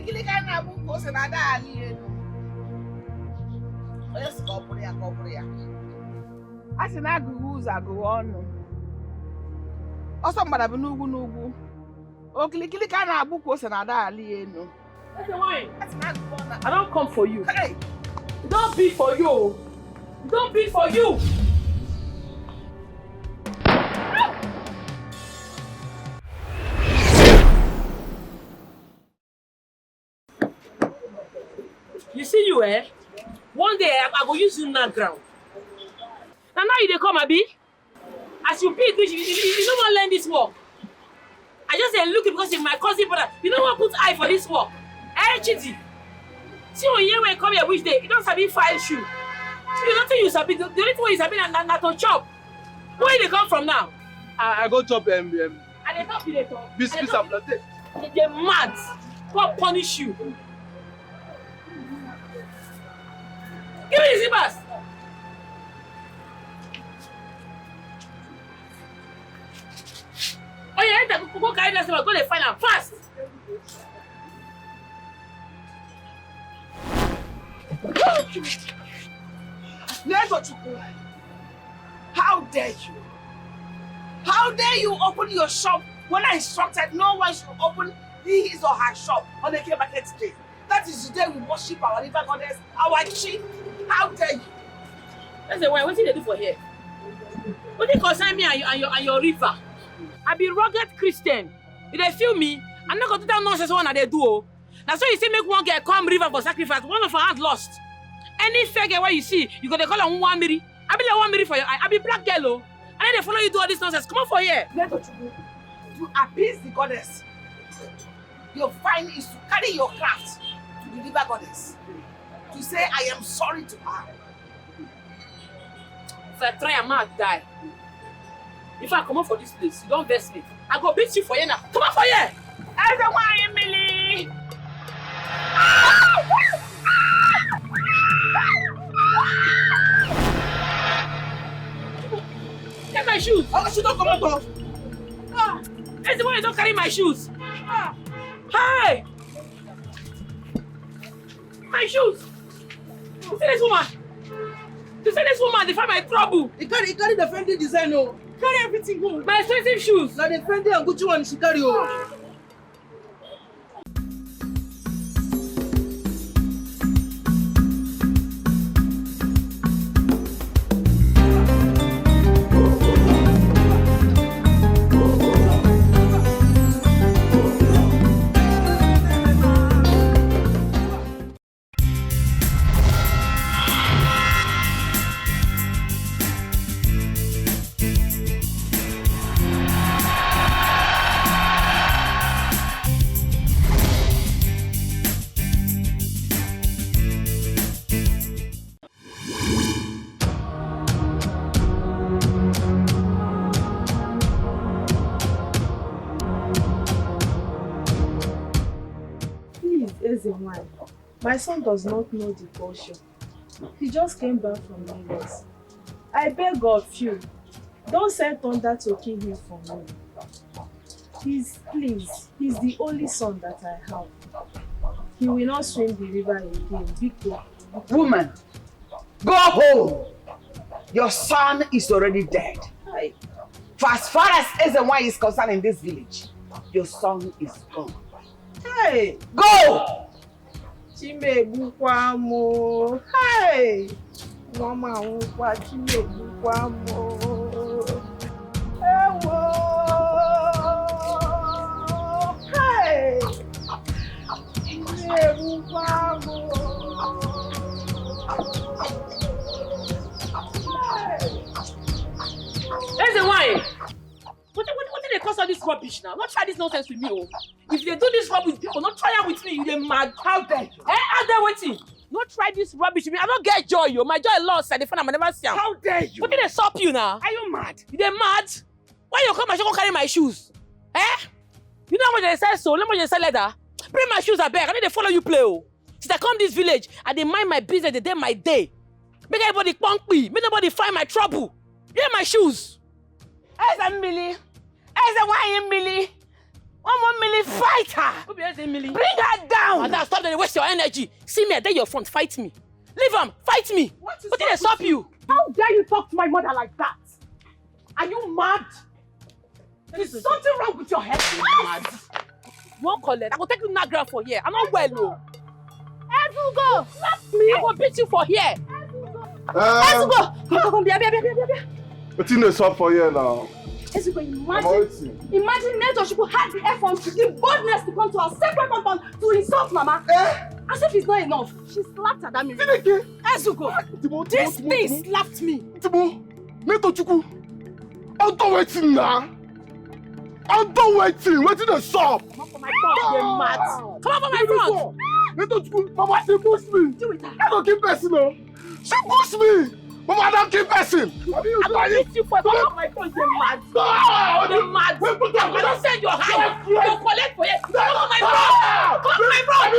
Okilikili kana buku ose na da ali enu. Oye si kopuri ya. Asi na agụghị ụzọ agụghị ọnụ. Ọsọ mgbada bụ n'ugwu. Okilikili kana buku ose na da ali enu. I don't come for you. Hey! It don't be for you. It don't be for you. You see you, eh? One day I go use you na ground. Now you dey come, Abi. As you big, you don't want to learn this work. I just say look because it's my cousin brother. You don't want to put eye for this work. Eh, Chidi. See when you come here which day, you don't sabi file shoe. See, nothing you sabi. The only thing you sabi na to chop. Where they come from now? I go chop And they talk later. biscuits and plantain. They mad. God punish you. Give me the zippers. Oh yeah, go carry that zipper. Go dey find am fast. How dare you? How dare you open your shop when I instructed no one should open his or her shop on the K market day? That is the day we worship our river goddess, our chief. How dare you? That's the way. What did they do for here? What they concern me and your river? I be rugged Christian. If they feel me, I'm not going to tell nonsense what they do. That's why you say make one girl come river for sacrifice. One of her hand lost. Any fair girl where you see, you got to call her 1 miri. I be like 1 miri for you. I be black girl. And then they follow you do all this nonsense. Come on for here. To appease the goddess, your fine is to carry your craft to the river goddess. To say I am sorry to her. If I try, I might die. If I come out for this place, you don't vex me. I go beat you for here now. Come on for here. Everyone, Emily. Get my shoes. Oh, she don't come out. That's the one you don't carry my shoes. Hey! My shoes. You see this woman? You see this woman? They find my trouble. He carry the Fendi design. Oh. Carry everything home. My expensive shoes. Now the Fendi and Gucci one she carry. Oh. My son does not know the culture. He just came back from Lagos. I beg of you, don't send thunder to kill him for me. He's the only son that I have. He will not swim the river again. Biko. Woman, go home. Your son is already dead. Hi. For as far as NWANYI is concerned in this village, your son is gone. Hey! Go! Chimebukwamo. Hey! Mama unkwa Chimebukwamo. Ewo! Hey! Chimebukwamo. NWANYI! What did they cause all this rubbish now? Not try this nonsense with me, oh. If they do this rubbish with people, not try it with me, you're mad. How dare you? How dare waiting? Not try this rubbish with me. I don't get joy, yo. My joy lost at the phone, I never see him. How dare you? What did they stop you now? Are you mad? They mad? Why you come and go carry my shoes? Eh? You know how much they sell so? How much they sell leather? Bring my shoes, I beg. I need to follow you play, oh. Since I come this village, I dey mind my business, the day my day. Make everybody punk me. Make nobody find my trouble. Here my shoes. NWANYI. Millie, fight her! Bring her down! Madam, stop there, waste your energy. See me, I dare your front, fight me. Leave him, fight me. What did they stop you? How dare you talk to my mother like that? Are you mad? Is something wrong with your head? Mad. You won't call it. I will take you Nagra for here. I'm not well, no. Ezugo! Slap me! I will beat you for here. Ezugo! Come, What's in the shop for here now? Ezugo, imagine Netto should have the effort, the boldness to come to our separate compound to insult Mama. As if it's not enough. She slapped at that mirror. Ezugo, this thing slapped me. Netto Chuku, I'm done waiting now. I'm done waiting. Waiting the shop. Come on for my front, you're mad. Come on for my front. Netto Chuku, Mama, she pushed me. Do it. I don't keep pressing her. She pushed me. Mama, don't keep pressing. I'm gonna hit you for come on my front, you're mad. You're mad. I'm gonna send your hand. You'll collect for it. Come on my front. Come on my front.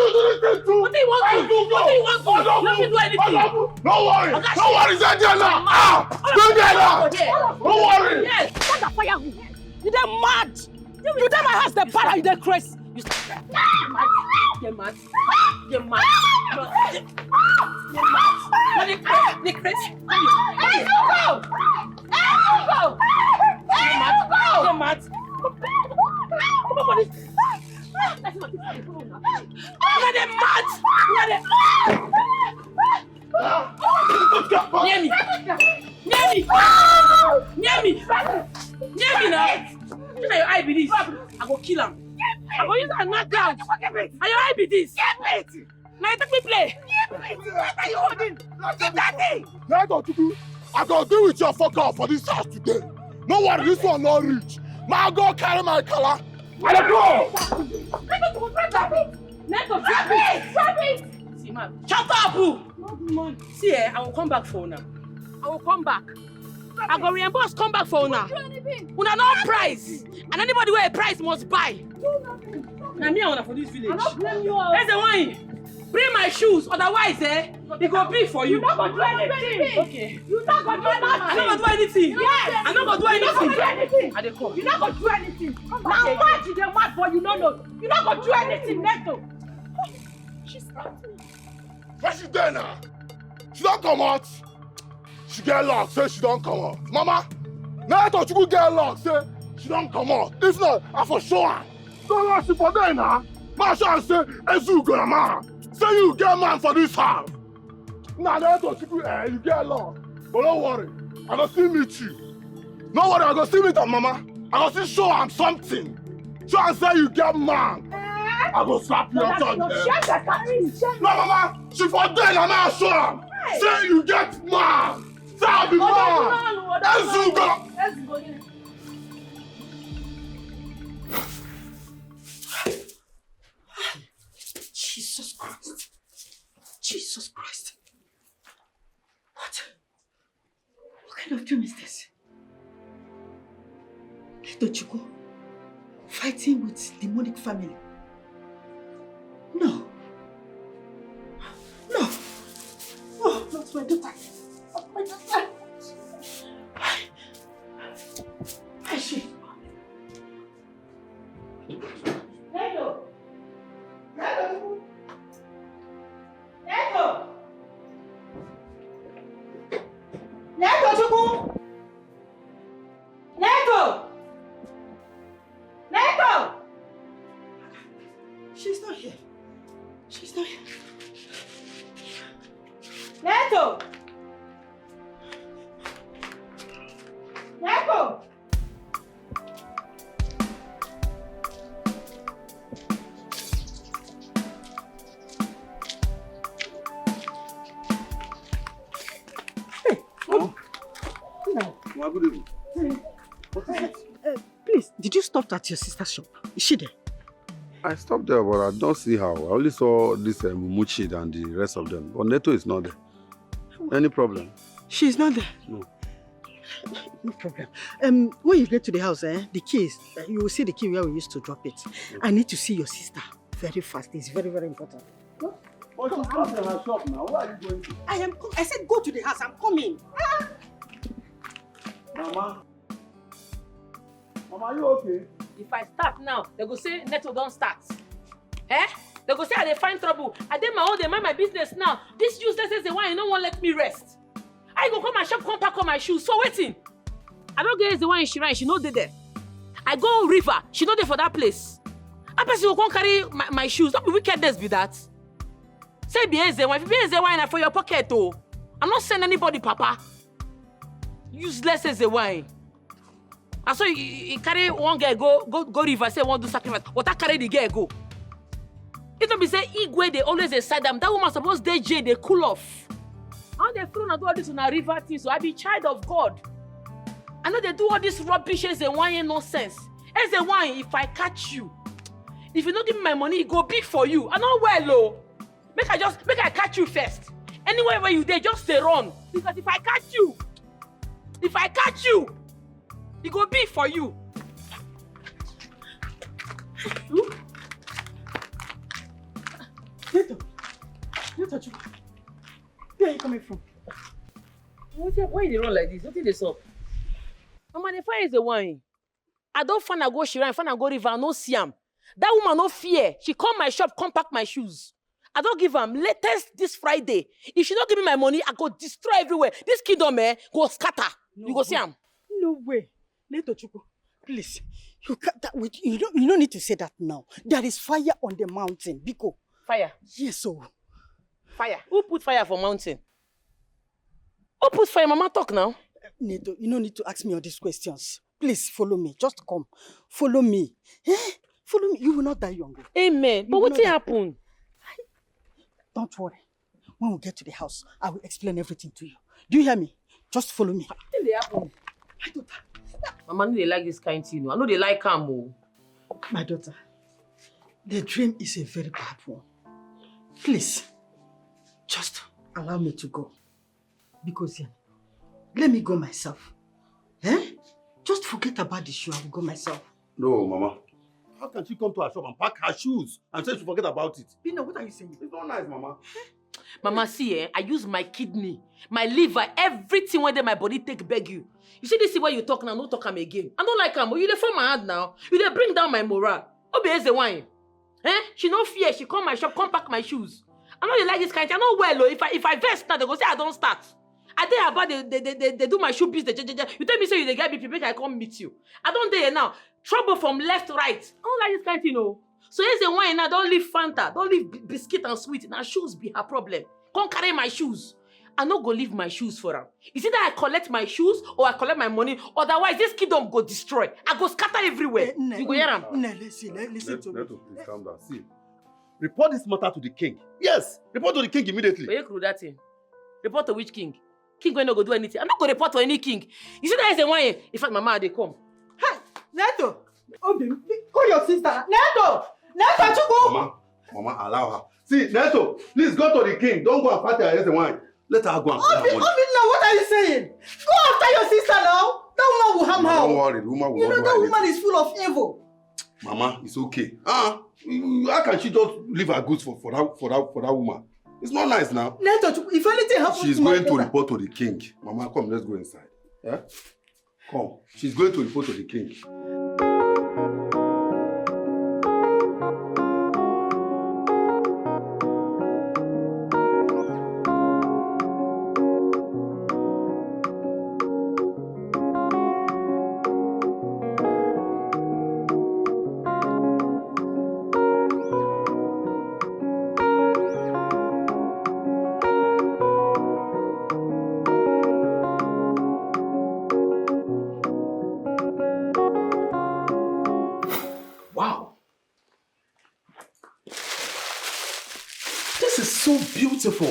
What do you want to do? What do you want to do? Let me do anything. Don't worry. Don't worry, stay there now. Stay there now. Don't worry. Yes. What the fire? You damn mad. You damn my house, the para, you damn crazy. You You're mad. You're mad. You're mad. You're crazy. Go! Go! You're mad. Come on, buddy. You're the mad. Near me. Near me. Near me. Near me now. Look at your eye be this. I go kill him. I go use a knockout. And your eye be this. Now you take me play. What are you holding? Keep that thing. I gotta deal with your fuck off for this house today. No worry, this one not reach. Now I go carry my color. I go. Netto, drop it. See, man. Shut up, boo. See, I will come back for now. I will come back. I go reimburse, come back for una. Una no price. And anybody with a price must buy. Now me and una for this village. I don't blame you. There's the wine. Bring my shoes, otherwise, it go be for you. You're not gonna do anything. Okay. You're not gonna do anything. I'm not gonna do anything. Yes. I'm not gonna do anything. You're not gonna do anything. I dey come. You're not gonna do anything. Now why you dey mad boy? You don't know. You're not gonna do anything, Netto. She slapped me. Where she there now? She don't come out. She get locked, say she don't come out. Mama, now I thought you could get locked, say she don't come out. If not, I for sure. Don't rush for there now. My son say, Ezu gonna man. Say you get man for this house. Now I thought you could, you get locked. But don't worry, I go still meet you. No worry, I go still meet her, Mama. I go still show am something. Show am say you get man. I go slap you outside there. No, Mama, she for there, now I show am. Say you get man. Say I be man. Ezu go. Jesus Christ. Jesus Christ. What kind of dream is this? Don't you go fighting with demonic family? No. No. Oh, not my daughter. Not my daughter. Where is she? Netto. Netto. Netto. Netto, Chuku. Netto. Netto. She's not here. She's not here. Netto. Netto. My good evening. What is it? Please, did you stop at your sister's shop? Is she there? I stopped there, but I don't see how. I only saw this Mumuchid and the rest of them. But Netto is not there. Any problem? She's not there? No. No problem. When you get to the house, the keys, you will see the key where we used to drop it. Okay. I need to see your sister very fast. It's very, very important. Go. But she's not in her shop now. Where are you going to? I said go to the house. I'm coming. Mama. Mama, are you okay? If I start now, they go say Netto don't start. Eh? They go say I dey find trouble. I dey my own, they mind my business now. This useless is the one you don't want let me rest. I go come my shop, come pack on my shoes. So waiting. I don't get the one in Shirai, she no dey there. I go river, she no dey for that place. I person will come carry my shoes. Don't be wickedness be that. Say be the one. If be the wine for your pocket oh. I'm not sending anybody, Papa. Useless as the wine. I saw you carry one girl go river, say want to do sacrifice. What I carry the girl go? It don't be say Igwe they always decide them. That woman supposed they jail, they cool off. How they throw and do all this on a river thing? So I be child of God. I know they do all this rubbish as a wine nonsense. As a wine, if I catch you, if you don't give me my money, it go big for you. I know well, oh. Make I catch you first. Anywhere where you there, just stay run. Because if I catch you, it go big for you. Netto, where are you coming from? Why you run like this? What is this up? Mama, the fire is the wine. I don't find I go Shiran, find I go river, I no see am. That woman no fear. She come my shop, come pack my shoes. I don't give am. Latest this Friday. If she don't give me my money, I go destroy everywhere. This kingdom, go scatter. No, you go see am. No way. Netto, please. You can't, you don't need to say that now. There is fire on the mountain. Biko. Fire. Yes, so. Fire. Who put fire for mountain? Who put fire? Mama talk now. Netto, you don't need to ask me all these questions. Please follow me. Just come. Follow me. Follow me. You will not die young. Amen. But what happened? Don't worry. When we get to the house, I will explain everything to you. Do you hear me? Just follow me. What did happen? My daughter. Mama, they like this kind of thing. I know they like am. My daughter, the dream is a very bad one. Please, just allow me to go. Because let me go myself. Just forget about the shoe. I will go myself. No, Mama. How can she come to her shop and pack her shoes and say she forget about it? Bina, what are you saying? It's not nice, Mama. Mama, see, I use my kidney, my liver, everything when my body take beg you. You see this is where you talk now, no talk am again. I don't like am, but you dey form my hand now. You dey bring down my morale. Obe the wine. She no fear, she come my shop, come pack my shoes. I know you like this kind of thing. I know well, if I vex now, they go say I don't start. I tell about they do my shoe business. You tell me say you dey get BP, make I come meet you. I don't dare now. Trouble from left, right. I don't like this kind of thing, no. So here's the wine now, don't leave Fanta, don't leave biscuit and sweet. Now shoes be her problem. Come carry my shoes. I no go leave my shoes for her. Is it that I collect my shoes or I collect my money? Otherwise, this kingdom go destroy. I go scatter everywhere. You go hear him. Listen to me. Netto, please calm down. See, report this matter to the king. Yes, report to the king immediately. Where you crew that thing? Report to which king? King going to go do anything. I'm not going to report to any king. You see that is the one. In fact, Mama, they come. Hey, Netto! Call your sister. Netto! Netto, Chuku! Mama, allow her. See, Netto, please go to the king. Don't go and fight her against the wine. Let her go and fight her money. Now, what are you saying? Go after your sister now. That woman will harm her. Don't worry, the woman will You know not that do woman anything. is full of evil. Mama, it's okay. How can she just leave her goods for that woman? It's not nice now. Netto, if anything happens She's to my going to brother, report to the king. Mama, come, let's go inside. Yeah? Come. She's going to report to the king. So beautiful.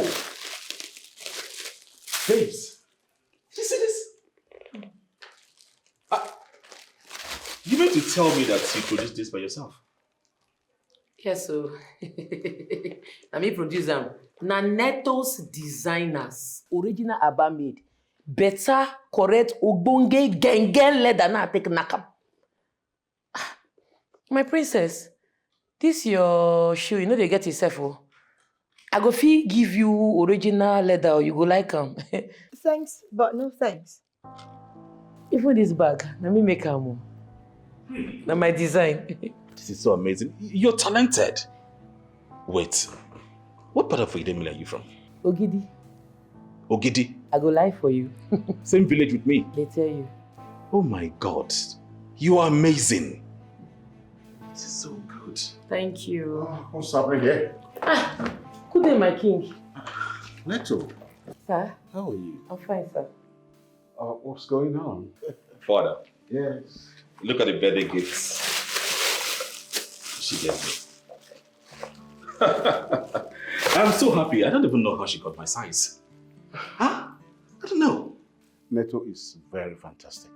Babes, you see this? You mean to tell me that you produced this by yourself? Yes, so. I mean, produce them. Na Netto's designers, original Aba made. Better, correct, ogbonge, gengen leather na take nakam. My princess, this your shoe, you know they get yourself, oh. I go fee give you original leather or you go like them. Thanks, but no thanks. Even this bag, let me make am. Really? Now my design. This is so amazing. You're talented. Wait, what part of Idemili are you from? Ogidi. Ogidi? I go lie for you. Same village with me. They tell you. Oh my God, you are amazing. This is so good. Thank you. What's happening here? Good day, my king. Netto, Sir? how are you? I'm fine, sir. What's going on? Father, Yes. look at the birthday gifts she gave me. I'm so happy. I don't even know how she got my size. Huh? I don't know. Netto is very fantastic.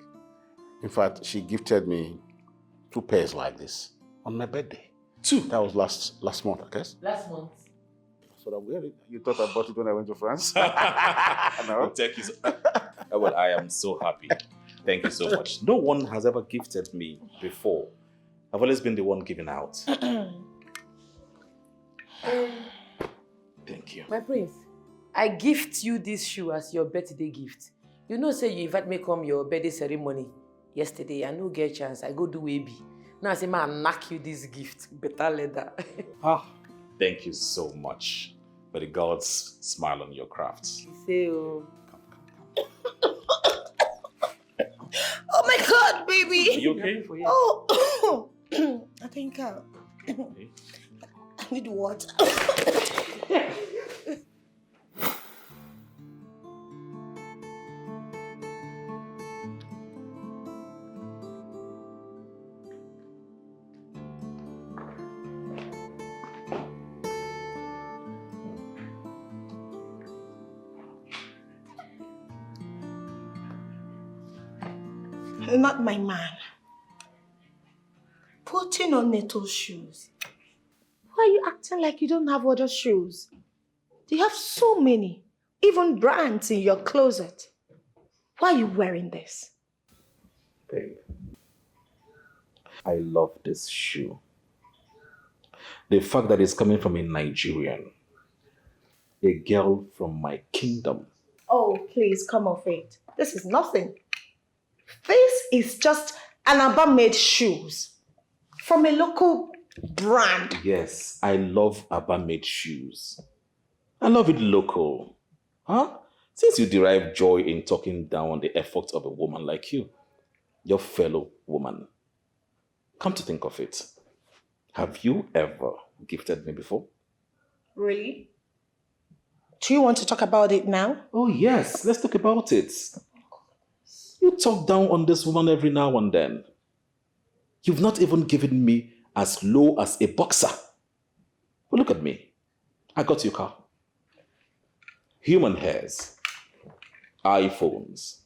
In fact, she gifted me 2 pairs like this on my birthday. 2? That was last month, I guess. Last month. So I'm wearing it. You thought I bought it when I went to France? No. Thank you. Well, I am so happy. Thank you so much. No one has ever gifted me before. I've always been the one giving out. Thank you. My prince, I gift you this shoe as your birthday gift. You know, say you invite me come your birthday ceremony yesterday. I no get chance. I go do baby. Now I say, man, knock you this gift. Better leather. Thank you so much. May the gods smile on your craft. You say, oh. Oh my God, baby! Are you okay? Oh, I think I need water. Not my man. Putting on Netto's shoes. Why are you acting like you don't have other shoes? You have so many, even brands in your closet. Why are you wearing this? Babe, I love this shoe. The fact that it's coming from a Nigerian, a girl from my kingdom. Oh, please come off it. This is nothing. This is just an Aba-made shoes from a local brand. Yes, I love Aba-made shoes. I love it local. Huh? Since you derive joy in talking down on the effort of a woman like you, your fellow woman, come to think of it, have you ever gifted me before? Really? Do you want to talk about it now? Oh yes, let's talk about it. You talk down on this woman every now and then. You've not even given me as low as a boxer. But look at me. I got you a car. Human hairs. iPhones.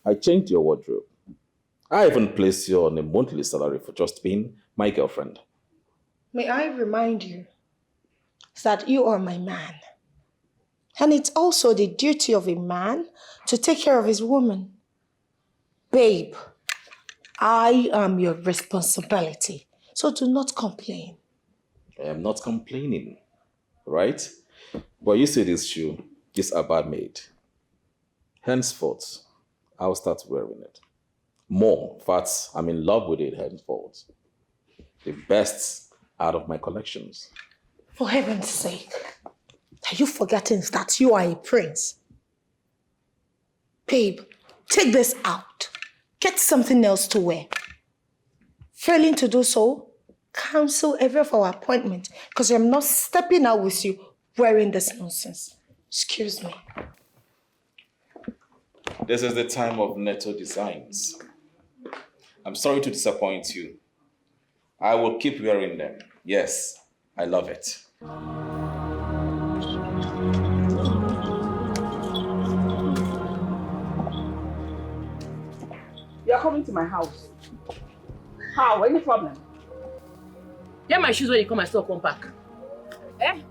I changed your wardrobe. I even placed you on a monthly salary for just being my girlfriend. May I remind you that you are my man. And it's also the duty of a man to take care of his woman. Babe, I am your responsibility, so do not complain. I am not complaining, right? But you see this shoe, this Aba made. Henceforth, I'll start wearing it. More, in fact, I'm in love with it henceforth. The best out of my collections. For heaven's sake, are you forgetting that you are a prince? Babe, take this out. Get something else to wear. Failing to do so, cancel every of our appointment because I'm not stepping out with you wearing this nonsense. Excuse me. This is the time of Netto designs. I'm sorry to disappoint you. I will keep wearing them. Yes, I love it. You are coming to my house. How? Any problem? Get my shoes when you come and store come back. Eh?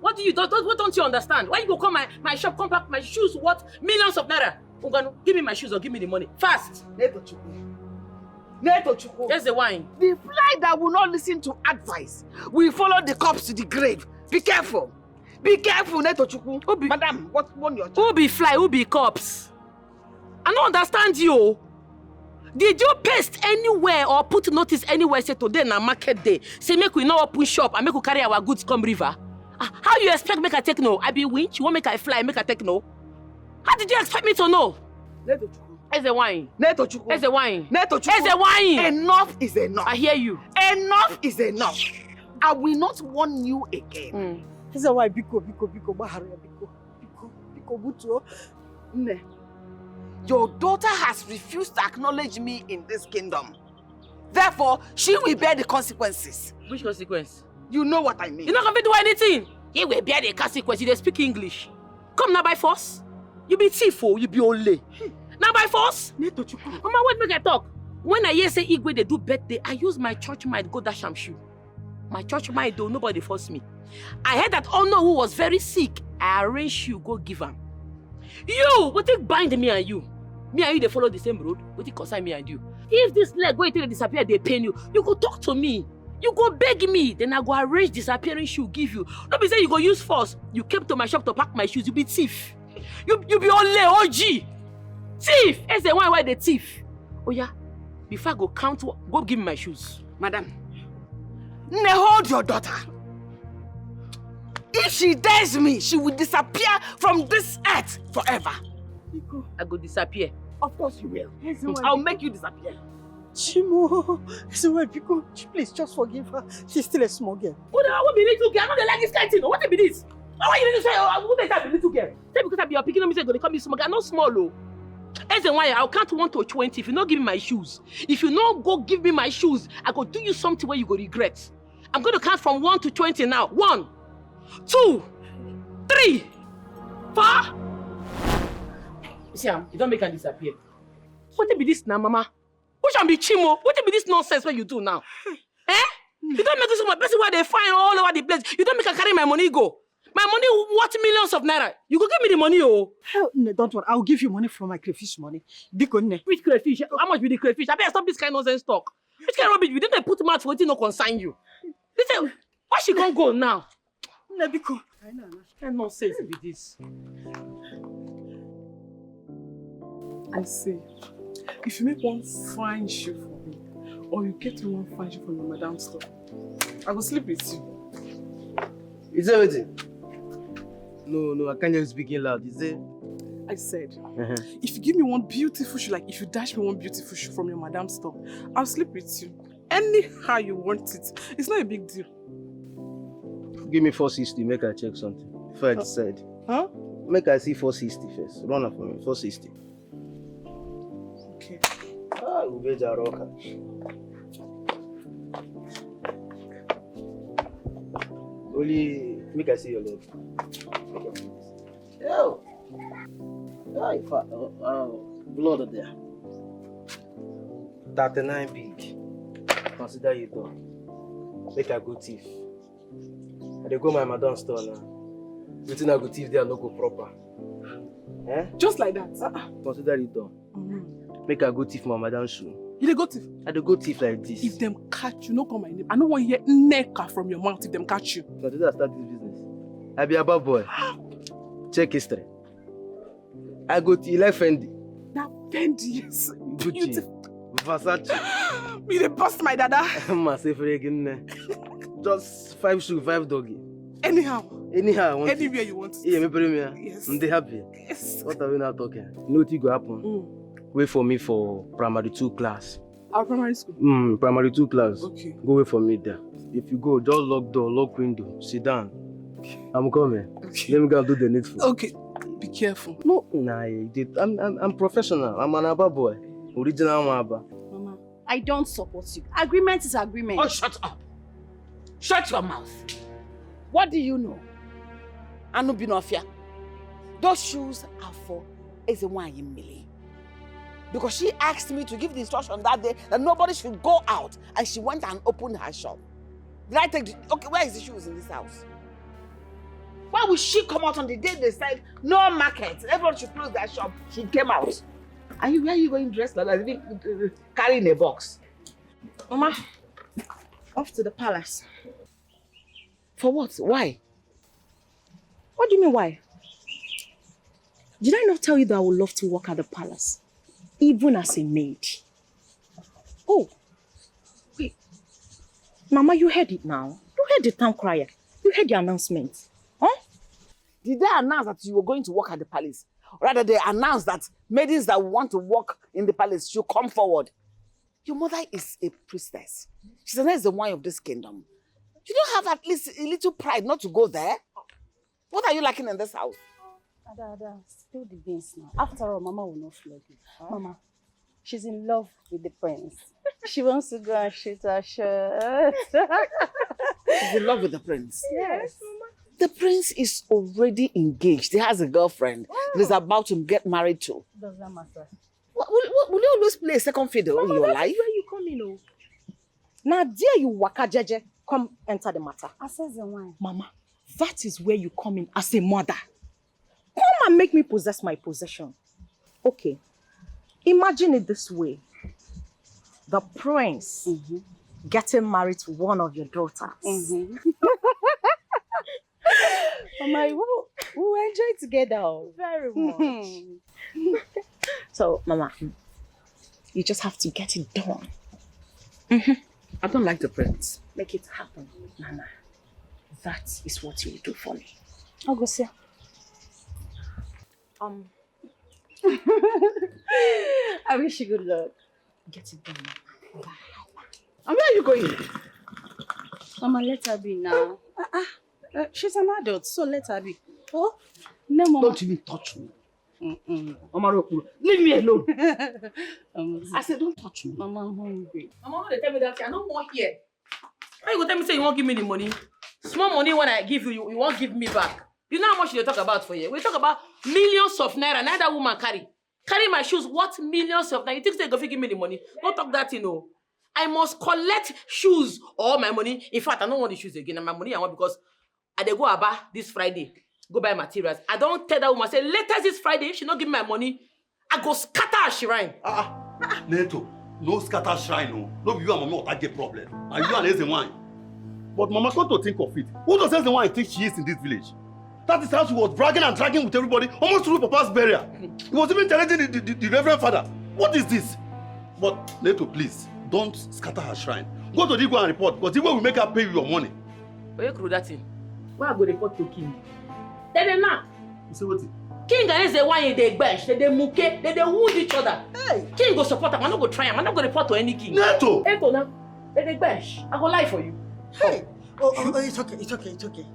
What don't you understand? Why you go come my shop, come back, my shoes worth millions of naira? Unganu, give me my shoes or give me the money. Fast! Netto Chukwu. Here's the wine. The fly that will not listen to advice will follow the corpse to the grave. Be careful. Be careful, Netto Chukwu. Madam, what your Who be fly, who be cops? I don't understand you. Did you paste anywhere or put notice anywhere say today na market day? Say make we not open shop and make we carry our goods come river? How you expect make I take no? I be winch, you want make I fly, make I take no? How did you expect me to know? As a wine. Netto Chuku. As a wine. Netto Chuku. As a wine. Enough is enough. I hear you. Enough is enough. I will not warn you again. That's why biko bahari biko buto. Ne. Your daughter has refused to acknowledge me in this kingdom. Therefore, she will bear the consequences. Which consequence? You know what I mean. You're not going to do anything. You will bear the consequence. You don't speak English. Come now by force. You be thief, you be only. Now by force. Mama, wait, make I talk. When I hear say Igwe they do birthday, I use my church mind go dash am shoe. My church mind though, nobody force me. I heard that Ono who was very sick, I arrange you go give him. You, what it bind me and you? Me and you they follow the same road. What it concern me and you? If this leg go to disappear, they pain you. You go talk to me. You go beg me. Then I go arrange disappearing shoe give you. Don't be say you go use force. You came to my shop to pack my shoes. You be thief. You be only OG. Thief. It's the one why they thief. Oh yeah. Before I go count, go give me my shoes. Madam, hold your daughter. If she dares me, she will disappear from this earth forever. I go disappear. Of course you will. I'll make you disappear. Chimo, Biko, please just forgive her. She's still a small girl. What I be little girl? I don't like this kind of thing. What be this? Why you need to say I won't be little girl? Say because I be picking on me say go call me small girl. I'm not small though. As and why I'll count 1 to 20 if you not give me my shoes. If you not go give me my shoes, I go do you something where you go regret. I'm going to count from 1 to 20 now. 1, 2, 3, 4. You see, you don't make her disappear. What be this now, Mama? What should be Chimo? What be this nonsense what you do now? Eh? You don't make this my person where they find all over the place. You don't make her carry my money go. My money worth millions of naira. You go give me the money, oh. Hell, no, don't worry. I'll give you money from my crayfish money. Which crayfish? How much be the crayfish? I better stop this kind of nonsense talk. Which kind of rubbish? You didn't put mouth for it, no consign you. Listen, why she can't go now? Nebiko. What nonsense be this? I say, if you make one fine shoe for me, or you get one fine shoe from your madam store, I will sleep with you. Is everything? No, I can't just speak loud. Is it? I said, if you give me one beautiful shoe, like if you dash me one beautiful shoe from your madam store, I'll sleep with you. Anyhow you want it. It's not a big deal. Give me 460, make I check something. Before I decide. Huh? Make I see 460 first. Run up for me, 460. Okay. Ubeja roka. Only make I see your leg. Yo. Blood there. 39 big. Consider you done. Make I go thief. I dey go my madam store now. Waiting I go thief there no go proper. Eh? Just like that. Consider it done. Make I go thief my madam shoe. You dey go thief? I dey go thief like this. If them catch you, no call my name. I don't want to hear neka from your mouth if them catch you. Consider I start this business. I be a bad boy. Check history. I go to like Fendi. That Fendi is beautiful. Versace. Me dey bust my dada. Ma say for again. Just 5 shoe, 5 doggy. Anyhow I want anywhere it. You want it. Yeah, me premier. Yes. I'm happy. Yes. What are we now talking? You know what go happen? Wait for me for primary 2 class. Our primary school? Primary 2 class. Okay. Go wait for me there. If you go, just lock door, lock window, sit down. I'm coming. Okay. Let me go and do the needful. Okay. Be careful. No, I'm professional. I'm an Aba boy. Original Aba. Mama, I don't support you. Agreement is agreement. Oh, shut up. Shut your mouth. What do you know? Anubinofia. Those shoes are for NWANYI. Because she asked me to give the instruction that day that nobody should go out, and she went and opened her shop. Did I take the... Okay, where is the shoes in this house? Why would she come out on the day they said no market? Everyone should close their shop. She came out. Where are you going dressed like that? Carrying a box. Mama, off to the palace. For what? Why? What do you mean why? Did I not tell you that I would love to work at the palace? Even as a maid. Oh, wait. Mama, you heard it now. You heard the town crier. You heard the announcement. Huh? Did they announce that you were going to work at the palace? Or rather, they announced that maidens that want to work in the palace should come forward. Your mother is a priestess. She's the one of this kingdom. You don't have at least a little pride not to go there? What are you lacking in this house? Ada, spill the beans now. After all, Mama will not flog you. Huh? Mama, she's in love with the prince. She wants to go and shoot her shirt. She's in love with the prince? Yes, Mama. The prince is already engaged. He has a girlfriend that is about to get married to. Does that matter? Will you always play a second fiddle in your life? Where you come in, oh? Now, dear you waka jeje, come enter the matter. Assess the wine. Mama, that is where you come in as a mother. Come and make me possess my possession. Okay, imagine it this way. The prince getting married to one of your daughters. Mama, we'll enjoy it together. Very much. So, Mama, you just have to get it done. I don't like the prince. Make it happen, Mama. That is what you will do for me. I'll go see. I wish you good luck. Get it done, Mama. And where are you going? Mama, let her be now. She's an adult, so let her be. Oh, no, Mama. Don't even touch me. Mama, leave me alone. I said, don't touch me. Mama, I'm hungry. Mama, they tell me that I don't want here. Why you go tell me say you won't give me the money? Small money when I give you, you won't give me back. You know how much they talk about for you? We talk about millions of naira. Neither woman carry my shoes. What millions of naira? You think they go give me the money? Don't talk that, you know. I must collect shoes or my money. In fact, I don't want the shoes again. And my money I want because I dey go Aba this Friday. Go buy materials. I don't tell that woman, say, later this Friday, if she not give me my money, I go scatter her shrine. Netto, no scatter shrine, no. No, you and Mama will get problem. And you and NWANYI. But Mama, come to think of it. Who does NWANYI think she is in this village? That is how she was bragging and dragging with everybody, almost through Papa's burial. He was even challenging the Reverend Father. What is this? But Netto, please, don't scatter her shrine. Go to the Igwe and report, because Igwe will make her pay you your money. Where you that thing? Why I go report to King? Then now. You say what? King and NWANYI they bash, they muke, they wound each other. Hey. King go support him, I'm not go try him, I'm not go report to any king. Netto! Netto now. They bash. I go lie for you. Hey! Oh, it's okay.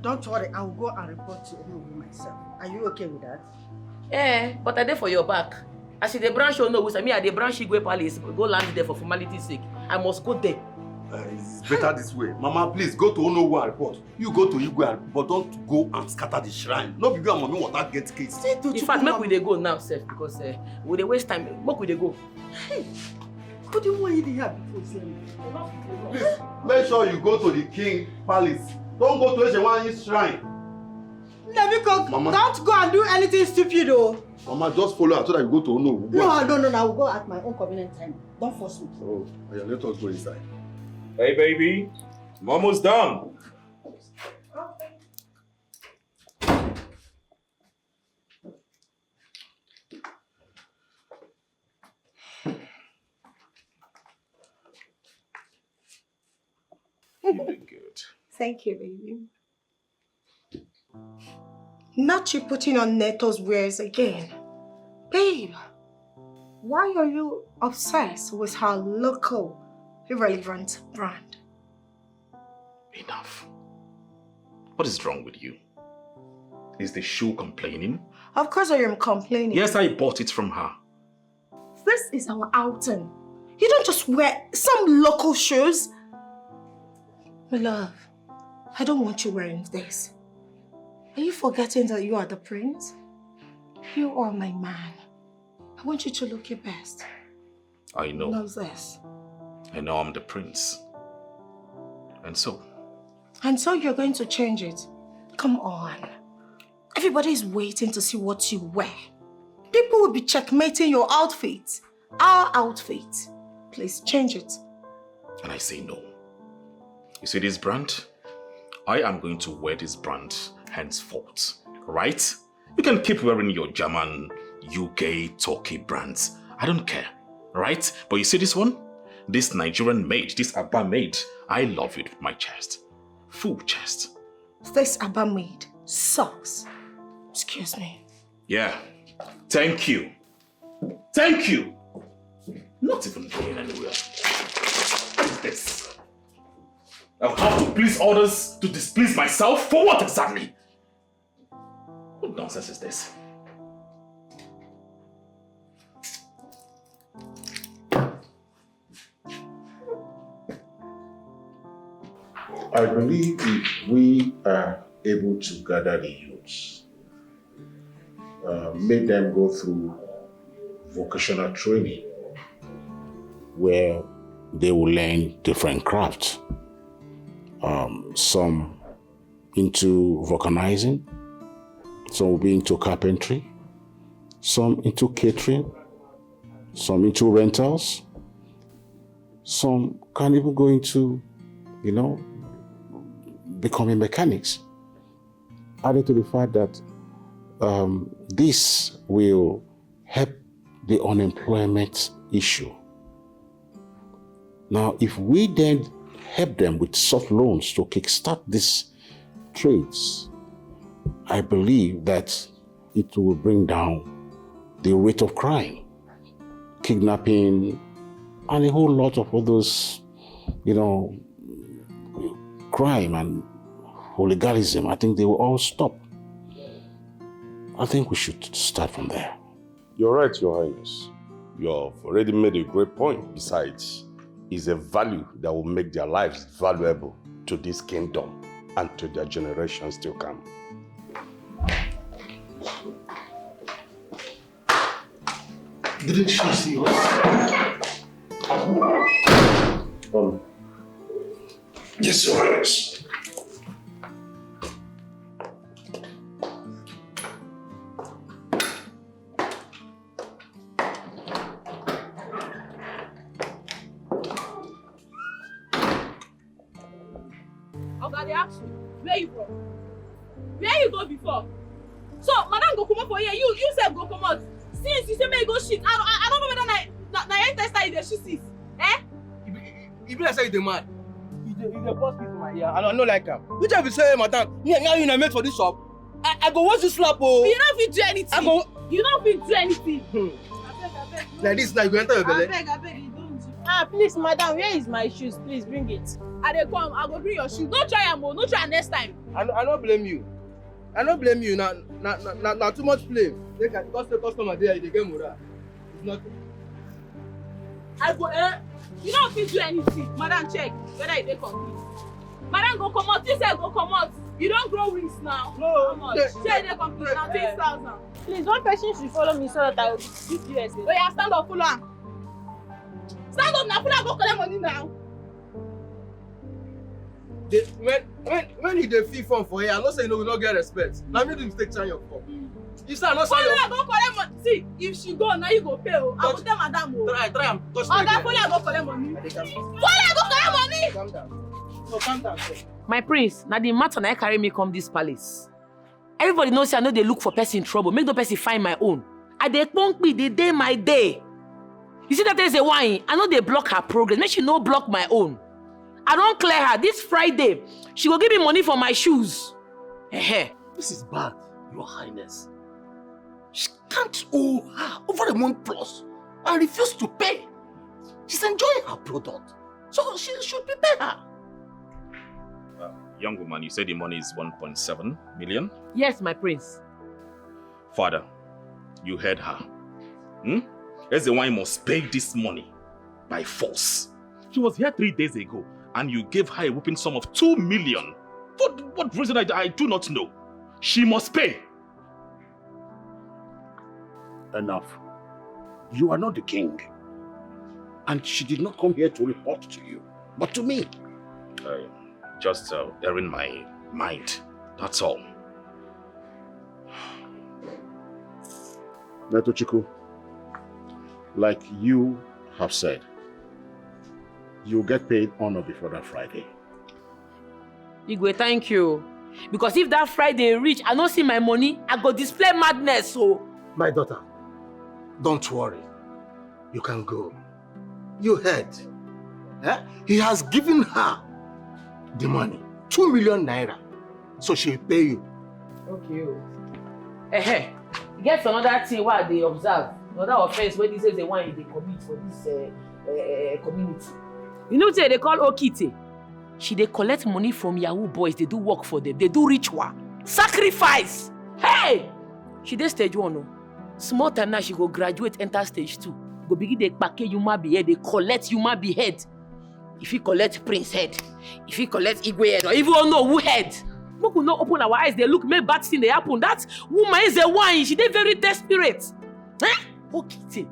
Don't worry, I will go and report to Onowu myself. Are you okay with that? Yeah, but I did for your back. I see the branch Onowu, I mean I the branch Igwe Palace, go land there for formality's sake. I must go there. It's better this way. Mama, please go to Onowu and report. You go to Igwe, but don't go and scatter the shrine. No be you and Mommy water get case. In fact, make we dey go now, sef, because we dey waste time. Make we dey go. Hey, what do you want to have before saying? Please, make sure you go to the King Palace. Don't go to AJABARA's shrine. Mama, don't go and do anything stupid, though. Mama, just follow her so that you go to Onowu. No, I will go at my own convenient time. Don't force me. Oh, yeah, let us go inside. Hey, baby. I'm almost done. You're doing good. Thank you, baby. Not you putting on Netto's wares again. Babe, why are you obsessed with her local, irrelevant brand? Enough. What is wrong with you? Is the shoe complaining? Of course I am complaining. Yes, I bought it from her. This is our outing. You don't just wear some local shoes. My love, I don't want you wearing this. Are you forgetting that you are the prince? You are my man. I want you to look your best. I know. Know this. I know I'm the prince. And so? And so you're going to change it? Come on. Everybody is waiting to see what you wear. People will be checkmating your outfit. Our outfit. Please change it. And I say no. You see this brand? I am going to wear this brand henceforth. Right? You can keep wearing your German, UK, Turkey brands. I don't care. Right? But you see this one? this Nigerian maid, this Abba maid, I love it with my chest. Full chest. This Abba maid sucks. Excuse me. Yeah. Thank you. Thank you. Not even going anywhere. What is this? I'll have to please others to displease myself? For what exactly? What nonsense is this? I believe if we are able to gather the youths, make them go through vocational training where they will learn different crafts. Some into vulcanizing, some will be into carpentry, some into catering, some into rentals, some can even go into, becoming mechanics. Added to the fact that this will help the unemployment issue. Now, if we then help them with soft loans to kickstart these trades, I believe that it will bring down the rate of crime, kidnapping, and a whole lot of others, crime and hooliganism. I think they will all stop. I think we should start from there. You're right, Your Highness. You've already made a great point. Besides, it's a value that will make their lives valuable to this kingdom and to their generations to come. Didn't she see us? Yes, Your Highness. Oga, they ask you, where you from? Where you go before? So, madam go come up for here, you said go come out. Since you say may you go shit, I don't know whether na your tester is the shit is. Eh? You be like say you the man. You the boss me for my ear. I don't like him. Which I be say, madam, now you made for this shop. I go watch you slap, oh. You don't fit do anything. You don't fit do anything. Abeg. Like this, now you go enter your belly. Abeg, you don't. Please, madam, where is my shoes? Please bring it. I dey come, I go bring your shoes. No try am, no try next time. I don't blame you. I don't blame you. Now too much blame. They can cost the customer there, they get morale. It's nothing. I go, you don't fit do anything. Madam, check whether it dey complete. Madam, go come out. You say go come out. You don't grow wings now. No. How much? Say they complete now, 6,000. Please, one person should follow me so that I will give you a say. Oh yeah, stand up, follow am. Stand up now, follow am, go collect money now. When you dey feel fun for here, I know say you will not get respect. Now me do mistake turn your cup. You say I not say follow am, go collect money. See, if she go, now you go pay. I go tell madam. Try am. Oga, follow am, go collect money. Follow am, go collect money. Calm down. No, calm down. My prince, now the matter na carry me come this palace. Everybody knows I know they look for person trouble. Make no person find my own. I dey punk me the day my day. You see that there's a wine. I know they block her progress. Make she no block my own. I don't clear her. This Friday, she will give me money for my shoes. This is bad, Your Highness. She can't owe her over a month plus and refuse to pay. She's enjoying her product, so she should prepare her. Young woman, you said the money is 1.7 million? Yes, my prince. Father, you heard her. Ezewine must pay this money by force. She was here 3 days ago and you gave her a whooping sum of 2 million. For what reason I do not know. She must pay. Enough. You are not the king. And she did not come here to report to you, but to me. Just airing my mind. That's all. Netto Chiku, like you have said, you'll get paid on or before that Friday. Igwe, thank you. Because if that Friday reach, I don't see my money, I go display madness, so. My daughter, don't worry. You can go. You heard. He has given her the money, 2 million naira. So she'll pay you. Okay. Get another thing while they observe. Another offense where this is the one they commit for this community. You know what they call Okite? She they collect money from Yahoo boys. They do work for them. They do ritual. Sacrifice. Hey! She did stage 1. No? Small time now she go graduate, enter stage 2. Go begin they package human behead. They collect human behead. If you collect prince head, if you collect Igwe head, or even know who head. We could not open our eyes. They look, make bad thing they happen. That woman is a wine. She did very desperate. Okay.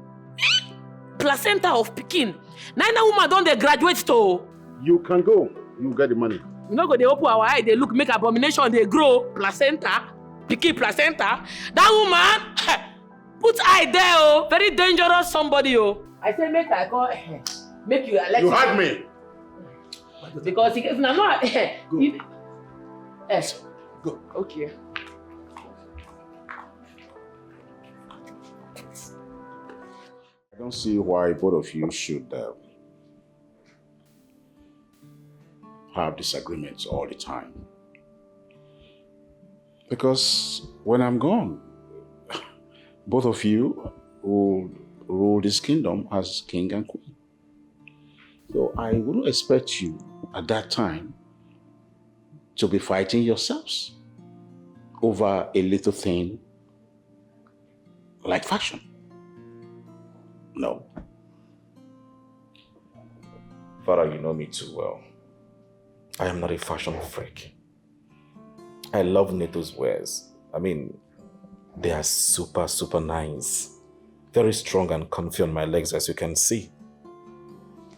Placenta of Pekin. Now woman don't they graduate to. You can go. You get the money. We not go they open our eyes. They look, make abomination. They grow placenta, Pekin placenta. That woman put eye there. Oh, very dangerous somebody. Oh, I say make I call. Make you elect. You had me. Because if not, go. Yes. Go. Okay. I don't see why both of you should have disagreements all the time. Because when I'm gone, both of you will rule this kingdom as king and queen. So I wouldn't expect you at that time to be fighting yourselves over a little thing like fashion. No. Father, you know me too well. I am not a fashion freak. I love Netto's wares. I mean, they are super, super nice. Very strong and comfy on my legs, as you can see.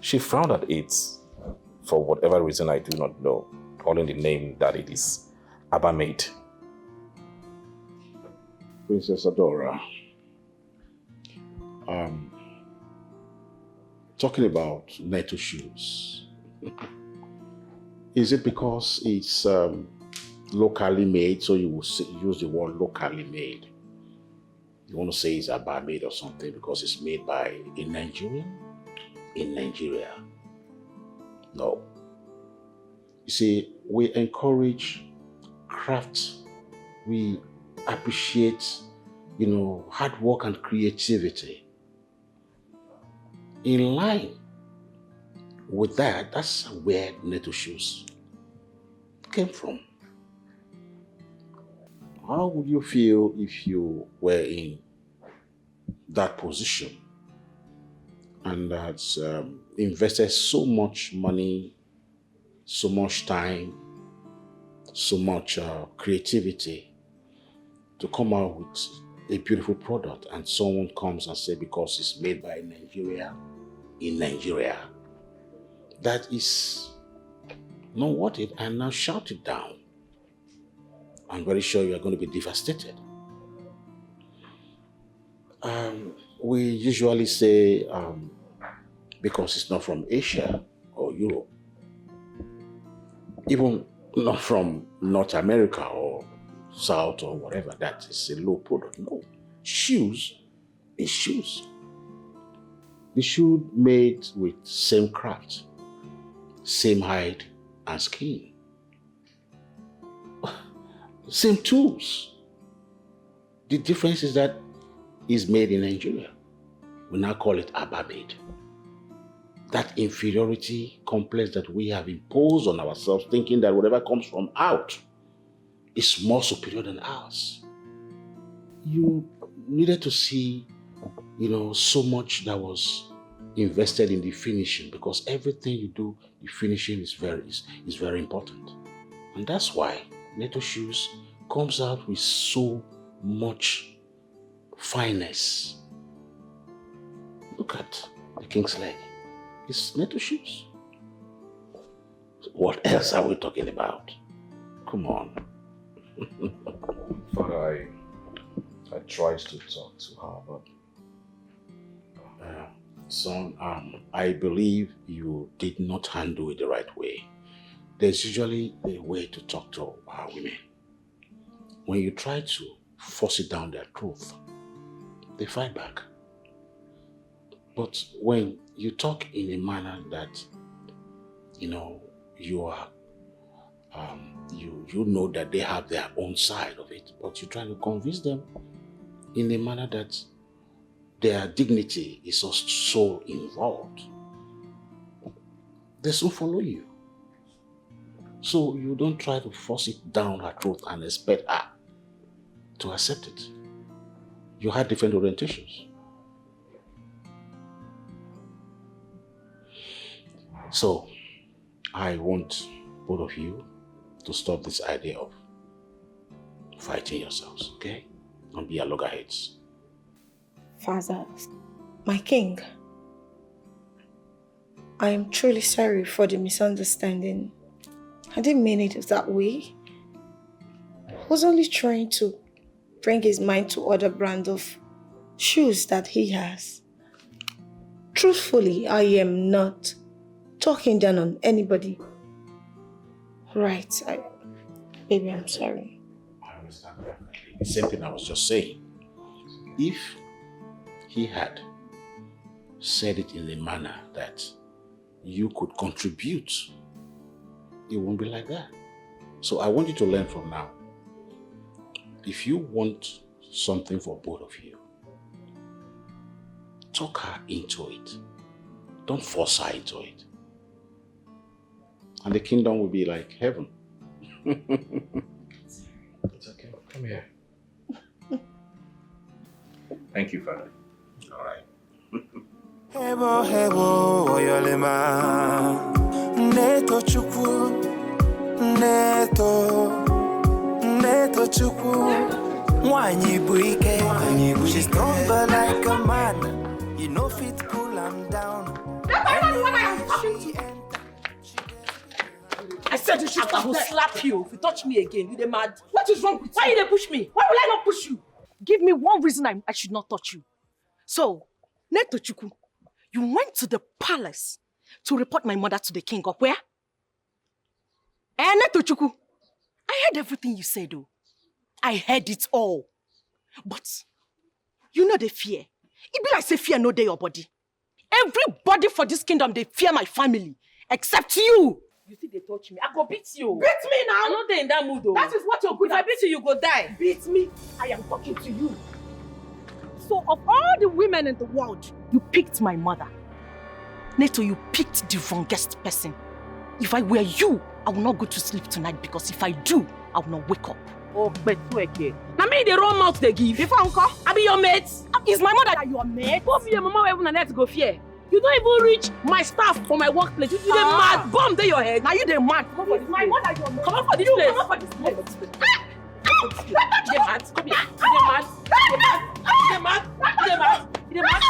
She frowned at it for whatever reason I do not know, calling the name that it is ABBA-made. Princess Adora, talking about Netto shoes, is it because it's locally made, so you will use the word locally made? You want to say it's ABBA-made or something because it's made by a Nigerian in Nigeria? No. You see, we encourage craft. We appreciate, hard work and creativity. In line with that, that's where Netto shoes came from. How would you feel if you were in that position and had invested so much money, so much time, so much creativity to come out with a beautiful product, and someone comes and says because it's made by Nigeria in Nigeria, that is not worth it, and now shout it down? I'm very sure you are going to be devastated. We usually say because it's not from Asia or Europe, even not from North America or South or whatever, that is a low product. No, shoes is shoes. The shoe made with same craft, same hide and skin, same tools. The difference is that it's made in Nigeria. We now call it ABBA-made. That inferiority complex that we have imposed on ourselves, thinking that whatever comes from out is more superior than ours. You needed to see, so much that was invested in the finishing, because everything you do, the finishing is very important. And that's why Netto shoes comes out with so much fineness. Look at the king's leg. It's Netto shoes. What else are we talking about? Come on. Father, I tried to talk to her, but... Son, I believe you did not handle it the right way. There's usually a way to talk to our women. When you try to force it down their throat, they fight back. But when you talk in a manner that you are, you know that they have their own side of it, but you're trying to convince them in a manner that their dignity is so involved. They soon follow you. So you don't try to force it down her throat and expect her to accept it. You had different orientations. So I want both of you to stop this idea of fighting yourselves, okay? Don't be a loggerheads. Father, my king, I am truly sorry for the misunderstanding. I didn't mean it that way. I was only trying to bring his mind to other brand of shoes that he has. Truthfully, I am not talking down on anybody. Right, baby, I'm sorry. I understand perfectly. The same thing I was just saying. If he had said it in a manner that you could contribute, it won't be like that. So I want you to learn from now. If you want something for both of you, talk her into it. Don't force her into it. And the kingdom will be like heaven. It's okay. Come here. Thank you, Father. All right. Hebo hebo oyolema Netto chukwu Netto chukwu NWANYI bụ ike She's stronger like a man You know fit cool am down I said you should stop. I will slap you if you touch me again. You the mad. What is wrong with you? Why you dey push me? Why will I not push you? Give me one reason I should not touch you. So, Netto Chukwu, you went to the palace to report my mother to the king of where? Netto Chukwu, I heard everything you said though. I heard it all. But, you know the fear. It be like say fear no dey your body. Everybody for this kingdom, they fear my family. Except you. You see they touch me. I go beat you. Beat me now. I'm not there in that mood though. That is what you're good If at. I beat you, you go die. Beat me. I am talking to you. So of all the women in the world, you picked my mother. Netto, you picked the wrongest person. If I were you, I will not go to sleep tonight because if I do, I will not wake up. Oh, but okay. Now me the wrong mouth they give. If uncle, I be your mate. Is my mother your mate? Both your mama will even let go fear. You don't even reach my staff for my workplace. You the mad bomb there your head. Now you the mad. Come on for this my place. mother your mate. Come on for this place. Come on for this place. You the mad. Come here. You the mad. You the mad. You the mad. You the mad.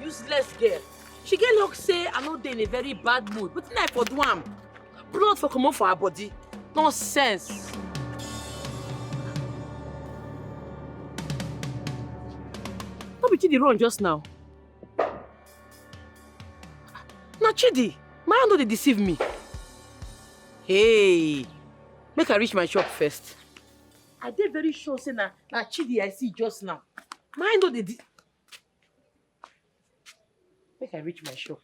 Useless girl. She get luck say I know they in a very bad mood. But tonight for do am. Blood for come on for her body. Nonsense. Don't be Chidi run just now. Now Chidi, my hand don't they deceive me. Hey, make I reach my shop first. I did very sure say na Chidi I see just now. My hand don't they make I reach my shop.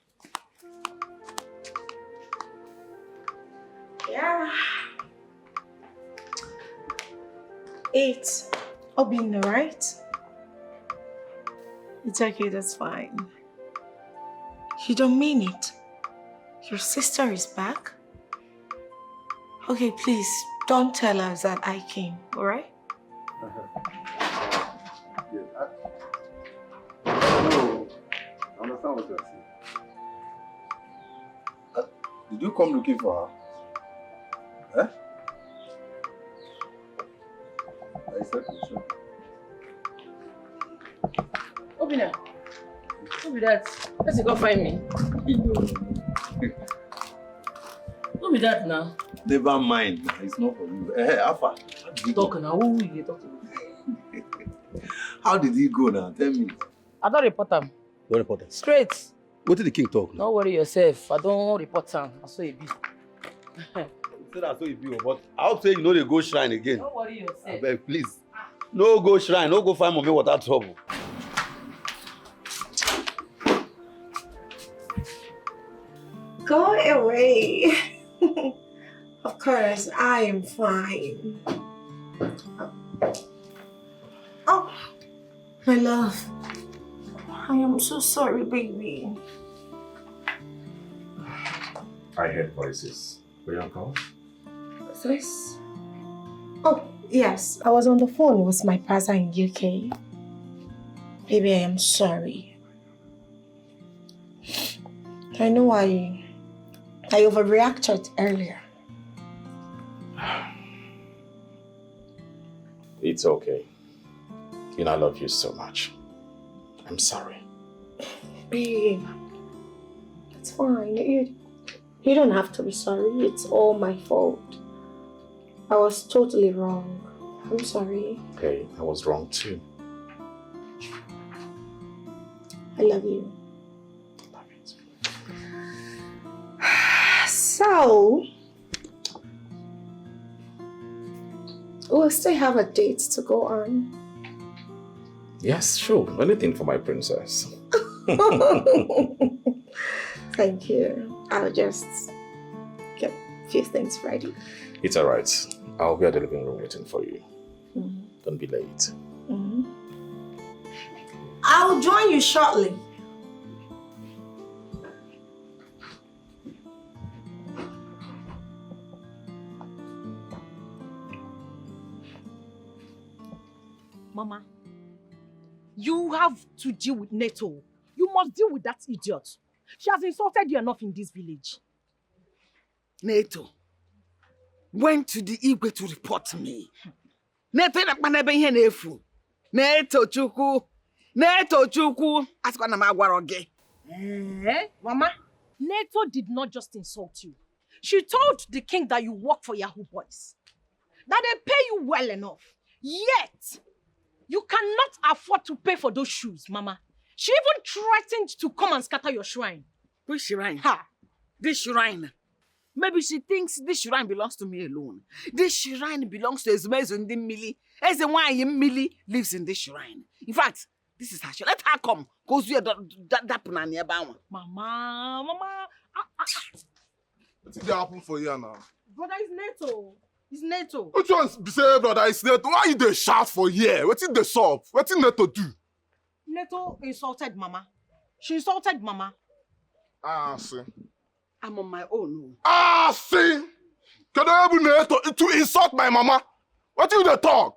Yeah. 8. Obin, right? It's okay, that's fine. You don't mean it. Your sister is back? Okay, please, don't tell her that I came, alright? I understand what you're saying. Did you come looking for her? Eh? I said it's true. Obina, who be that? Let's go find me. Who be that now? Never mind, it's not for you. Hey, Alpha. Talk now, who you talk to? How did he go now? Tell me. I don't report him. Don't report him. Straight. What did the king talk now? Don't worry yourself. I don't report him. I saw it be. Say that so it be, but I hope say you know they go shrine again. Don't worry yourself. I beg, please. No go shrine, no go find mommy without trouble. Go away. Of course, I am fine. Oh, my love. I am so sorry, baby. I heard voices. Were you on call? This? Oh, yes. I was on the phone with my brother in UK. Baby, I am sorry. I know I overreacted earlier. It's okay. You know, I love you so much. I'm sorry. Babe, it's fine. You don't have to be sorry. It's all my fault. I was totally wrong. I'm sorry. Okay, I was wrong too. I love you. Love you too. So, we'll still have a date to go on. Yes, sure. Anything for my princess. Thank you. I'll just get a few things ready. It's alright. I'll be at the living room waiting for you. Don't be late. I'll join you shortly. Mama, you have to deal with Netto. You must deal with that idiot. She has insulted you enough in this village. Netto went to the Igwe to report me. Netto Chukwu. Netto Chukwu. Ask what I'm agwaroge. Mama, Netto did not just insult you. She told the king that you work for Yahoo boys. That they pay you well enough. Yet, you cannot afford to pay for those shoes, Mama. She even threatened to come and scatter your shrine. Which shrine? Ha! This shrine. Maybe she thinks this shrine belongs to me alone. This shrine belongs to Ezumezundi Mili. NWANYI Mili lives in this shrine. In fact, this is her shrine. Let her come. Because we are that punani about. Mama. What's it happen for you now? Brother, it's Netto. It's Netto. Which one's say brother is Netto? Why you dey shout for here? What's it the solve? What's it Netto do? Netto insulted Mama. She insulted Mama. Ah, see. I'm on my own. Ah, see. Can I able Netto to insult my mama? What you dey talk?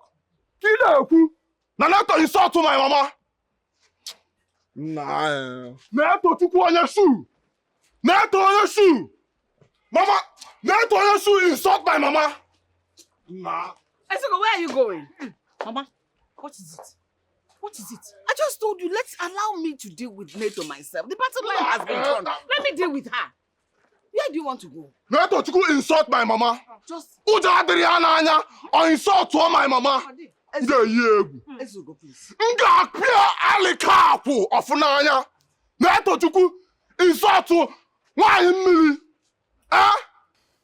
Na Netto insult to my mama. Nah. Netto Chukwu on your shoe. Netto on your shoe. Mama, Netto on your shoe insult my mama. Nah. Esoko, where are you going? Mama, what is it? What is it? I just told you, allow me to deal with Netto myself. The battle line has been drawn. Let me deal with her. Where do you want to go? Netto Chukwu insult my mama. Just Uja Adriana anya or insult to my mama. Esoko, please. Nga pia alikapu ofunanya. Netto Chukwu insult to NWANYI mmiri.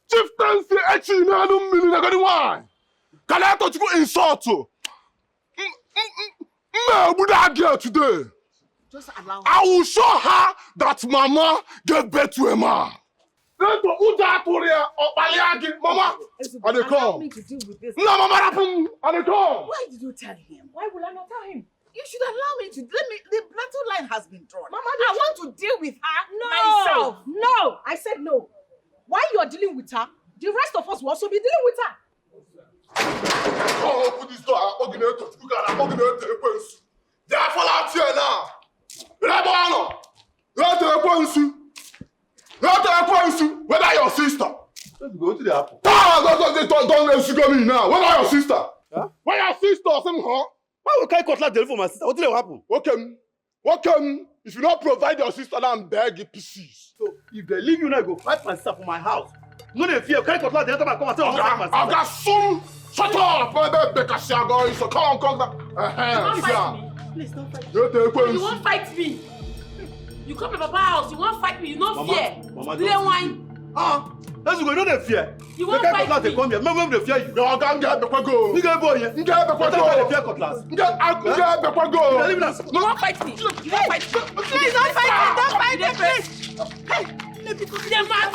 Chieftaincy echi na anu mmiri na gani why? Ka Netto Chukwu insult to. That girl today. Just allow her. I will show her that mama gave birth to a man. Netto Uja Atoria or Baliagi, mama. And they Allow come. me to deal with this. No, mama, and they come. Why did you tell him? Why will I not tell him? You should allow me to. The battle line has been drawn. Mama, I want to deal with her myself. myself. No, I said no. While you are dealing with her, the rest of us will also be dealing with her. Oh, open this door. I'm going to they are fall out here now. Whether your sister. Let's go to the apple. Don't let you go me now. Whether your sister. Huh? Where your sister? Huh? Why would I cutlass deliver for my sister? What did happen? Okay. If you don't provide your sister, then beg you pieces. So if they leave you now, go fight my sister for my house. No, they fear. Carry cutlass, they come and say, "I'm fight my sister." I've got some. Shut up, my baby. So come. Please don't fight me. You won't fight me. You come to Papa's house, you won't fight me, you don't fear. Mama, Play wine. Let's go, you know they fear. You won't fight me. They come here. Remember they fear you. No, I'm get the go. You get boy here. You get the go. They fear cutlass. You get the go. You won't fight me. You won't fight me. Please don't fight me. Don't fight me, please. Hey, The mat.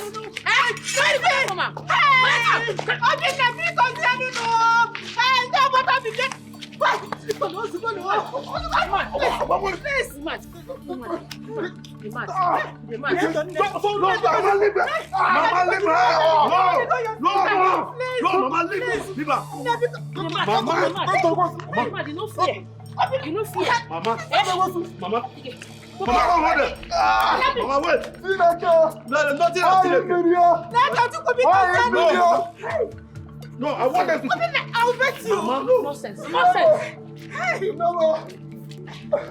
Come on. No, I want them to. I'll bet you. Mama, nonsense. Hey, no.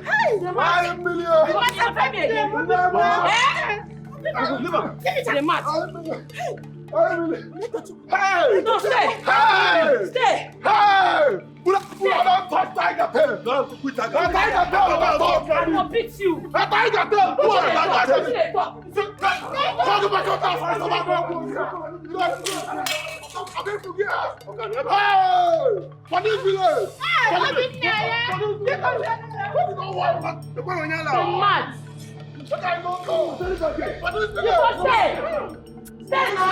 Hey, 1 million. You want to pay me again? Give it to the mat. Hey! No, stay. Hey! Stay. Hey! Don't touch Tiger Tail. Don't quit Tiger Tail. Tiger Tail. I will beat you. Tiger Tail. Hey! For this village. Stay now.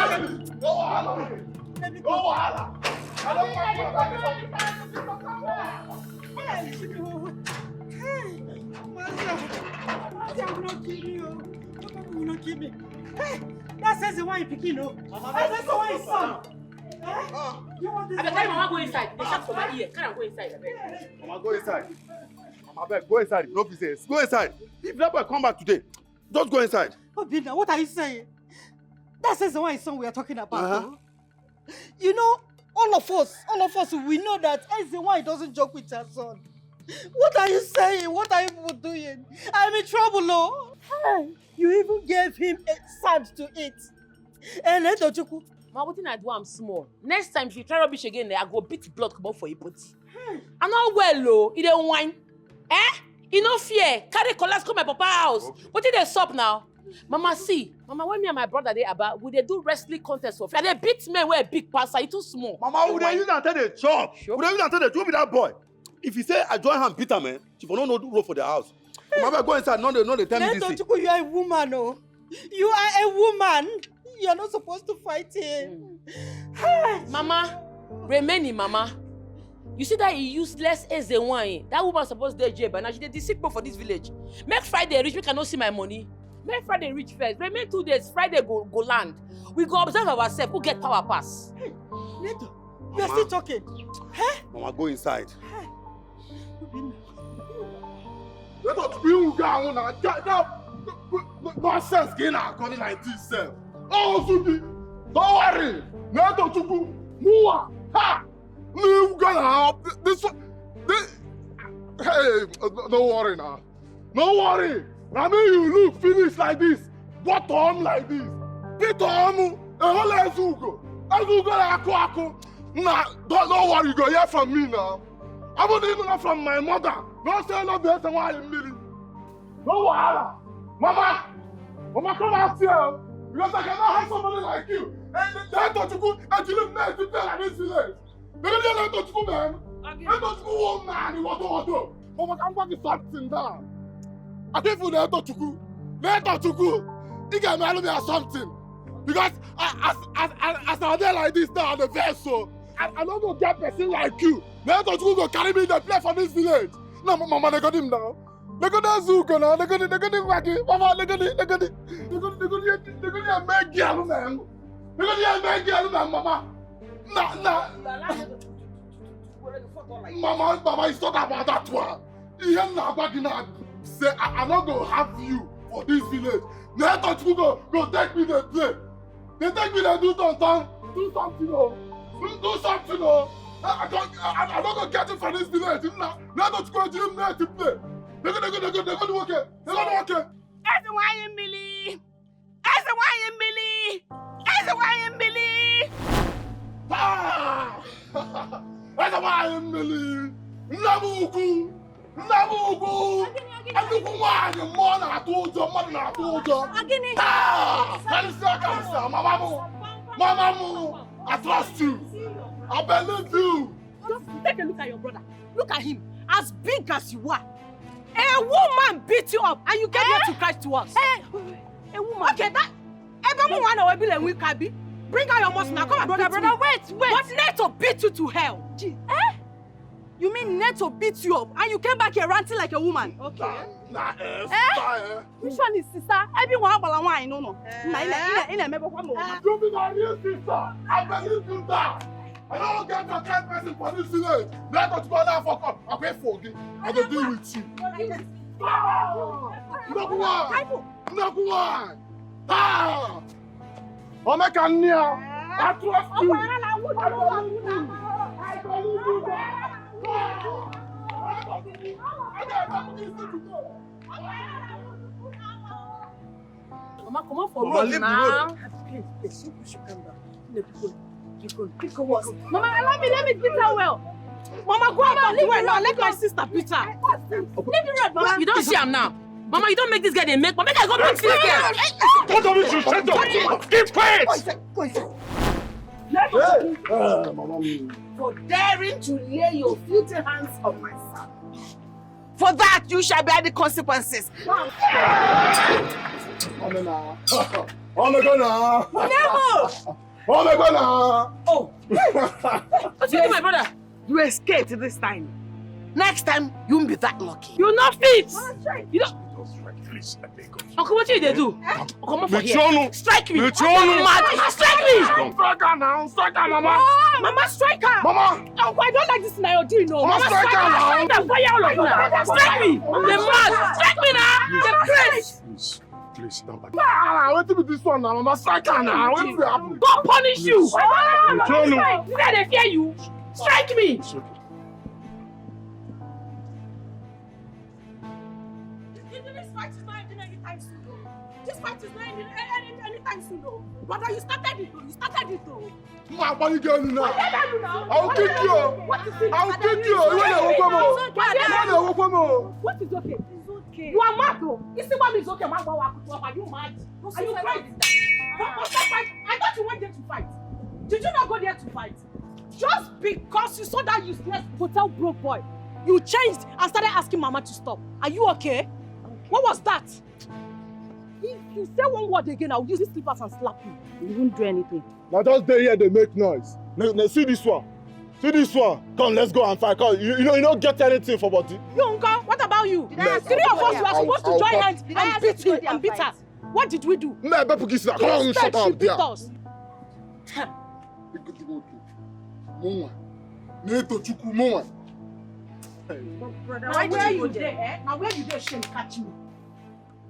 That says the one you picking up. That says the one you son. I beg Mama go inside. They shout for my ear. Can I go inside? Mama, go inside. Mama, beg, go inside. No business. Go inside. If that boy come back today, just go inside. Obinna, what are you saying? That says the one son we are talking about. You know, all of us, we know that Eze doesn't joke with her son. What are you saying? What are you people doing? I'm in trouble, no? Hey, you even gave him a sand to eat. And Netto Chukwu. Ma, what thing I do, I'm small. Next time, if you try rubbish again, I go beat blood come out for your body. I'm not well, though. You don't whine. You no fear. Carry collapse come my papa house. Okay. What did they stop now? Mama, see. Mama, when me and my brother they about, would they do wrestling contest for? They beat men where a big passer. You too small. Mama, would they use and tell the chop? Would they use and tell the truth with that boy? If he say I join him, Peter, man, she will not know the role for the house. Mama, go inside. No, they tell me this. You are a woman, oh. You are a woman. You are not supposed to fight him. Mama, remaining, Mama. You see that he useless as the wine. That woman supposed to jail, but now she did sick for this village. Make Friday rich, we cannot see my money. Make Friday rich first. Remain 2 days. Friday go land. We go observe ourselves. Who get power pass? Netto, you are still talking. Mama, go inside. Let us bring down nonsense again according like this, sir. Oh, Suki, don't worry. Netto Chukwu, Mua, ha! Leave Ghana. This one. Hey, don't worry now. Don't worry. I mean, you look finished like this, bottom like this. Bottom, a whole Ezugo. Ezugo, nah, don't worry, you go hear from me now. I won't even know from my mother. Don't say no better why I'm million. No worry. Mama, come out here. Because I cannot have somebody like you. And then don't you go and you live next to like this village. They're going to go, man. Let us go, man. What? Mama, I'm going to something down. I think for Netto Chukwu, he can marry me or something. Because as I dey like this now on the vessel, I don't go get person like you. Netto Chukwu go carry me the play for this village. No, Mama, they got him now. They got that Zuko now. They got him wacky. Mama, they got him make girl, man. They got him make girl, man, Mama. Nah. Mama, it's not about that one. He ain't not back in. Say, I'm not going to have you for this village. Netto Chukwu go take me the play. They take me to do something. Do something, oh. I'm not going to get you for this village. Netto Chukwu do him to play. They're going to work it. They're going to work it. Everyone, Millie. Ah! Everyone, Millie. Nabuku. Mama, I trust you. I believe you. Just take a look at your brother. Look at him. As big as you are. A woman beat you up and you came here to cry to us. A woman. Okay, that. Someone want to be like we can be. Bring out your muscle now. Come on, brother. Wait. What Netto beat you to hell? You mean Netto beat you up and you came back here ranting like a woman? Okay. Which one is sister? Everyone but one no. You be my real sister. I'm a real sister. I don't get a kind person for this village. Black or together for come. I pay for you. I will deal with you. No one. Ah! Oh my God, I trust you. I believe you. Mama, come on for road now. Please, you should come down. Keep going. Mama, let me beat her well. Mama, go out the way now. Let my sister beat her. Leave the road, Mama. You don't see him now. Mama, you don't make this guy they make. Mama, make I go beat this girl. What are you shut up? Keep quiet. For daring to lay your filthy hands on my son. For that, you shall bear the consequences. Oh my God! Never! Oh my God! Oh! What you do, my brother? You escaped this time. Next time, you won't be that lucky. You're not fit. You don't. Please, I beg you. Uncle, what did they do? Come on for here. Strike me. Strike me. Strike her now. Strike her, Mama. Oh, Mama, strike her. Mama. Uncle, I don't like this now. Do you know? Mama, strike her now. Fire all of you. Strike me. The mad. Strike me now. The press. Please, don't back. What do this one now, Mama? Strike her now. What will happen? God punish you. They fear you. Strike me. This fight is not ending anytime soon, though. Brother, you started it, though. My body girl now. I'll kick you. What is it? I'll kick you. What is okay? It's okay. You are mad, though. You see what is okay, man? Are you mad? Are you crazy? I thought you went there to fight. Did you not go there to fight? Just because you saw that useless hotel broke boy, you changed and started asking Mama to stop. Are you okay? What was that? If you say one word again, I'll use these slippers and slap you. You won't do anything. Now just stay here, they make noise. Now see this one. See this one. Come, let's go and fight. Come, you don't get anything for body. You, Uncle, what about you? Yes, 3 of us were supposed to join hands and beat him and beat her. What did we do? Come on, shut up there. Us. Now where you there? Now where you there? Shame catch me.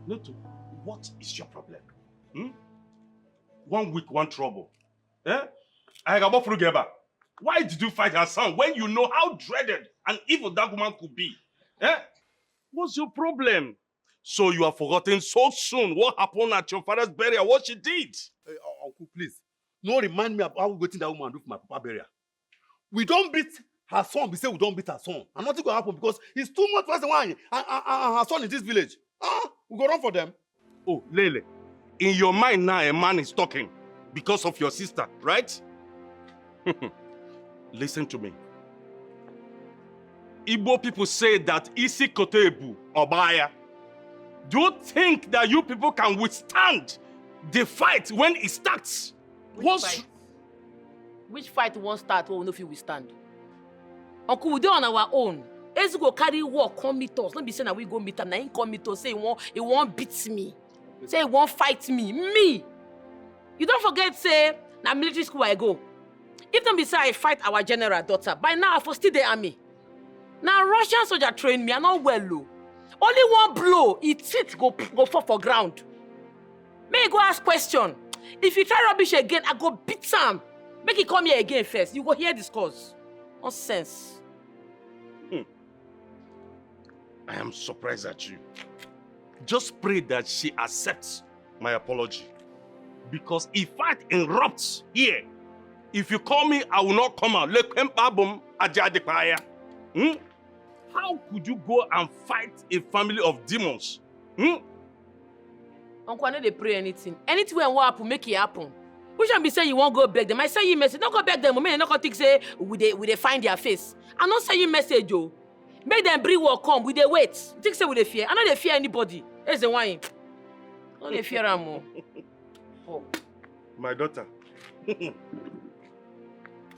Netto, what is your problem? 1 week, one trouble. AJABARA, why did you fight her son when you know how dreaded and evil that woman could be? What's your problem? So you have forgotten so soon what happened at your father's burial, what she did? Hey, Uncle, please. No remind me of how we go to that woman do for my papa burial. We don't beat her son, we say we don't beat her son. And nothing will happen because it's too much for NWANYI and her son in this village. We go run for them. Oh, Lele, in your mind now a man is talking because of your sister, right? Listen to me. Igbo people say that isi kotebu obaya. Do you think that you people can withstand the fight when it starts? Which fight won't start when we know if we stand? Uncle, we do on our own. Let's go carry war, come meet us. Don't be saying that we go meet him. Now he come meet us. Say he won't beat me. Say he won't fight me. Me. You don't forget, say, now military school I go. If don't be say I fight our general daughter, by now I for still the army. Now Russian soldier train me, I not well low. Only one blow, it go fall for ground. May I go ask question. If you try rubbish again, I go beat Sam. Make it come here again first. You go hear discourse. Nonsense. I am surprised at you. Just pray that she accepts my apology. Because if fight erupts here, if you call me, I will not come out. How could you go and fight a family of demons? Uncle, I know they pray anything. Anything when what happen, make it happen. Which one be say you won't go beg them? I say you message. Don't go beg them. They not gonna think say will they find their face. I not say you message yo. Make them bring what come. Will they wait? You think say will they fear? I know they fear anybody. That's the wine. Don't they fear them more. Oh. My daughter.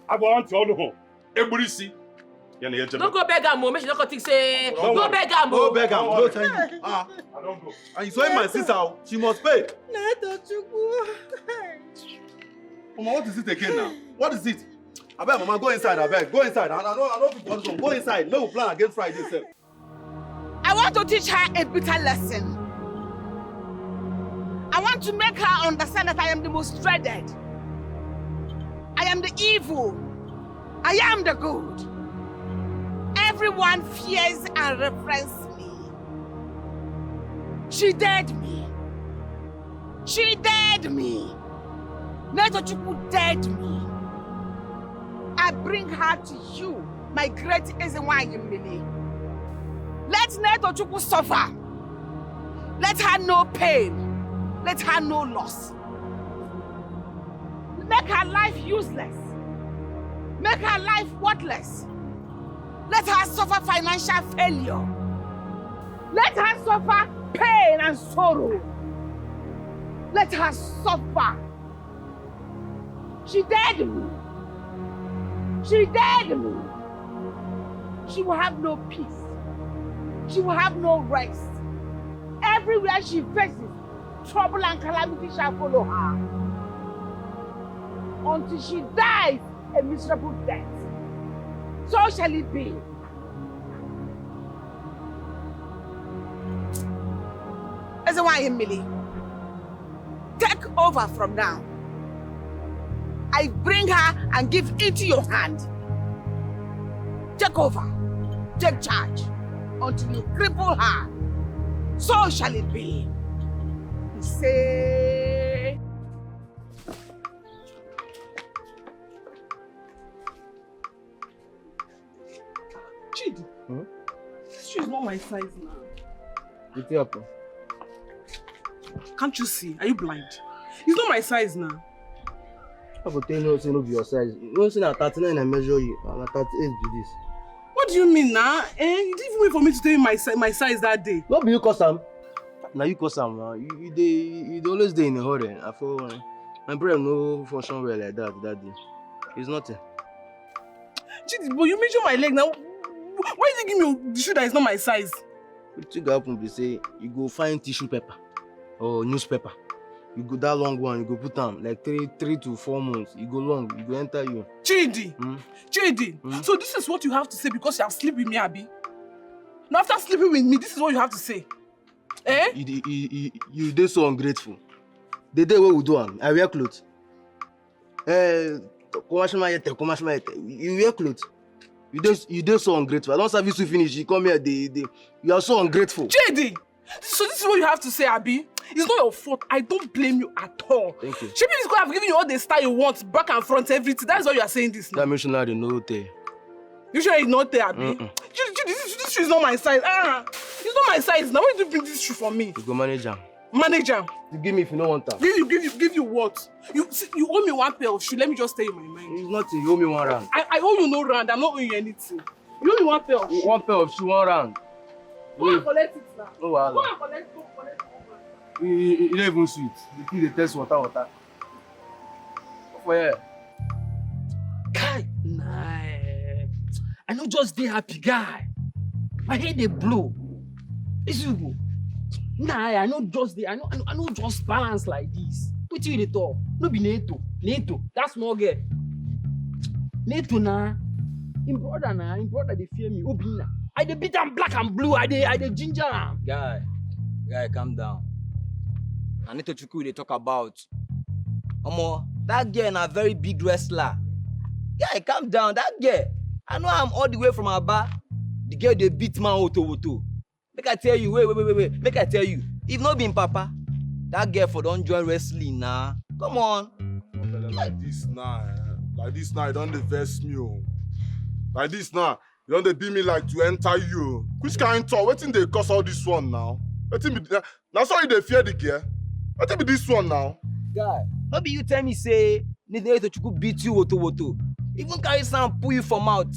I want to know. Everybody see. Don't go beg am, make she don't think say. Don't Go beg am. Go beg am. No tell you. I don't go. And you saw my sister. She must pay. Netto Chukwu. Mama, what is it again now? What is it? I beg, Mama, go inside. I beg, go inside. I don't go inside. No plan against Friday, sir. I want to teach her a bitter lesson. I want to make her understand that I am the most dreaded. I am the evil. I am the good. Everyone fears and reverences me. She dared me. She dared me. Netto Chukwu dared me. I bring her to you, my great NWANYI. Let Netto Chukwu suffer. Let her know pain. Let her know loss. Make her life useless. Make her life worthless. Let her suffer financial failure. Let her suffer pain and sorrow. Let her suffer. She dared me. She dared me. She will have no peace. She will have no rest. Everywhere she faces, trouble and calamity shall follow her. Until she dies a miserable death. So shall it be. NWANYI, take over from now. I bring her and give into your hand. Take over. Take charge. Until you cripple her. So shall it be. He say. Chidi, this shoe is not my size now. What's up? Can't you see? Are you blind? It's not my size now. I go tell you no, say no be your size. You know, say na 39 I measure you. Na 38 be this. What do you mean now? You didn't even wait for me to tell you my size that day. No be you cause am. Na you cause am now. You dey always dey in a hurry. I feel my brain no function well like that day. It's nothing. Chidi, but you measure my leg now. Why did you give me the shoe that is not my size? Wetin go happen be say you go find tissue paper or newspaper. You go that long one, you go put am like 3 to 4 months. You go long, you go enter you. Chidi, Chidi. So this is what you have to say because you have slept with me, Abi. Now after sleeping with me, this is what you have to say. Eh? You dey so ungrateful. The day wey we do am, I wear clothes. You wear clothes. You dey so ungrateful. I don't service you finish. You come here, you are so ungrateful. Chidi, so this is what you have to say, Abi. It's not your fault. I don't blame you at all. Thank you. Maybe this guy have given you all the style you want, back and front, everything. That's why you are saying this now. That missionary no there. You sure it's not there, Abi? This shoe is not my size. It's not my size. Now why did you bring this shoe for me? You go manage am. Manage am? You give me if you don't want am. Give you what? You owe me one pair of shoe. Let me just tell you my mind. It's nothing. You owe me 1 round. I owe you no round. I'm not owing you anything. You owe me one pair of shoe. 1 pair of shoe, 1 round. Go and collect it now. No wahala. Go and collect it. You don't even sweet. The kid dey test water. For here. Guy, nah. I no just dey happy, guy. My head dey blow. It's you. Nah, I no just dey. I no just balance like this. Wetin you dey talk? No be Netto. That small girl. Netto na. Him brother dey fear me. Obinna. I dey beat am black and blue. I dey ginger am. Guy, calm down. I need to Chukwu they talk about. Omo, that girl na very big wrestler. Guy, calm down. That girl, I know I'm all the way from Aba. The girl they beat man woto. Make I tell you, wait. Make I tell you, if not being Papa, that girl for don't join wrestling nah. Come on. Like this now, you don't vex me. Like this now, you don't beat me like to enter you. Which kind talk? Wetin dey cause all this one now? Now sorry they fear the girl. What be this one now? Guy, not be you tell me say Netto Chukwu beat you woto. Even carry some pull you from mouth.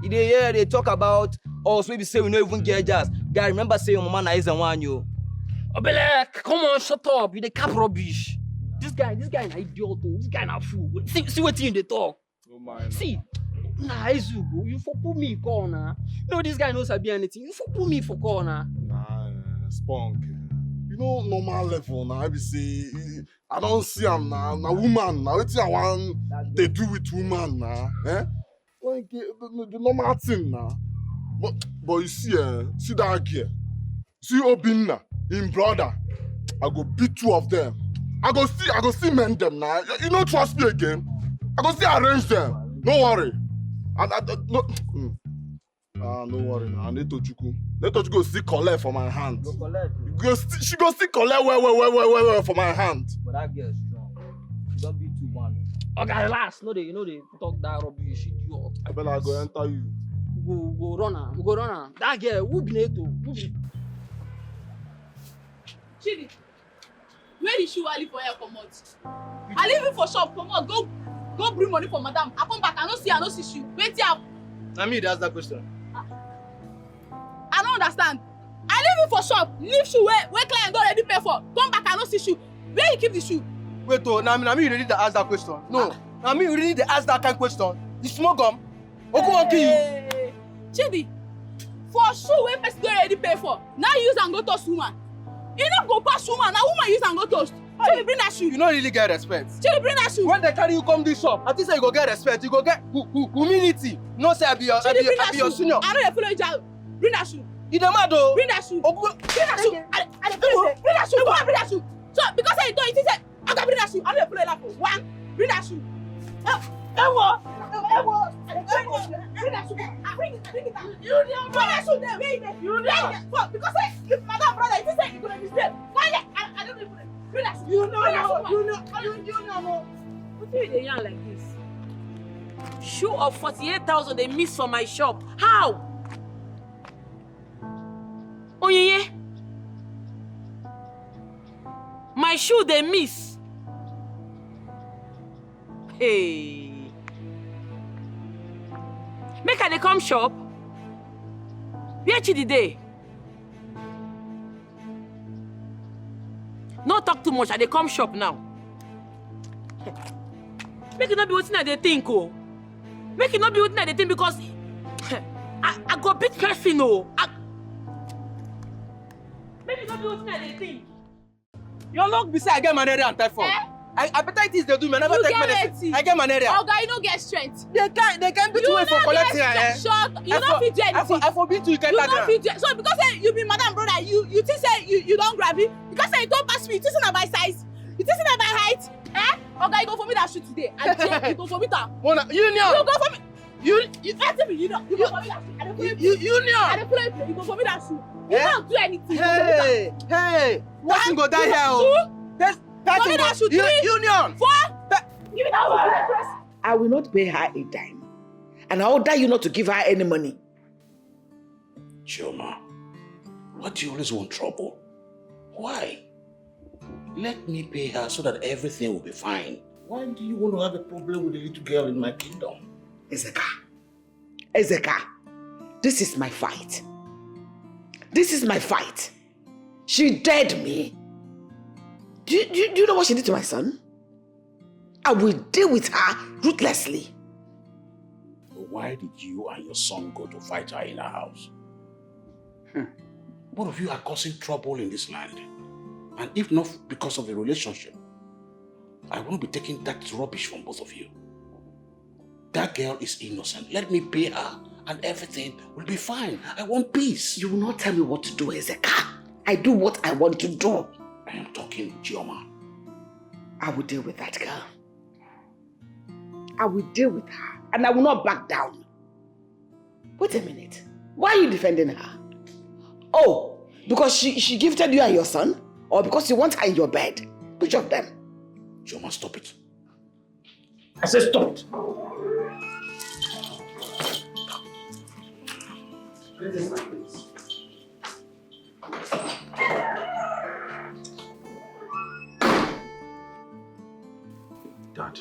If they hear they talk about us, maybe say we no even get jazz. Guy, remember say your mama na is a one yo. Obele, come on, shut up. You dey cap rubbish. This guy na idiot. This guy na fool. See what in the talk. Oh my. See, nah, Ezugo, you for put me in corner. No, this guy knows sabi anything. You for put me for corner. Nah, Spunk. You know, normal level now. I be say, I don't see am now. Na woman now. Wetin I want they do with woman now? Eh? Like the normal thing now. But you see, see that girl. See Obinna, him brother. I go beat two of them. I go see mend them now. You don't trust me again. I go see arrange them. No worry. No. No worry now. Netto go see collect for my hand. She go see collect well for my hand. But that girl is strong. She don't be too one. Okay, last. No, they talk that rubbish. Idiot. I better go enter you. Go run her. That girl, who be Netto? Chidi, where the shoe I leave for here comot? I leave it for shop comot. Go bring money for madam. I come back, I no see shoe. Wait here. I mean, that's that question. I don't understand. I leave it for shop. Leave shoe where client don't already pay for. Come back, I no see shoe. Where you keep the shoe? Wait, now me you ready to ask that question? No. Now me you ready to ask that kind of question? The smoke gum? Oku won't kill you. Chidi, for shoe where person don't already pay for. Now you use and go toast woman. You don't go pass woman. Now woman use and go toast. Chidi, bring that shoe. You don't really get respect. Chidi, bring that shoe. When they carry you come this shop, I think say you go get respect. You go get humility. No say I be your senior. I know you follow each other. Bring that shoe. You the mad though. Bring that shoe. Bring that shoe. Bring that shoe. Go on, bring that shoe. So because I don't, it say I can bring that shoe. I know you follow that. One, bring that shoe. Ewo. Bring that shoe. Bring it. You bring that shoe there. Where is it? You there. Because if madam brother, if you say you're gonna be there, why? I don't even. Bring that shoe. You know. What do you yarn like this? Shoe of 48,000 they miss from my shop. How? Onyinye. My shoe they miss. Hey. Make her they come shop. Where Chidi dey? No talk too much, I they come shop now. Make it not be what they think, oh. Make it not be what they think because I go beat person, oh. Make it not be what they think. Your luck be say I get malaria and typhoid. Hepatitis they do me, I never take medicine. I get malaria. Oga, you no get strength. They can't beat you away for collecting here. Shut. You no fit do anything. I forbid you get that. You no fit do. So because you be madam brother, you think say you don't grab me because say you don't pass me. You think say na by size. You think say na by height. Oga, you go for me that shoot today. And check, you go for me that. Union. You go for me. You answer me. You go for me that shoot. Union. I dey follow you. You go for me that shoot. You don't do anything. Hey. Person go die here. Oh. Union. Give me that one. I will not pay her a dime. And I order you not to give her any money. Chioma, why do you always want trouble? Why? Let me pay her so that everything will be fine. Why do you want to have a problem with the little girl in my kingdom? Ezeka, this is my fight. This is my fight. She dared me. Do you know what she did to my son? I will deal with her ruthlessly. Why did you and your son go to fight her in her house? Both of you are causing trouble in this land. And if not because of the relationship, I won't be taking that rubbish from both of you. That girl is innocent. Let me pay her and everything will be fine. I want peace. You will not tell me what to do, Ezeka. I do what I want to do. I am talking Chioma. I will deal with that girl. I will deal with her and I will not back down. Wait a minute. Why are you defending her? Oh, because she gifted you and your son? Or because you want her in your bed? Which of them? Chioma, stop it. I said stop it. Dad.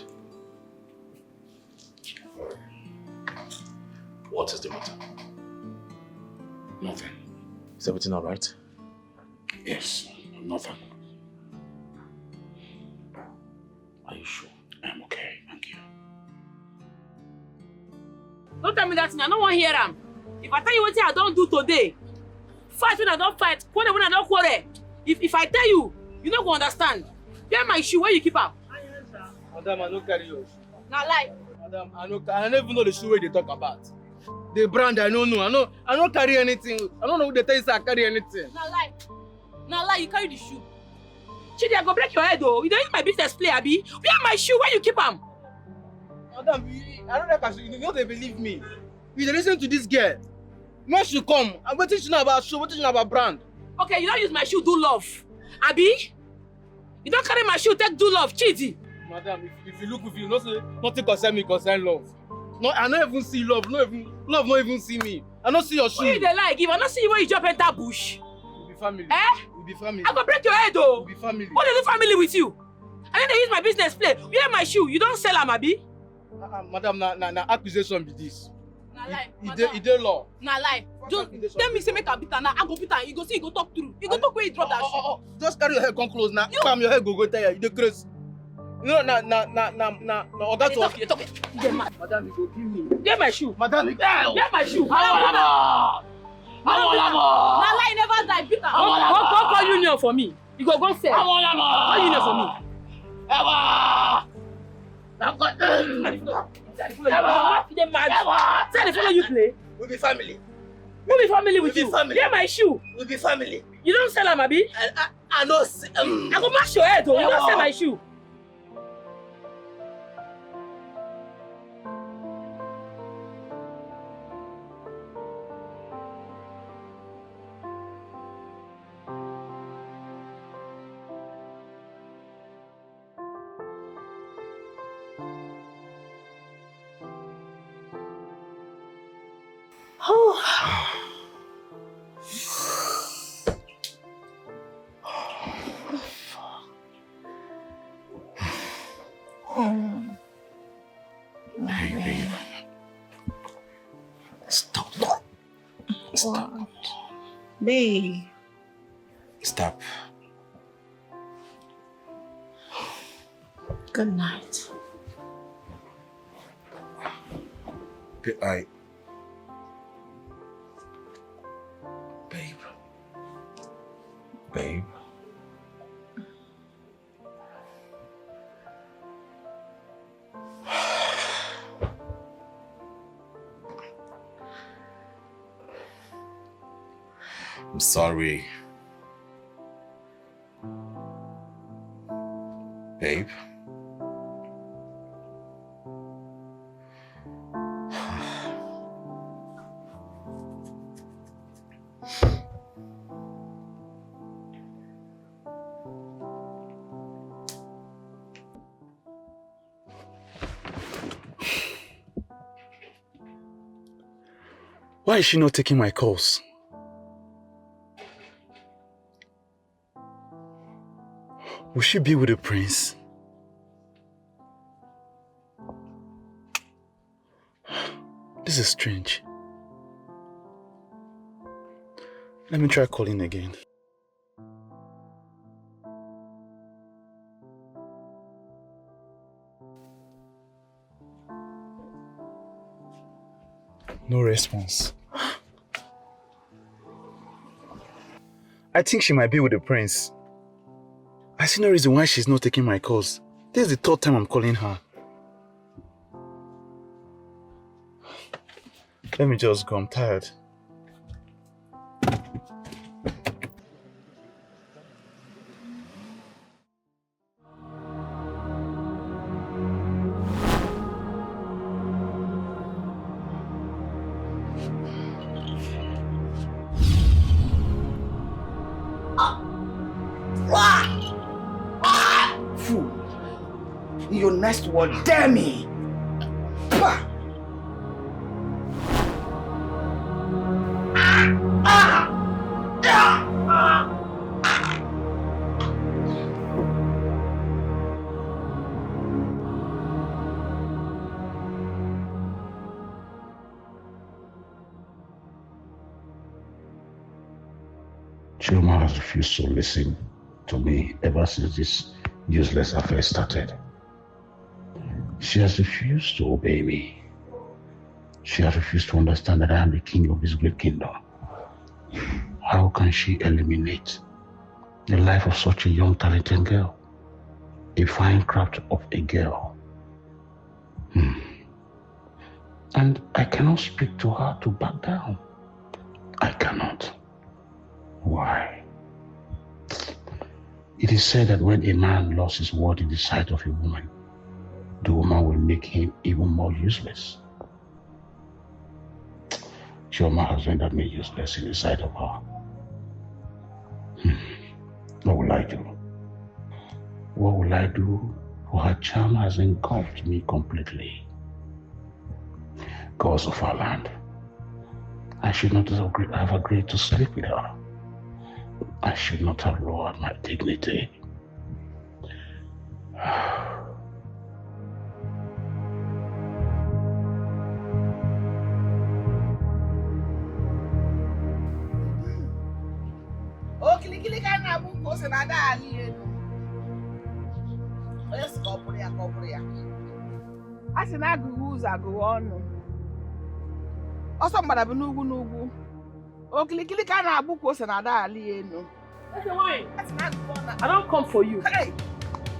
What is the matter? Nothing. Is everything all right? Yes, nothing. Are you sure? I'm okay, thank you. Don't tell me that thing. I don't want to hear them. If I tell you what I don't do today, fight when I don't fight, quarrel when I don't quarrel. If I tell you, you not going to understand. Where my shoe? Where you keep up? Madam, I don't carry your shoe. Not lie. Madam, I don't even know the shoe where they talk about. The brand, I don't know. I don't carry anything. I don't know who they tell you I carry anything. Not lie. Not lie, you carry the shoe. Chidi, I go break your head though. You don't use my business play, Abi. Where my shoe? Where you keep them? Madam, I don't like you. You don't believe me. You don't listen to this girl. When she come, I'm waiting to know about shoe, waiting to know about brand. Okay, you don't use my shoe, do love. Abi? You don't carry my shoe, take do love, Chidi. Madam, if you look with you, you know say nothing concern me, concern love. No, I don't even see love. Love not even see me. I don't see your shoe. Who you dey like? If I don't see you when you jump enter bush. We be family. Eh? We be family. I go break your head though. We be family. What is the family with you? I don't use my business play. Where my shoe? You don't sell them, Abi? Madam, na accusation be this. Na lie. It dey law. Na lie. Just tell me say make I beat am now. I go beat am. You go see, you go talk through. You go talk where you drop that shit. Just carry your head come close now. Calm your head go tire. You dey crazy. You know, Oga talk. Madam, you go give me. Get my shoe. Madam, get my shoe. Na lie, never die. Beat am. Go call union for me. You go sell. Call union for me. Say follow you play. We be family. Who be family with you? Family. Get my shoe. We be family. You don't sell them, Abi? I know. I go mash your head, though. You don't sell my shoe. Baby. Stop. Stop. What? Babe. Stop. Good night. Babe. I'm sorry. Babe. Why is she not taking my calls? Will she be with the prince? This is strange. Let me try calling again. No response. I think she might be with the prince. I see no reason why she's not taking my calls. This is the third time I'm calling her. Let me just go, I'm tired. Your next word, dare me. Pah. Chioma has refused to listen to me ever since this useless affair started. She has refused to obey me. She has refused to understand that I am the king of this great kingdom. How can she eliminate the life of such a young, talented girl? A fine craft of a girl. And I cannot speak to her to back down. I cannot. Why? It is said that when a man lost his word in the sight of a woman, the woman will make him even more useless. Chioma has rendered me useless in the sight of her. What will I do? What will I do? For her charm has engulfed me completely. Gods of our land, I should not have agreed to sleep with her. I should not have lowered my dignity. Kilikili ka na bu ko se na da ali enu. Oya si ko puru ya. Asi na agu uza agu onu. Oso mbada bi n'ugwu. Kilikili ka na bu ko se na da ali enu. I don't come for you. Hey!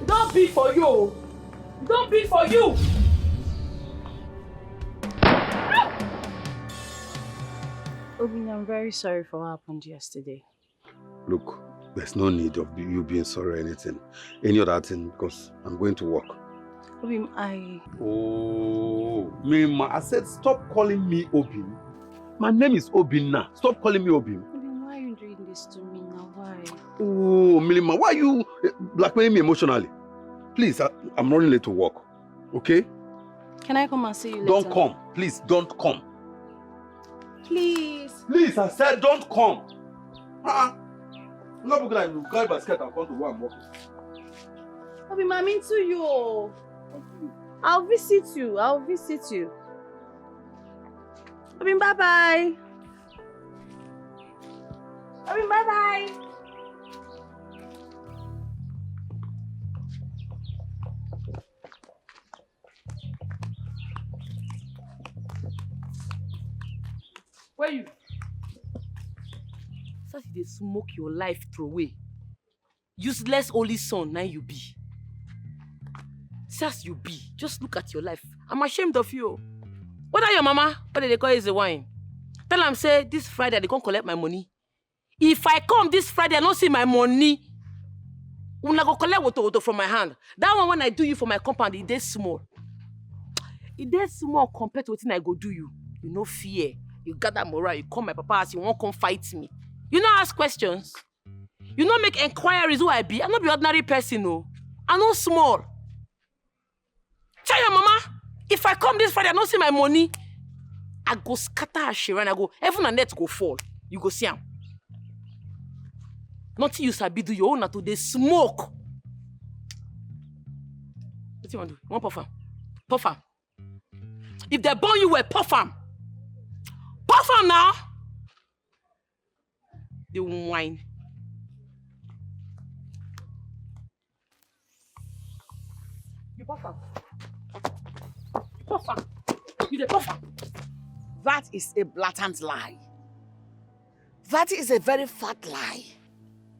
It don't be for you. It don't be for you. Obin, I'm very sorry for what happened yesterday. Look, there's no need of you being sorry or anything. Any other thing, because I'm going to work. Obin, Oh, Mima, I said stop calling me Obin. My name is Obin now. Stop calling me Obin. Obin, why are you doing this to me now? Why? Oh, Milima, why are you blackmailing me emotionally? Please, I'm running late to work. Okay? Can I come and see you later? Don't come. Please, don't come. Please. Please, I said don't come. I'm not looking like you carry basket and come to where I'm working. Obin, I'm into you. I'll visit you. Obin, bye-bye. Obin, bye-bye. Where you? Such they smoke your life through away. Useless only son, now you be. As you be, just look at your life. I'm ashamed of you. What are your mama? What did they call is the wine? Tell them say this Friday they can't collect my money. If I come this Friday I don't see my money, I'm not gonna collect water from my hand. That one when I do you for my compound, it is small. It is small compared to what I go do you. You no fear. You gather morale. You come my papa as you won't come fight me. You not ask questions. You not make inquiries who I be. I'm not be ordinary person, no. I'm not small. Tell your mama, if I come this Friday, I don't see my money, I go scatter her share and I go, heaven and earth go fall. You go see him. Nothing you sabi do your own to they smoke. What you want to do? You want puff am? Puff am. If they burn you, puff am. Puff am now. They won't whine. You puff am. Puff am. You the puff am. That is a blatant lie. That is a very fat lie.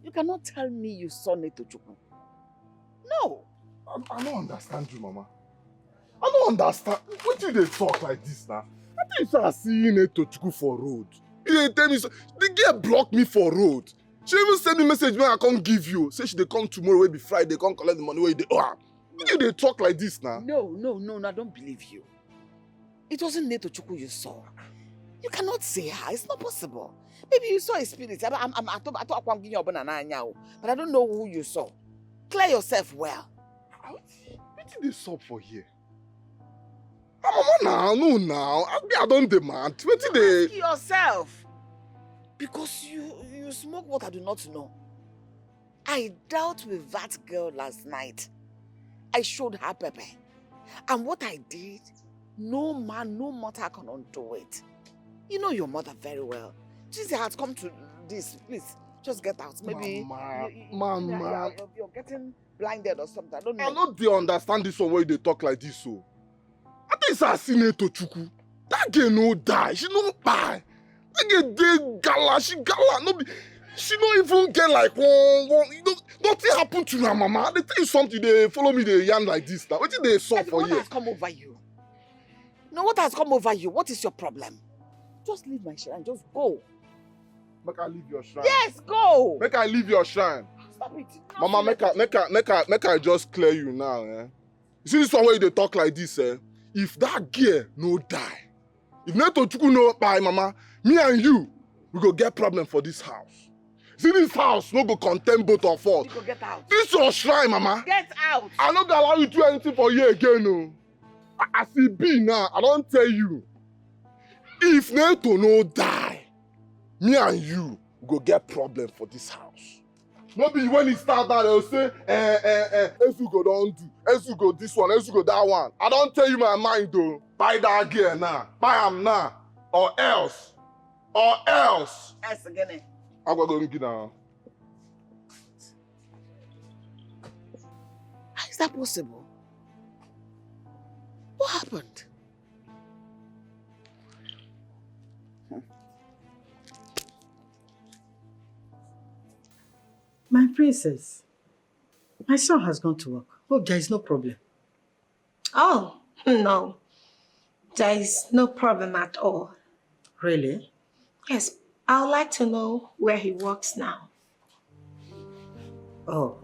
You cannot tell me you saw Netto. No. I don't understand you, Mama. I don't understand. Why do they talk like this now? I think you start seeing Netto for road. You tell me so. The girl blocked me for road. She even sent me a message when I can't give you. Say she they come tomorrow, will be Friday, can't collect the money where they are. Why do they talk like this now? No, I don't believe you. It wasn't Netto you saw. You cannot say her. It's not possible. Maybe you saw a spirit. I thought I'm giving you a banana now, but I don't know who you saw. Clear yourself well. What did they stop for here? Mama, now. I don't demand. What did they? Ask yourself. Because you smoke what I do not know. I dealt with that girl last night. I showed her pepper. And what I did, no man, no mortal can undo it. You know your mother very well. She has come to this. Please, just get out. Maybe Mama. You're getting blinded or something. I don't know. I know they understand this one where they talk like this, so. I think it's assassinate Tochukwu. That girl no die. She no die. That girl dey gala. She gala. No be. She don't even get like one. You know, nothing happened to her mama. They tell you something. They follow me. They yarn like this. Now, what did they solve for you? What has come over you? No, what has come over you? What is your problem? Just leave my shrine. Just go. Make I leave your shrine. Yes, go. Make I leave your shrine. Stop it. Mama, make I just clear you now. Eh? You see this one where they talk like this, eh? If that girl no die, if Netto Chukwu no die, mama, me and you, we go get problem for this house. See this house no go contain both of us. You go get out. This your shrine, mama. Get out. I no go allow you to do anything for you again, no. As it be now, I don't tell you. If Netto no die, me and you go get problem for this house. Maybe when it start that they'll say, Ezugo don't do, Ezugo this one, Ezugo that one. I don't tell you my mind though. Buy that gear now, buy him now, or else. Yes, again. I'm gonna go now. How is that possible? What happened? My princess, my son has gone to work. Hope there is no problem. Oh, no. There is no problem at all. Really? Yes, I would like to know where he works now. Oh.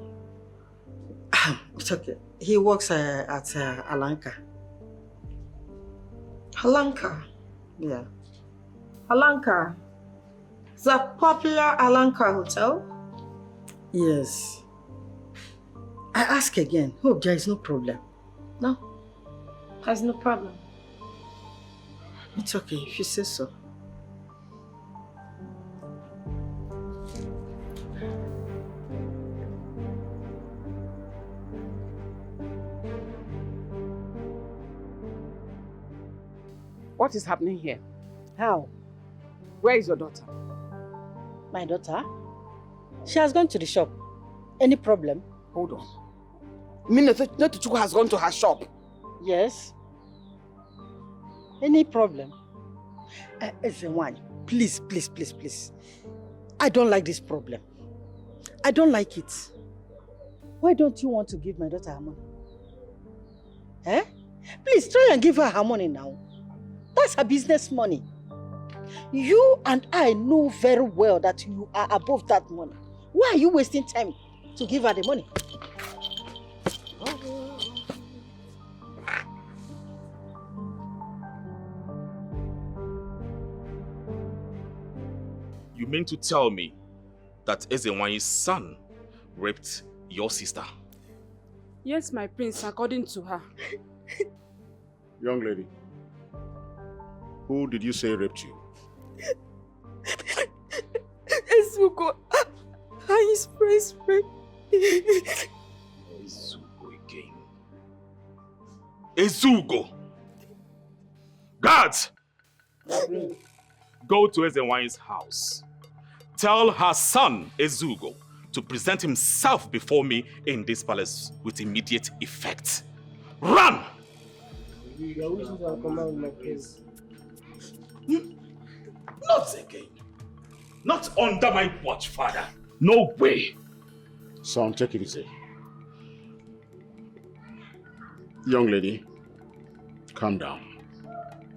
It's okay. He works at Alanka. Alanka? Yeah. Alanka? The popular Alanka hotel? Yes. I ask again. Hope there is no problem. No. There's no problem. It's okay if you say so. What is happening here? How? Where is your daughter? My daughter? She has gone to the shop. Any problem? Hold on. You mean Netto Chukwu has gone to her shop? Yes. Any problem? NWANYI, please. I don't like this problem. I don't like it. Why don't you want to give my daughter her money? Eh? Please try and give her her money now. That's her business money. You and I know very well that you are above that money. Why are you wasting time to give her the money? You mean to tell me that NWANYI's son raped your sister? Yes, my prince, according to her. Young lady, who did you say raped you? Ezugo, his praise raped. Ezugo again. Ezugo! Guards! Go to NWANYI's house. Tell her son, Ezugo, to present himself before me in this palace with immediate effect. Run! Not again. Not under my watch, father. No way. Son, take it easy. Young lady, calm down.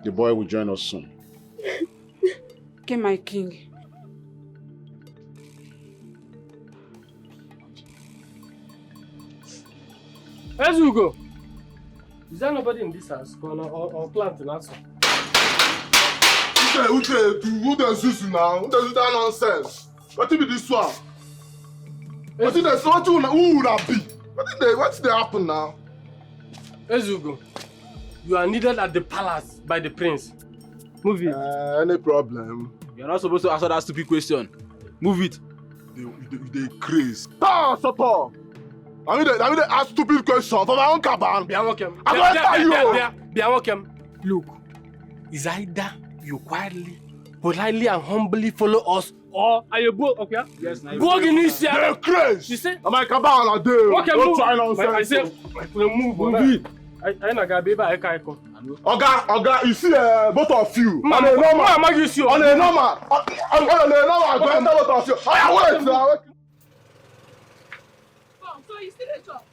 The boy will join us soon. Okay, my king. Ezugo! Is there nobody in this house? Or plant in house? Uche, who does this now? Who does that nonsense? What be this one? What did they say? Who would that be? What did they happen now? Ezugo, you are needed at the palace by the prince. Move it. Any problem? You're not supposed to answer that stupid question. Move it. They crazy. Shut up! I mean, they ask stupid questions for my own cabin. Be welcome. I'm going to tell you. Be welcome. Look, it's either you quietly politely and humbly follow us, or are you both okay? Yes, now. Go against you. They're crazy. You say? I'm like, come on, dude. Okay, Don't move. try nonsense. I say, move it. I not gonna be able to Oga, you see, both of you. Man, on a normal. man, man, you see. On a normal. On a normal. Go enter both of you. Oh, yeah, wait now. So you still a chop?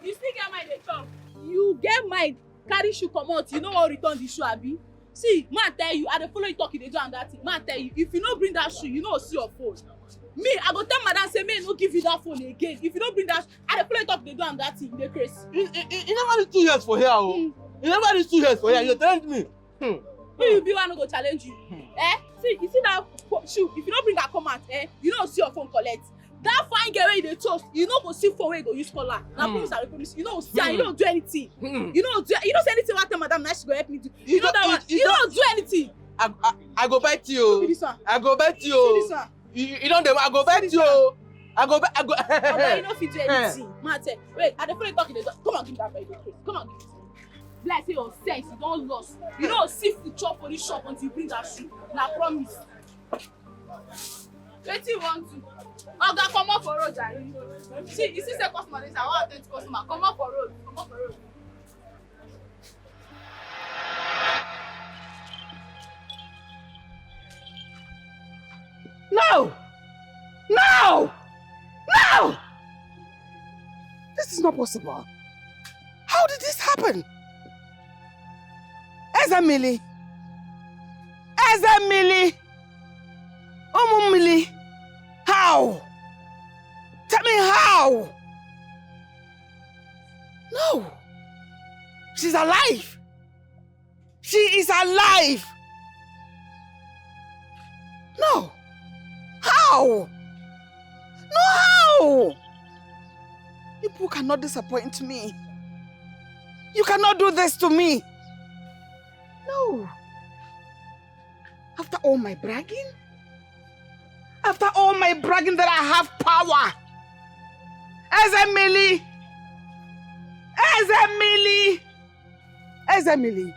You still get mind a chop? You get mind, carry shoe come out, you know what return the shoe, abi? See, man tell you, I dey follow you talk, you dey do and that thing. Man tell you, if you no bring that shoe, you no see your phone. Me, I go tell madam say, may no give you that phone again. If you don't bring that, I dey follow you talk, you dey do and that thing, dey crazy. You never reach 2 years for here, oh. You never reach 2 years for here, you challenge me. Who you be one no go challenge you? See, you see that shoe, if you don't bring that come out, you don't see your phone collect. That fine girl wey you dey toast, you no go see phone wey you go use call her. Na promise I dey promise you. You no see her, you don't do anything. You don't say anything what tell madam na she go help me do. You know that one. You don't do anything. I go bet you. I go bet you. See this one. You don't I go bet you. I go. Okay, you no fit do anything. Man tell, wait, I dey follow you talk, you dey talk. Come on, give me that very case. Come on, give it to me. Like say your sense, you don lost. You no see food chop for this shop until you bring that shoe. Na promise. Wetin you want to? Oga, comot for road, jare. See, you see say customer dey say I wan at ten d customer. Comot for road. Comot for road. No! No! No! This is not possible. How did this happen? Ezemili! Ezemili! Omumili! How? Tell me how? No! She's alive! She is alive! No! How? No, how? You people cannot disappoint me. You cannot do this to me. No. After all my bragging? After all my bragging that I have power? Ezemili! Ezemili! Ezemili!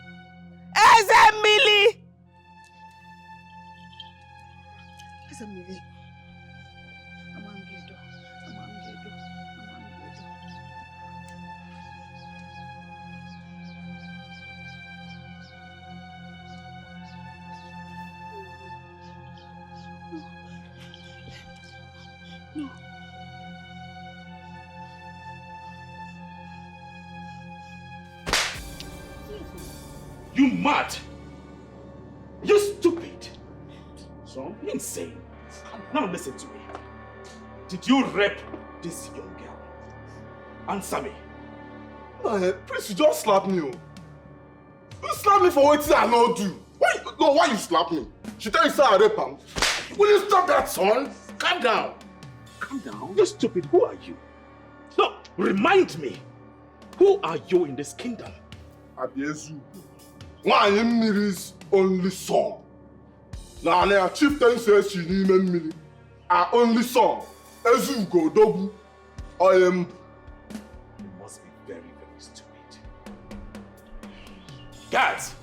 Ezemili! Ezemili! You mad? You stupid. So you insane. Now listen to me. Did you rape this young girl? Answer me. Please, you just slap me. You slap me for what I not do. Why you slap me? She tell you say I rape her. Will you stop that, son? Calm down. Calm down. You stupid. Who are you? No, remind me. Who are you in this kingdom? Abiezu. NWANYI mmiri's only son. Na our chieftain says she n'ime mmiri. Our only son. Ezugo Odogwu. I am. You must be very, very stupid. Guards!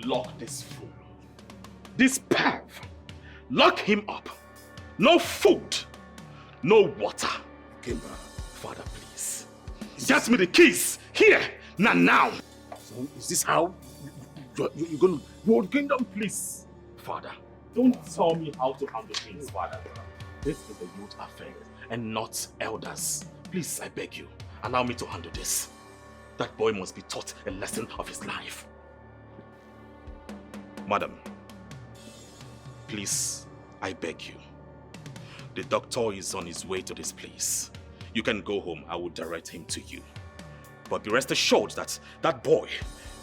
Lock this fool. This perv. Lock him up. No food. No water. Kimba. Father, please. Get me the keys. Here. Now. So is this how you're gonna hold kingdom? Please. Father, don't tell me how to handle things, Father. This is a youth affair and not elders. Please, I beg you, allow me to handle this. That boy must be taught a lesson of his life. Madam, please, I beg you. The doctor is on his way to this place. You can go home. I will direct him to you. But be rest assured that that boy,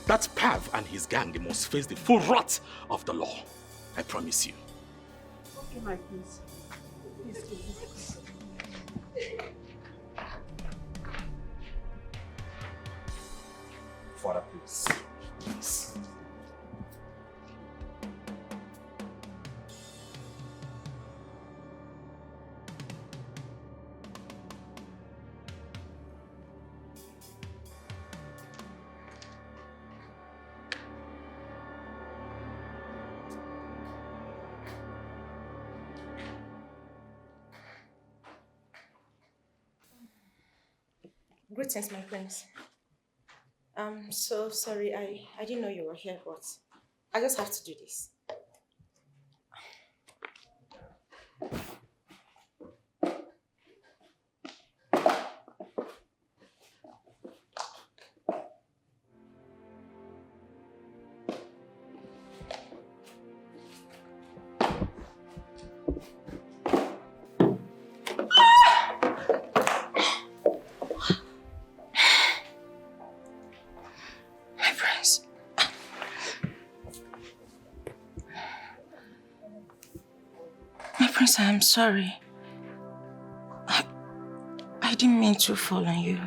that Pav and his gang, they must face the full wrath of the law. I promise you. Okay, my prince. Please. Father, please. Please. Greetings, my prince. I'm so sorry. I didn't know you were here, but I just have to do this. I'm sorry. I didn't mean to fall on you.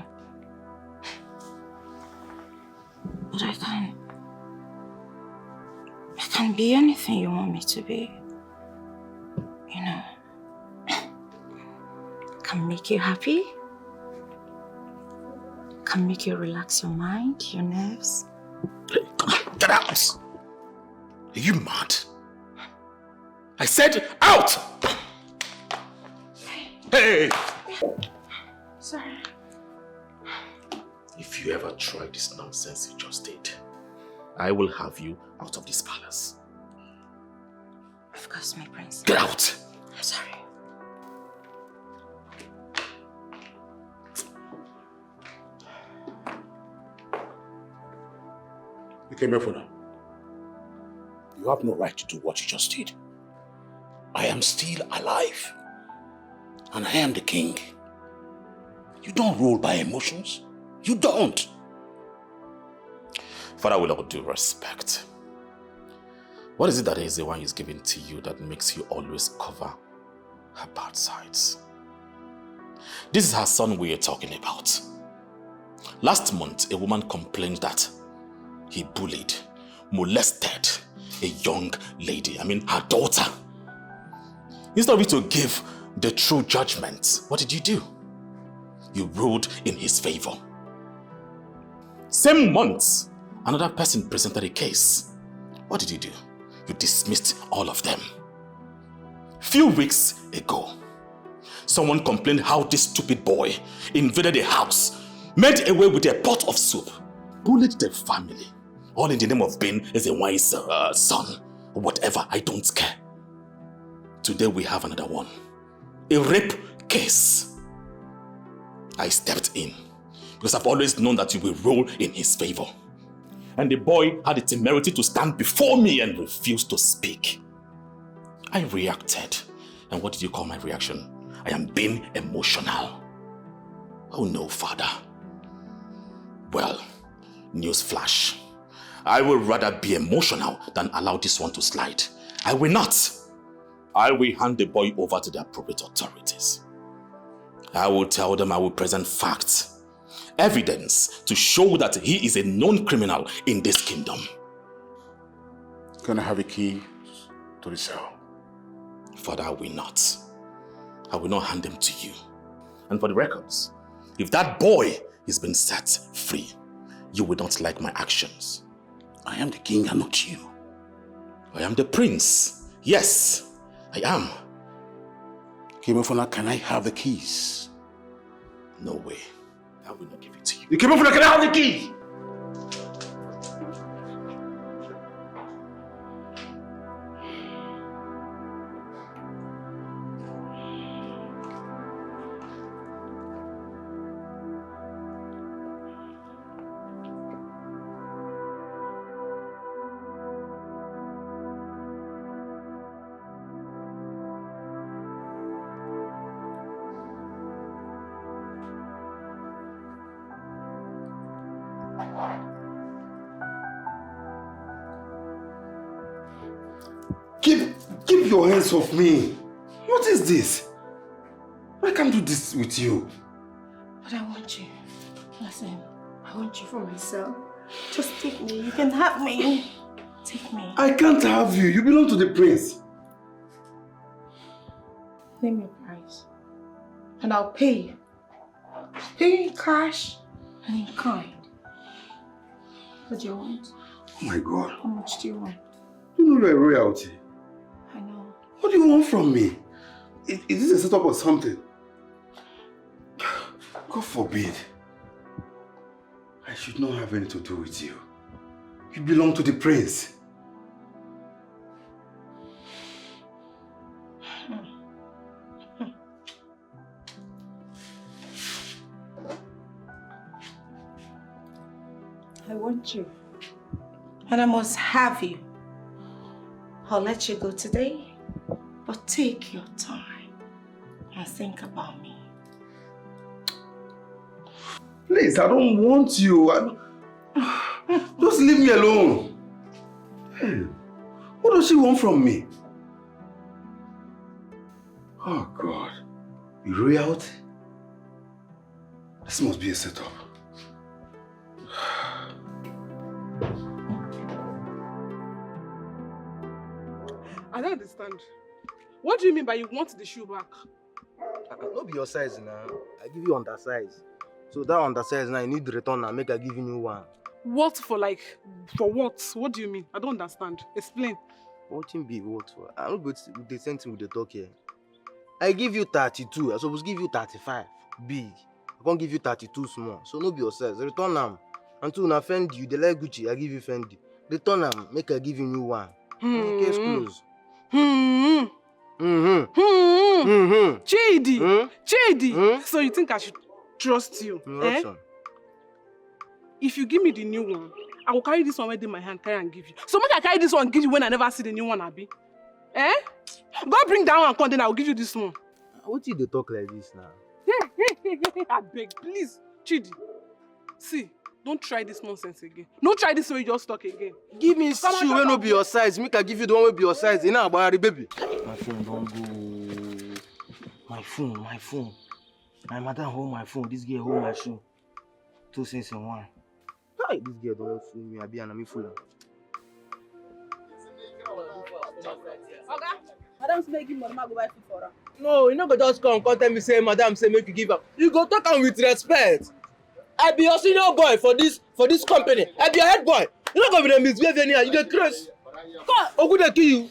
But I can be anything you want me to be. You know. Can make you happy. Can make you relax your mind, your nerves. Get out! Are you mad? I said out! Hey! Sorry. If you ever try this nonsense you just did, I will have you out of this palace. Of course, my prince. Get out! I'm sorry. You came here for now. You have no right to do what you just did. I am still alive. And I am the king. You don't rule by emotions. You don't. Father, with all due respect, what is it that Ezewanyị is giving to you that makes you always cover her bad sides? This is her son we are talking about. Last month, a woman complained that he bullied, molested a young lady, her daughter. Instead of you to give the true judgment, what did you do? You ruled in his favor. Same month, another person presented a case. What did you do? You dismissed all of them. Few weeks ago, someone complained how this stupid boy invaded a house, made away with a pot of soup, bullied the family, all in the name of being Ezewanyị's son, or whatever, I don't care. Today we have another one. A rape case. I stepped in because I've always known that you will rule in his favor. And the boy had the temerity to stand before me and refuse to speak. I reacted. And what did you call my reaction? I am being emotional. Oh no, father. Well, newsflash. I will rather be emotional than allow this one to slide. I will not. I will hand the boy over to the appropriate authorities. I will tell them I will present facts, evidence to show that he is a known criminal in this kingdom. Can I have a key to the cell? Father, I will not. I will not hand them to you. And for the records, if that boy is been set free, you will not like my actions. I am the king and not you. I am the prince. Yes. I am. Kimefuna, can I have the keys? No way. I will not give it to you. Kimefuna, can I have the key? Keep your hands off me. What is this? I can't do this with you. But I want you. Listen, I want you for myself. Just take me. You can have me. Take me. I can't have you. You belong to the prince. Name your price. And I'll pay you. Pay you in cash and in kind. What do you want? Oh my God. How much do you want? You know you're royalty. I know. What do you want from me? Is this a setup or something? God forbid. should not have anything to do with you. You belong to the prince. I want you. And I must have you. I'll let you go today, but take your time and think about me. Please, I don't want you. Just leave me alone. Hey, what does she want from me? Oh God. Royalty? This must be a setup. I don't understand. What do you mean by you want the shoe back? No be your size now. I give you undersize. So that undersize now, you need to return and make I give you new one. What for for what? What do you mean? I don't understand. Explain. What can be what for? I'm not going to the same thing with the talk here. I give you 32. I supposed to give you 35. Big. I can't give you 32 small. So no be your size. Return them. Until na Fendi, you they like Gucci, I give you Fendi. Return them, make I give you new one. Case closed. Chidi! Chidi! So you think I should trust you? Eh? If you give me the new one, I will carry this one within my hand, carry and give you. So make I carry this one and give you when I never see the new one, Abi. Eh? Go bring that one and come, then I will give you this one. What did they talk like this now? I beg, please, Chidi. See, don't try this nonsense again. Don't try this way you just talk again. Give me shoe when no be your size. Make I give you the one will be your size. You know about it, baby. My phone don't go. My phone. My mother hold my phone. This girl hold my shoe. 2 cents in one. Hey, this girl don't fool me. I be an fool. Okay. Madam say give money, go buy food for her. No, you no go just come tell me say madam say make you give her. You go talk am with respect. I be your senior boy for this company. I be your head boy. You no go be the misbehave anyhow. You dey craze. Come. Ogu dey kill you.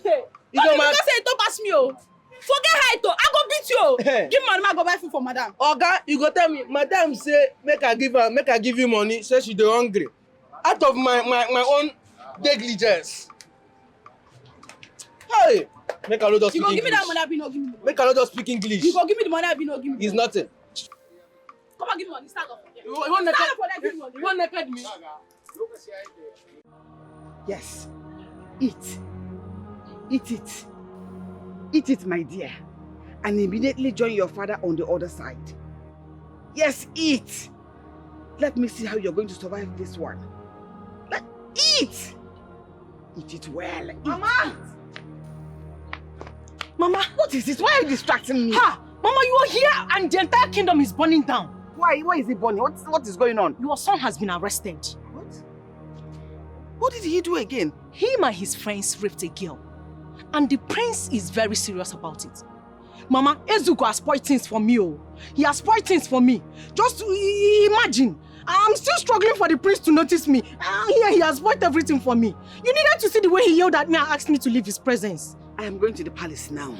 You don't mind. Say don't pass me oh. Forget height oh. I go beat you. Give money, go buy food for madam. Oga, you go tell me madam say make I give you money. Say she dey hungry. Out of my own negligence. Hey, make I not just speak English. You go give me that money, I be no give me. Make I not just speak English. You go give me the money, I be no give me. It's nothing. Come on, give me money. Stand up. You want naked me? Yes. Eat. Eat it. Eat it, my dear. And immediately join your father on the other side. Yes, eat. Let me see how you're going to survive this one. Eat. Eat it well. Eat. Mama! Mama, what is this? Why are you distracting me? Ha! Mama, you are here and the entire kingdom is burning down. Why? Why is it burning? What is going on? Your son has been arrested. What? What did he do again? Him and his friends raped a girl. And the prince is very serious about it. Mama, Ezugo has spoiled things for me. Oh. He has spoiled things for me. Just imagine. I'm still struggling for the prince to notice me. Here he has spoiled everything for me. You needed to see the way he yelled at me and asked me to leave his presence. I am going to the palace now.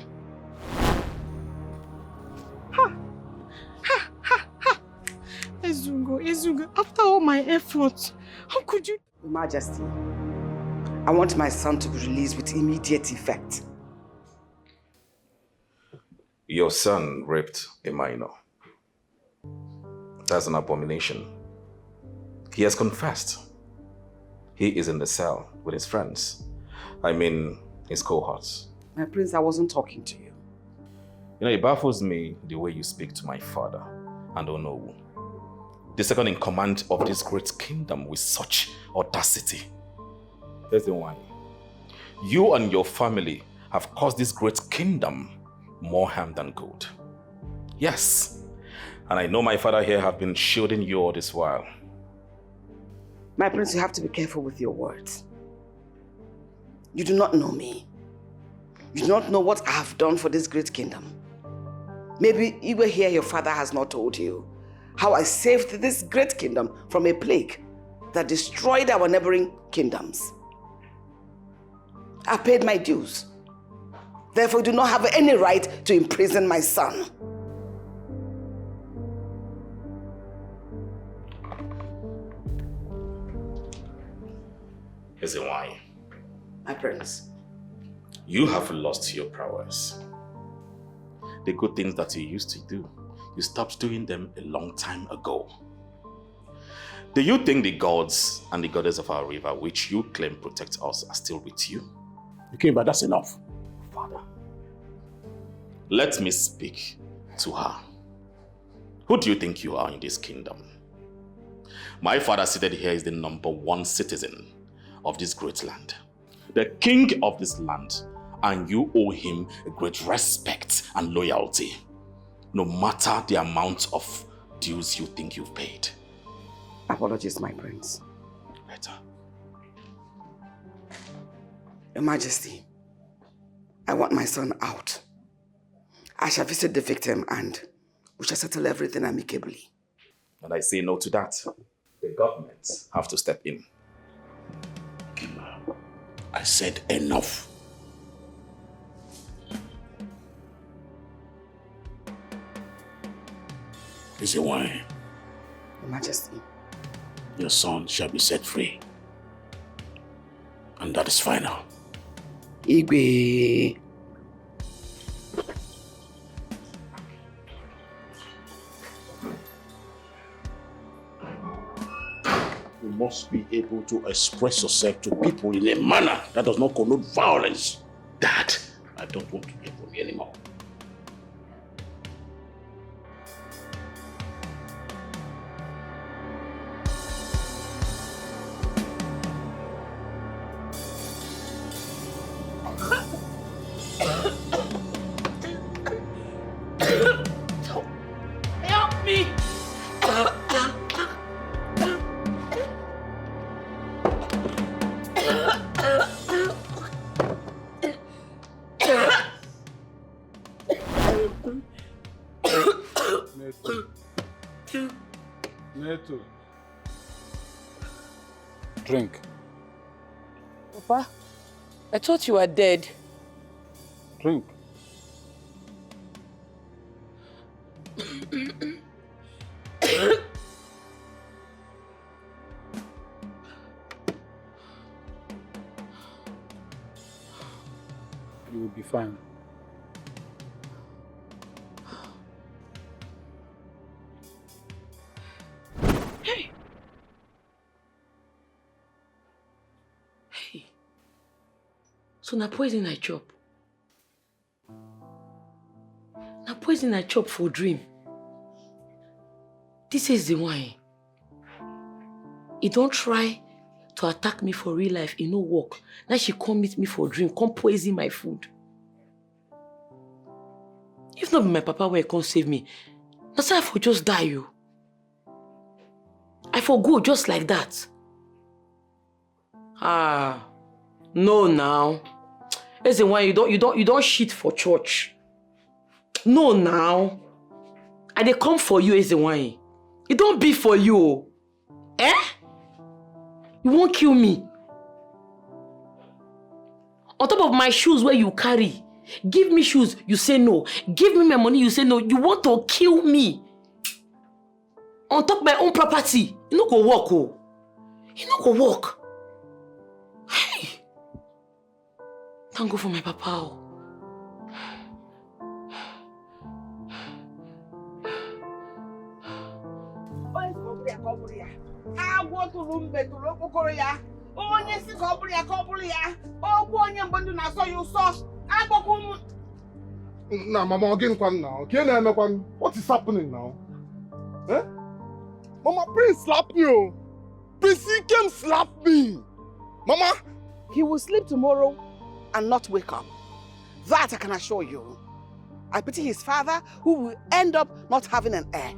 Ezugo, after all my efforts, how could you? Your Majesty, I want my son to be released with immediate effect. Your son raped a minor. That's an abomination. He has confessed. He is in the cell with his friends. I mean, his cohorts. My prince, I wasn't talking to you. You know, it baffles me the way you speak to my father and Onowu, the second in command of this great kingdom, with such audacity. Here's the one. You and your family have caused this great kingdom more harm than good. Yes. And I know my father here have been shielding you all this while. My prince, you have to be careful with your words. You do not know me. You do not know what I have done for this great kingdom. Maybe you were here, your father has not told you how I saved this great kingdom from a plague that destroyed our neighboring kingdoms. I paid my dues. Therefore, you do not have any right to imprison my son. NWANYI. My prince. You have lost your prowess. The good things that you used to do, you stopped doing them a long time ago. Do you think the gods and the goddess of our river, which you claim protect us, are still with you? Okay, but that's enough. Father, let me speak to her. Who do you think you are in this kingdom? My father seated here is the #1 citizen of this great land. The king of this land, and you owe him a great respect and loyalty, no matter the amount of dues you think you've paid. Apologies, my prince. Better. Your Majesty, I want my son out. I shall visit the victim and we shall settle everything amicably. And I say no to that. The government have to step in. I said enough. Lizzy, why? Your Majesty. Your son shall be set free. And that is final. Igwe. You must be able to express yourself to people in a manner that does not connote violence. That I don't want to hear from you anymore. Help me! Netto. Drink. Papa, I thought you were dead. Drink. You will be fine. Hey! Hey! So na poison I chop? Na poison I chop for dream? This is the wine. He don't try to attack me for real life, it no work. Now she come meet me for dream, come poison my food. If not be my papa where come save me, that's why I for just die you. I for go just like that. Ah, no now. That's the one you don't shit for church. No now. I dey come for you as the one. It don't be for you. Eh? You won't kill me. On top of my shoes where you carry. Give me shoes, you say no. Give me my money, you say no. You want to kill me. On top of my own property. You no go walk, oh. You no go walk. Hey. Don't go for my papa, oh. Nah, Mama, again, now. What is happening now? Eh? Mama, Prince slapped me. Oh. Prince, he came slap me. Mama. He will sleep tomorrow and not wake up. That I can assure you. I pity his father who will end up not having an heir.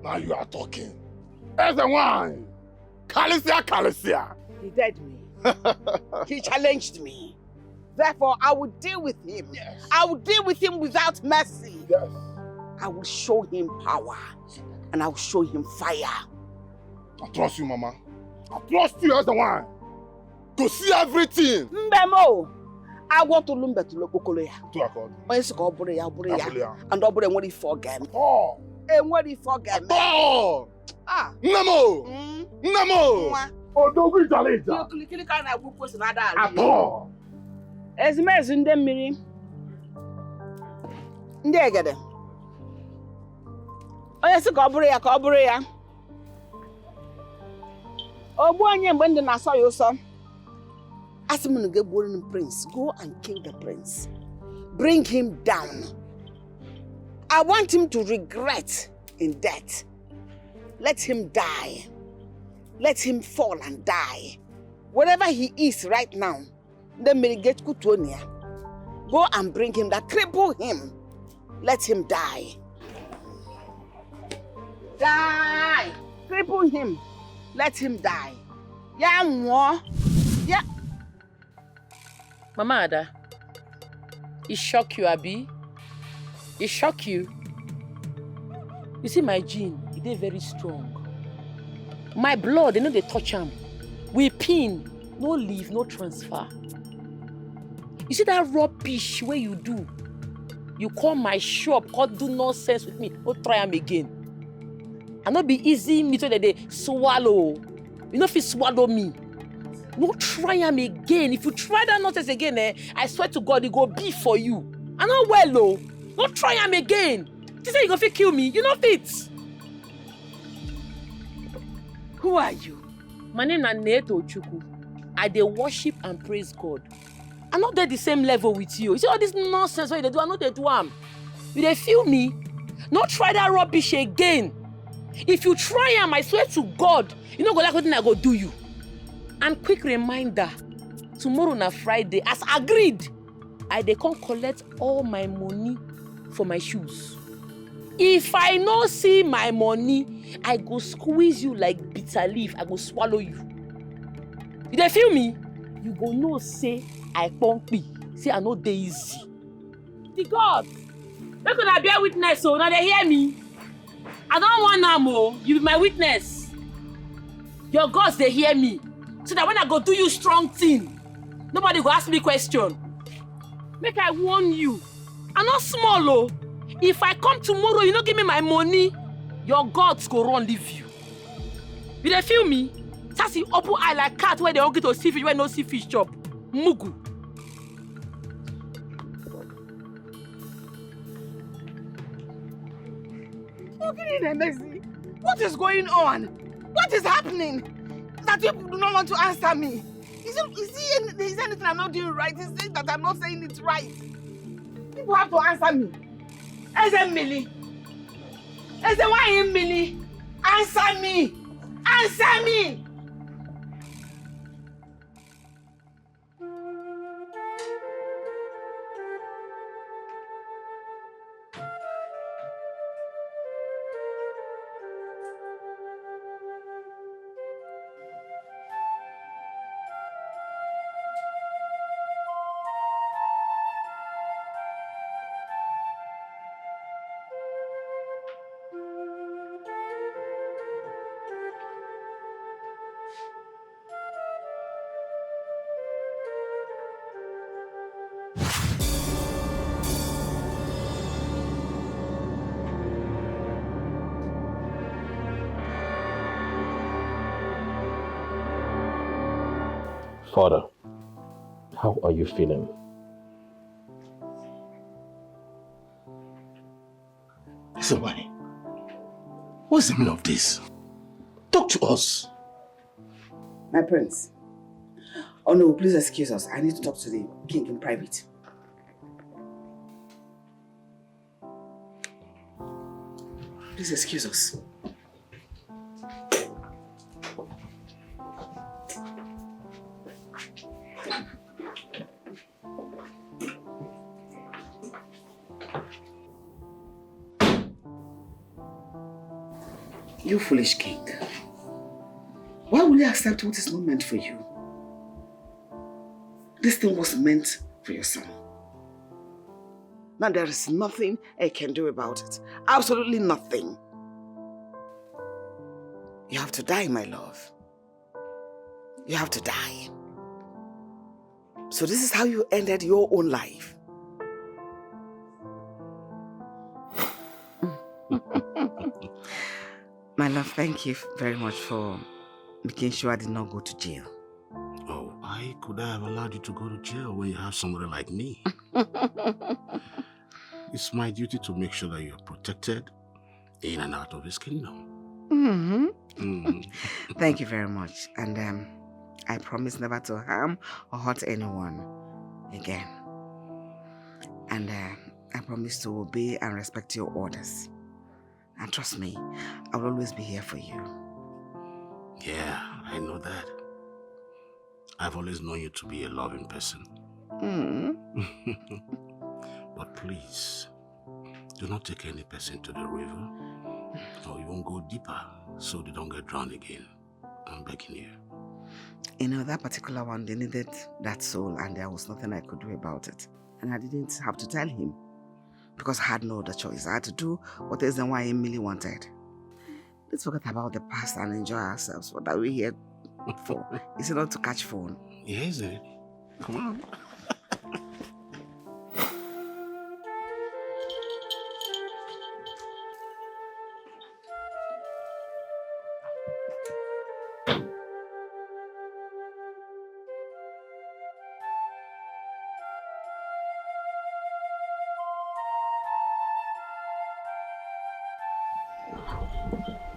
Now you are talking. There's the wine. Calicia. He dared me. He challenged me. Therefore, I will deal with him. Yes. I will deal with him without mercy. Yes. I will show him power. And I will show him fire. I trust you, Mama. I trust you as the one. To see everything. Mbemo. I want to lumbe to look okoloya. To accord. When it's called Buria. And Obure what he forget. Oh. And what he forget. Oh. Ah. Namo. Namo. Odogwu Jalija. You click on a book was another. At all. Ezimes in the miri. Ndegede. Onye si ka ọ bụrụ ya. Ogbu onye mgbe ndị na-asọ ya ụsọ. Asị m na ga-egbuoro m prince. Go and kill the prince. Bring him down. I want him to regret in death. Let him die. Let him fall and die. Wherever he is right now, then may get Kutonia. Go and bring him that, cripple him. Let him die. Die. Cripple him. Let him die. Yeah, more. Yeah. Mama Ada, it shock you, Abi? It shock you? You see, my gene, it is very strong. My blood, they know they touch them. We pin, no leave, no transfer. You see that rubbish where you do? You call my shop, God do nonsense with me, no try them again. And not be easy me so that they swallow. You know if you swallow me. No try them again. If you try that nonsense again, I swear to God, it go be for you. I know well, though. No try them again. You say you go fit kill me, you know fit. Who are you? My name is Netto. I dey worship and praise God. I'm not there the same level with you. You see all this nonsense what they do, I know they do am. You dey feel me? Not try that rubbish again. If you try am, I swear to God, you no go like wetin I go do you. And quick reminder, tomorrow na Friday, as agreed, I dey come collect all my money for my shoes. If I no see my money, I go squeeze you like bitter leaf. I go swallow you. You dey feel me? You go know say I pump me. Say I no dey easy. The God, make una bear witness o. Now they hear me. I don't want am o. You be my witness. Your gods they hear me. So that when I go do you strong thing, nobody go ask me question. Make I warn you. I'm not small o. If I come tomorrow, you no give me my money, your gods go run leave you. You dey feel me? Sassy open eye like cat where they don't get to see fish, where no see fish chop. Mugu. What is going on? What is happening? That people do not want to answer me. Is anything I'm not doing right? Is it that I'm not saying it right? People have to answer me. Eze Millie. Eze why Millie? Answer me. Answer me. Father, how are you feeling? Listen, Wani, what's the meaning of this? Talk to us. My prince. Oh no, please excuse us. I need to talk to the king in private. Please excuse us. You foolish king. Why will you accept what is not meant for you? This thing was meant for your son. Now there is nothing I can do about it. Absolutely nothing. You have to die, my love. You have to die. So this is how you ended your own life. My love, thank you very much for making sure I did not go to jail. Oh, why could I have allowed you to go to jail when you have somebody like me? It's my duty to make sure that you're protected in and out of his kingdom. Thank you very much. And I promise never to harm or hurt anyone again. And I promise to obey and respect your orders. And trust me, I will always be here for you. Yeah, I know that. I've always known you to be a loving person. But please, do not take any person to the river, or you won't go deeper so they don't get drowned again. I'm begging you. You know, that particular one, they needed that soul and there was nothing I could do about it. And I didn't have to tell him because I had no other choice. I had to do what NWANYI really wanted. Let's forget about the past and enjoy ourselves. What are we here for? Is it not to catch phone? Yeah, is it? Come on.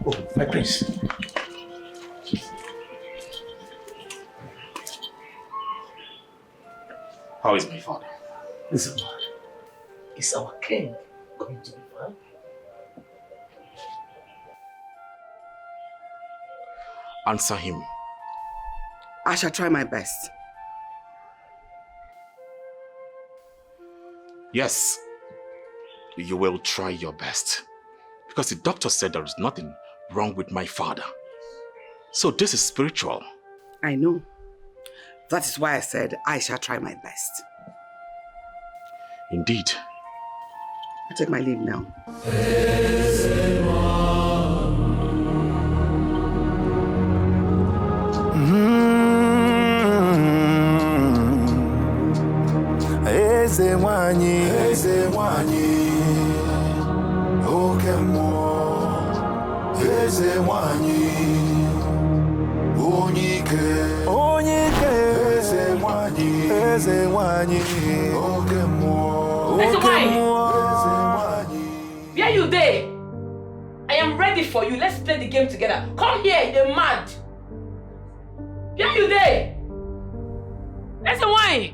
Oh, my prince. How is my father? Listen, is our king going to be fine? Answer him. I shall try my best. Yes, you will try your best. Because the doctor said there is nothing wrong with my father. So this is spiritual. I know. That is why I said I shall try my best. Indeed. I take my leave now. NWANYI, Okemo, NWANYI, Onyike, NWANYI, Okemo, Where you there? I am ready for you. Let's play the game together. Come here, you're mad. Where you there? NWANYI.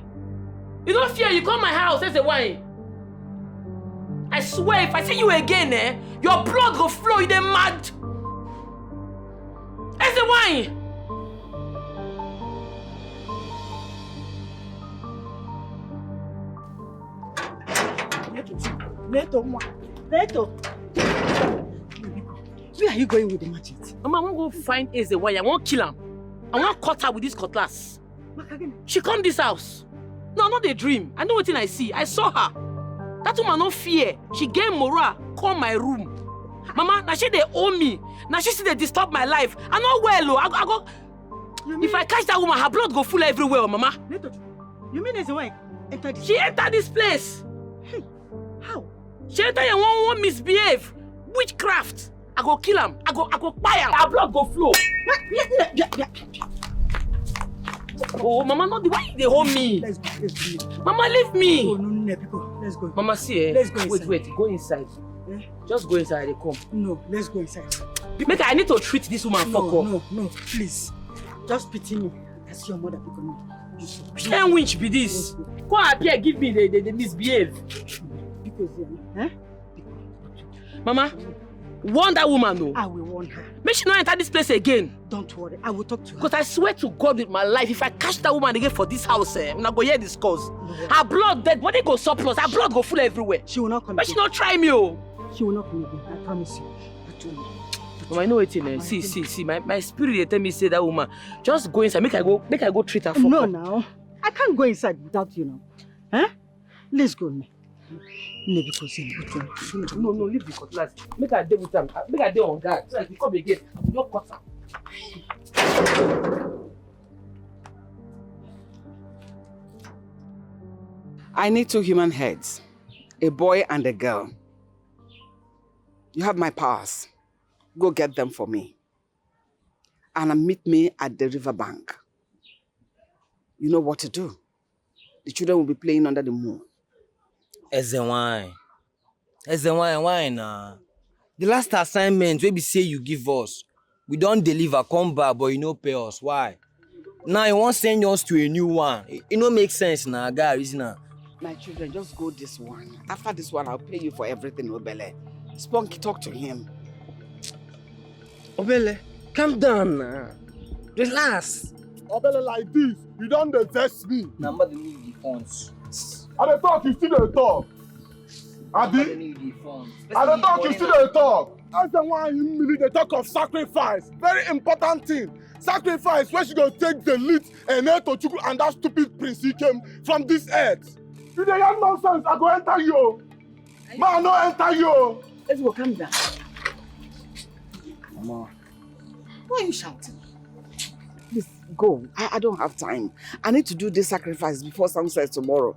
You don't fear, you come my house, NWANYI. I swear, if I see you again, your blood go flow, you're mad. NWANYI. Netto. Where are you going with the machete? Mama, I want to go find NWANYI. I want to kill him. I want to cut her with this cutlass. She come this house. No, not a dream. I know what I see. I saw her. That woman no fear. She gave morale. Come my room. Mama, now she they owe me. Now she see they disturb my life. I know well, I go. If I catch that woman, her blood go full everywhere, Mama. You mean NWANYI entered this? She entered this place. Hey, how? She entered and won't misbehave. Witchcraft. I go kill him. I go buy him. Her blood go flow. Oh, Mama, not the way they hold me. Let's go. Mama, leave me. Oh, no, let's go. Mama, see, Let's go inside. Wait, go inside. Just go inside, they come. No, let's go inside. I need to treat this woman fuck off. No, please. Just pity me. I see your mother becoming. Can't winch be this. Go up here, give me the misbehave. Because, Mama, warn that woman though. I will warn her. Make she not enter this place again. Don't worry, I will talk to her. Because I swear to God with my life, if I catch that woman again for this house, I'm not going to hear this cause. Her blood, dead body go surplus, her blood go full everywhere. She will not come But again. she not try me, oh. She will not come again, I promise you. Mama, I know it in See, my spirit they tell me say that woman. Just go inside, make I go treat her for No, now. I can't go inside without you now. Huh? Let's go now. No, leave the cutlass. Make her deal with them. Make her deal on guard. So if you come again, you don't cut her. I need 2 human heads, a boy and a girl. You have my powers. Go get them for me. and meet me at the riverbank. You know what to do. The children will be playing under the moon. Why nah? The last assignment we be say you give us, we don't deliver, come back, but you no pay us. Why? Now you want send us to a new one. It no make sense now, guys. Reason now. My children, just go this one. After this one, I'll pay you for everything, Obele. Spunky, talk to him. Obele, calm down now. Relax. Obele, like this, you don't detest me. Number the need the funds. I dey talk, you still dey talk. Abi? I dey talk, you still dey talk. As the one you really dey talk of sacrifice. Very important thing. Sacrifice where she go take the lead and Netto and that stupid prince he came from this earth. You dey yarn nonsense, I go enter you. Man, no enter you. Let's go, calm down. Mama, why are you shouting? Please, go. I don't have time. I need to do this sacrifice before sunset tomorrow.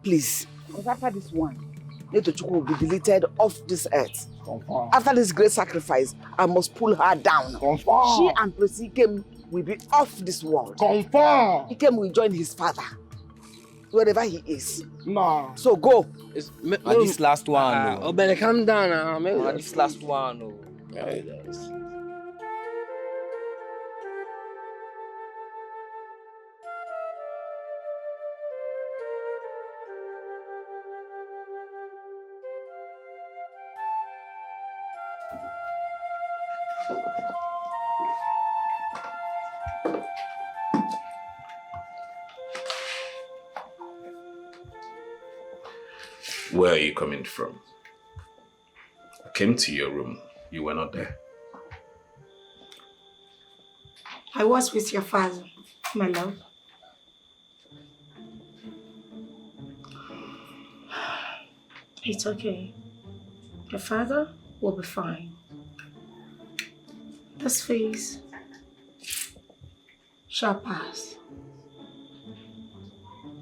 Please. Because after this one, Netto will be deleted off this earth. Confirm. After this great sacrifice, I must pull her down. Confirm. She and Prince Ikem will be off this world. Confirm. Ikem will join his father, wherever he is. Nah. So go. This last one. Oh, better calm down now. This last one. Oh. Where are you coming from? I came to your room. You were not there. I was with your father, my love. It's okay. Your father will be fine. This phase shall pass.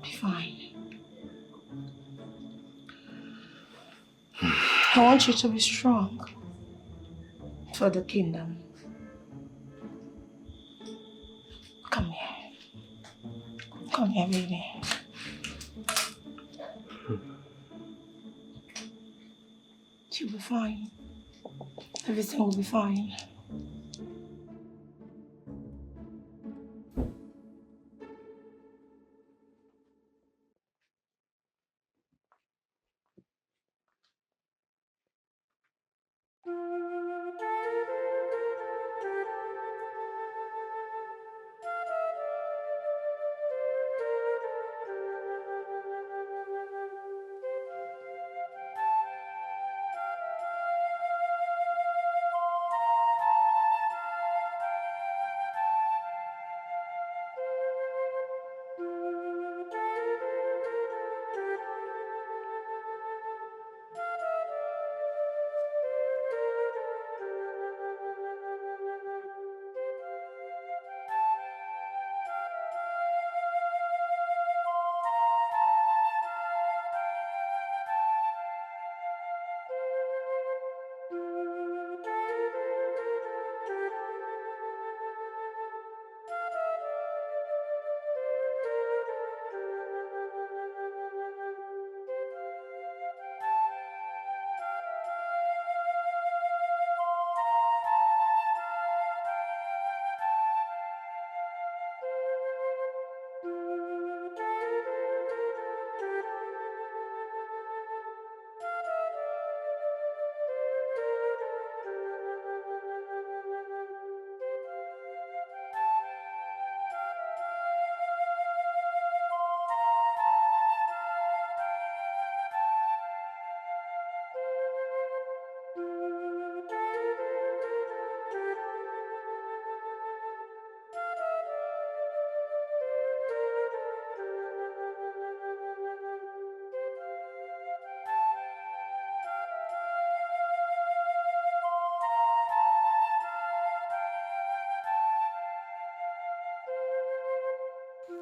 Be fine. I want you to be strong for the kingdom. Come here. Come here, baby. You'll be fine. Everything will be fine.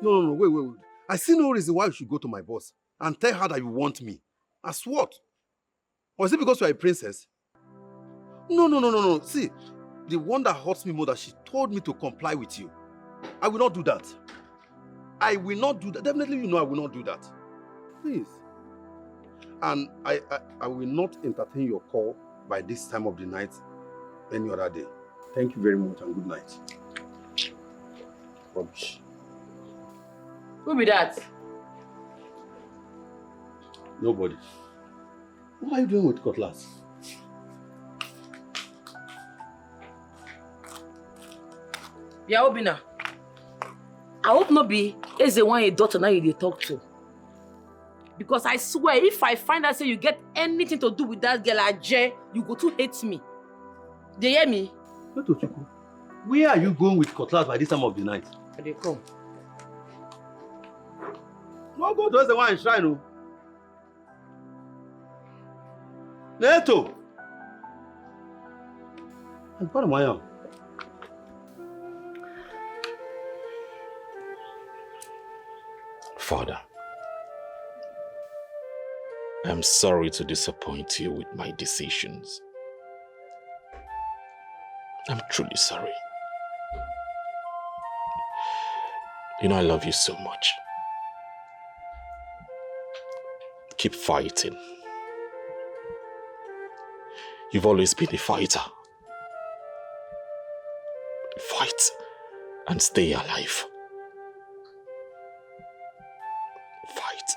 No, wait. I see no reason why you should go to my boss and tell her that you want me. As what? Or is it because you are a princess? No. See, the one that hurts me more that she told me to comply with you. I will not do that. I will not do that. Definitely you know I will not do that. Please. And I will not entertain your call by this time of the night any other day. Thank you very much and good night. Rubbish. Who be that? Nobody. What are you doing with Cutlass? Yeah, Obina. I hope not be AJABARA daughter now you dey talk to. Because I swear, if I find out say you get anything to do with that girl Ajay, you go to hate me. Do you hear me? Where are you going with Cutlass by this time of the night? They come. No go to the one shrine, no. Netto. And Paranoia. Father, I'm sorry to disappoint you with my decisions. I'm truly sorry. You know I love you so much. Keep fighting. You've always been a fighter. Fight and stay alive. Fight.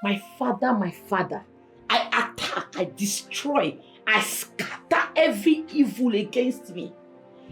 My father, I attack, I destroy, I scatter every evil against me.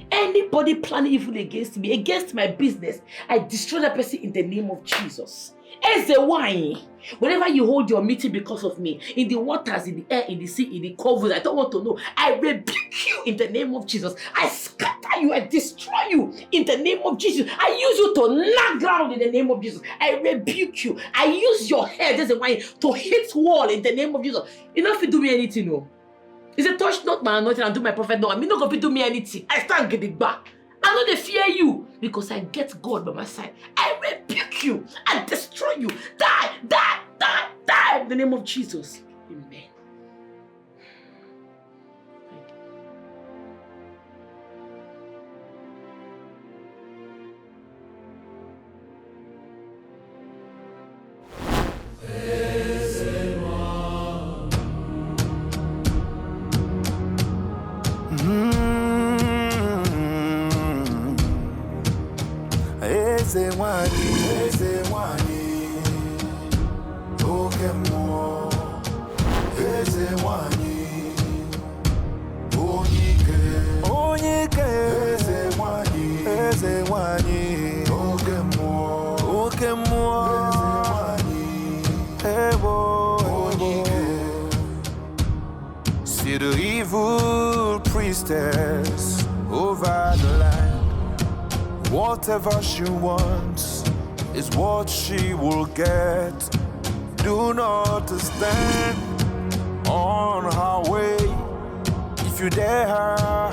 Anybody planning evil against me, against my business, I destroy that person in the name of Jesus. AJABARA, whenever you hold your meeting because of me, in the waters, in the air, in the sea, in the covers, I don't want to know. I rebuke you in the name of Jesus. I scatter you, I destroy you in the name of Jesus. I use you to knock ground in the name of Jesus. I rebuke you. I use your head AJABARA to hit wall in the name of Jesus. You know if you do me anything, no. It's a touch not my anointing and do my prophet no. I mean not going to do me anything. I stand getting back. I know they fear you because I get God by my side. I rebuke you. I destroy you. Die, die, die, die in the name of Jesus. Amen. AJABARA, oke mo. AJABARA, onyike. AJABARA, oke mo. Onyike. See the evil priestess over the land. Whatever she wants is what she will get. Do not stand on her way. If you dare her,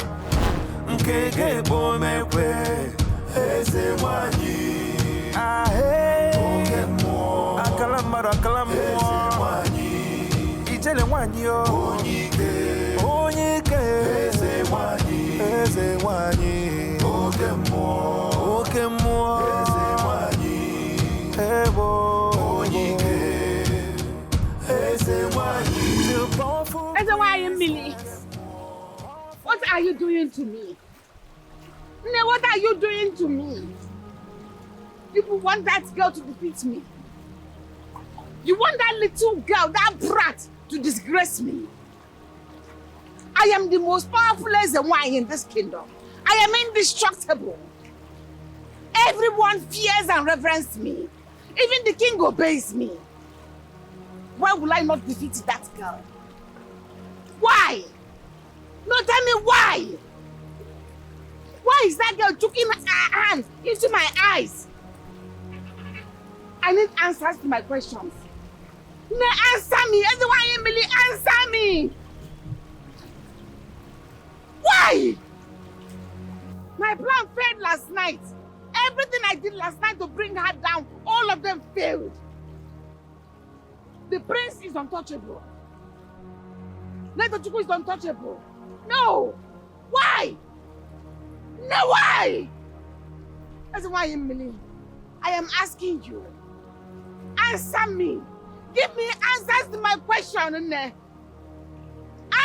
nkeke boy mekwe. AJABARA, akalamara akalamwa. Ijele wanyo. Onyike. AJABARA, oke mo. AJABARA, Millie? What are you doing to me? Nne, what are you doing to me? You want that girl to defeat me? You want that little girl, that brat, to disgrace me? I am the most powerful NWANYI in this kingdom. I am indestructible. Everyone fears and reverences me. Even the king obeys me. Why will I not defeat that girl? Why? No, tell me why. Why is that girl taking her hands into my eyes? I need answers to my questions. No, answer me. NWANYI, Emily, answer me. Why? My plan failed last night. Everything I did last night to bring her down, all of them failed. The prince is untouchable. Netto is untouchable. No! Why? No, why? That's why I am asking you. Answer me. Give me answers to my question.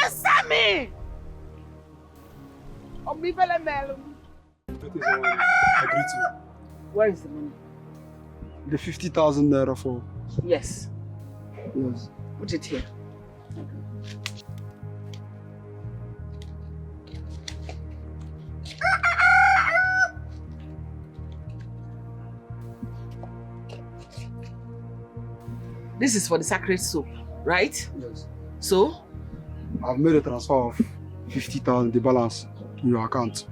Answer me! Where is the money? The 50,000 naira for. Yes. Yes. Put it here. This is for the sacred soap, right? Yes. So? I've made a transfer of 50,000, the balance in your account.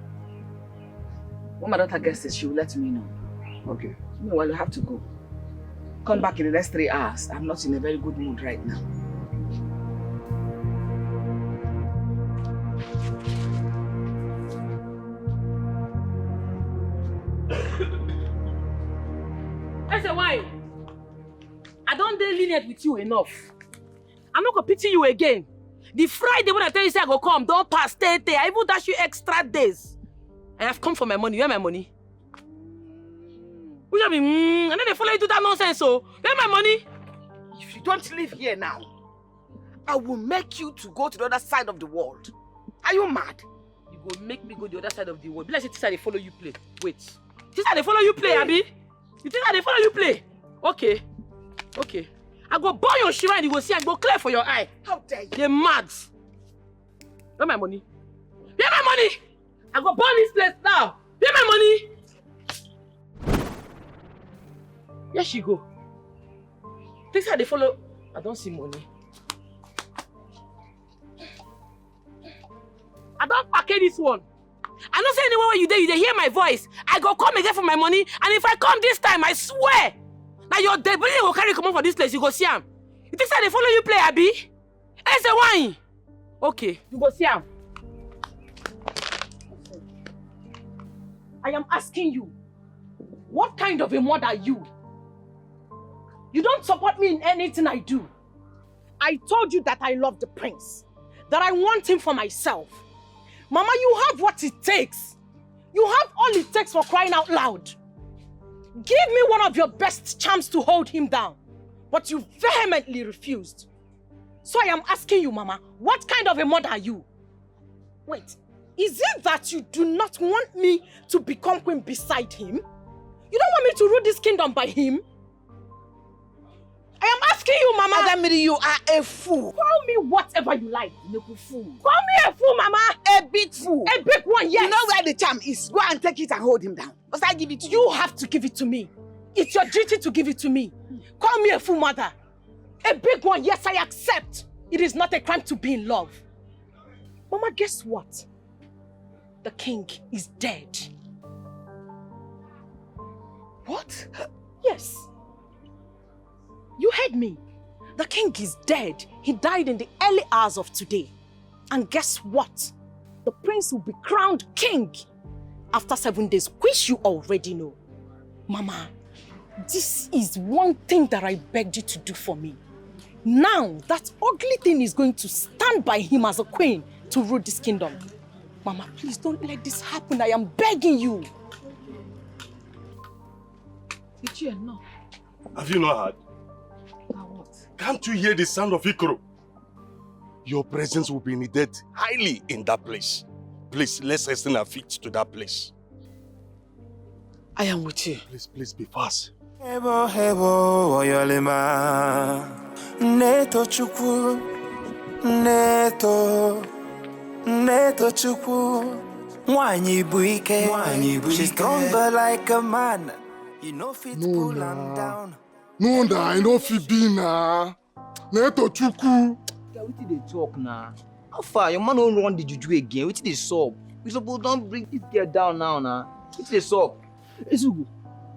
When my daughter gets it, she will let me know. Okay. Meanwhile, you have to go. Come back in the next 3 hours. I'm not in a very good mood right now. I say why? I don't dare lenient with you enough. I'm not gonna pity you again. The Friday when I tell you say I go come, don't pass, stay there. I even dash you extra days. I have come for my money. Where my money? Which I mean, and then they follow you to that nonsense. So where my money? If you don't live here now, I will make you to go to the other side of the world. Are you mad? You go make me go the other side of the world. Be like this side they follow you play. Wait. This side they follow you play, Abi? You think that they follow you play? Okay. Okay. I go burn your shira and you go see and go clear for your eye. How dare you? You're mad. Where my money? Where my money? I go burn this place now. Where my money? Here she go. This how they follow. I don't see money. I don't package this one. I don't say anywhere where you there hear my voice. I go come again for my money, and if I come this time, I swear, now your dead body will carry come on for this place. You go see him. You think that they follow you play, Abi? I say why? Okay, you go see him. I am asking you, what kind of a mother are you? You don't support me in anything I do. I told you that I love the prince, that I want him for myself. Mama, you have what it takes. You have all it takes for crying out loud. Give me one of your best charms to hold him down. But you vehemently refused. So I am asking you, Mama, what kind of a mother are you? Wait, is it that you do not want me to become queen beside him? You don't want me to rule this kingdom by him? I am asking you, Mama. Adamiri, you are a fool. Call me whatever you like, Neku fool. Call me a fool, Mama. A big fool. A big one, yes. You know where the charm is. Go and take it and hold him down. Must I give it to you? You have to give it to me. It's your duty to give it to me. Call me a fool, mother. A big one, yes, I accept. It is not a crime to be in love. Mama, guess what? The king is dead. What? Yes. You heard me. The king is dead. He died in the early hours of today. And guess what? The prince will be crowned king after 7 days, which you already know. Mama, this is one thing that I begged you to do for me. Now, that ugly thing is going to stand by him as a queen to rule this kingdom. Mama, please don't let this happen. I am begging you. Did you enough? Have you not heard? What? Can't you hear the sound of Ikoro? Your presence will be needed highly in that place. Please, let's hasten our feet to that place. I am with you. Please be fast. Hebo hebo oyolema Netto chukwu Netto chukwu NWANYI bụ ike She's stronger like a man. You know fit pull am down. No, I know fit be na. Netto chukwu. Wetin dey talk na? How far? Your man don't run the juju again. Wetin dey sup? We suppose don't bring this girl down now na. Wetin dey sup? Ezugo,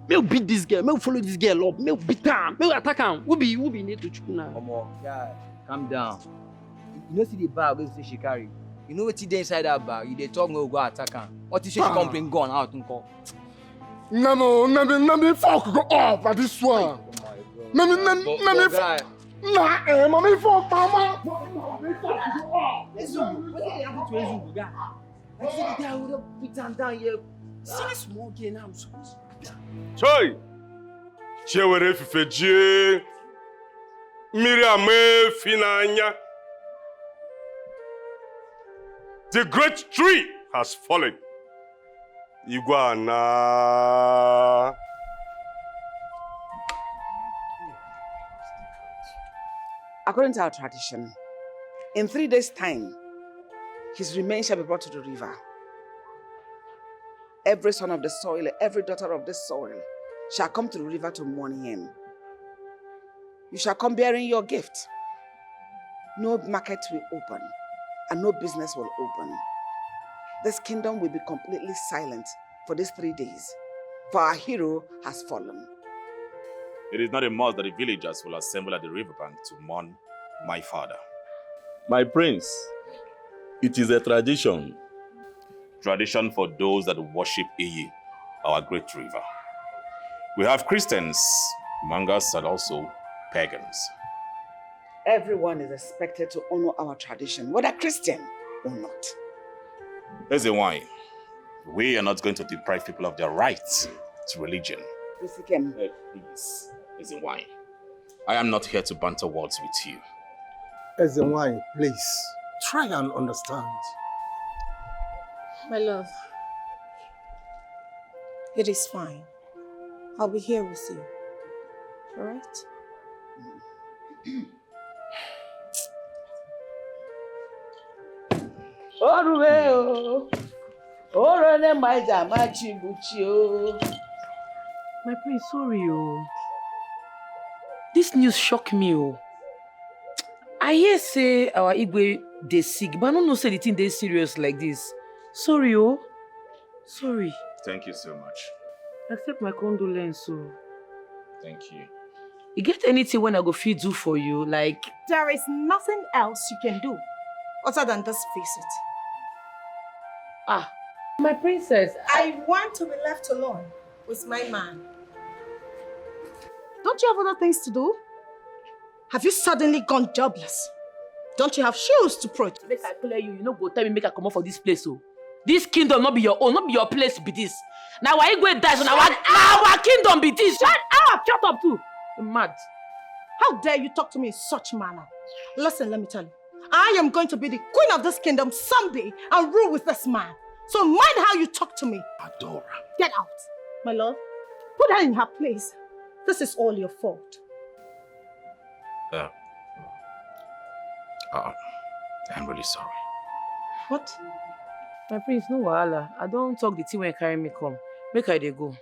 may we beat this girl, may we follow this girl up, may we beat her, may we attack her. We be Netto chukwu now. Come on, guy, calm down. You know see the bag wey say she carry. You know wetin dey inside that bag? You dey talk no go attack her. What if she come bring gun out nko? No, fuck go up at this one. No, fuck. Nah, mommy fuck mama. Ezugo, what did happen to Ezugo, guy? I see the guy with a beat her down here. See this small girl now, I'm supposed to. Choi! Chewere fifeje. Miriam finanya. The great tree has fallen. Iguana. According to our tradition, in 3 days' time, his remains shall be brought to the river. Every son of the soil, every daughter of the soil shall come to the river to mourn him. You shall come bearing your gift. No market will open and no business will open. This kingdom will be completely silent for these 3 days, for our hero has fallen. It is not a must that the villagers will assemble at the riverbank to mourn my father. My prince, it is a tradition. Tradition for those that worship Iyi, our great river. We have Christians among us and also pagans. Everyone is expected to honor our tradition, whether Christian or not. NWANYI, we are not going to deprive people of their rights to religion. Please, NWANYI, I am not here to banter words with you. NWANYI, please, try and understand. My love, it is fine. I'll be here with you. All right? My prince, sorry, oh. This news shocked me, oh. I hear say our Igwe dey sick, but I don't know say the thing dey serious like this. Sorry, oh. Sorry. Thank you so much. Accept my condolence, oh. Thank you. You get anything when I go fit do for you, like... There is nothing else you can do other than just face it. Ah, my princess. I want to be left alone with my man. Don't you have other things to do? Have you suddenly gone jobless? Don't you have shoes to protect? Make I clear you, you no go tell me make I come out for this place, oh. This kingdom not be your own, not be your place be this. Now why you go die, so now our kingdom be this. Shut up too. You're mad. How dare you talk to me in such manner? Listen, let me tell you. I am going to be the queen of this kingdom someday and rule with this man. So mind how you talk to me. Adora. Get out. My love, put her in her place. This is all your fault. I'm really sorry. What? My prince, no wahala. I don't talk the thing when you carry me come. Make I dey go.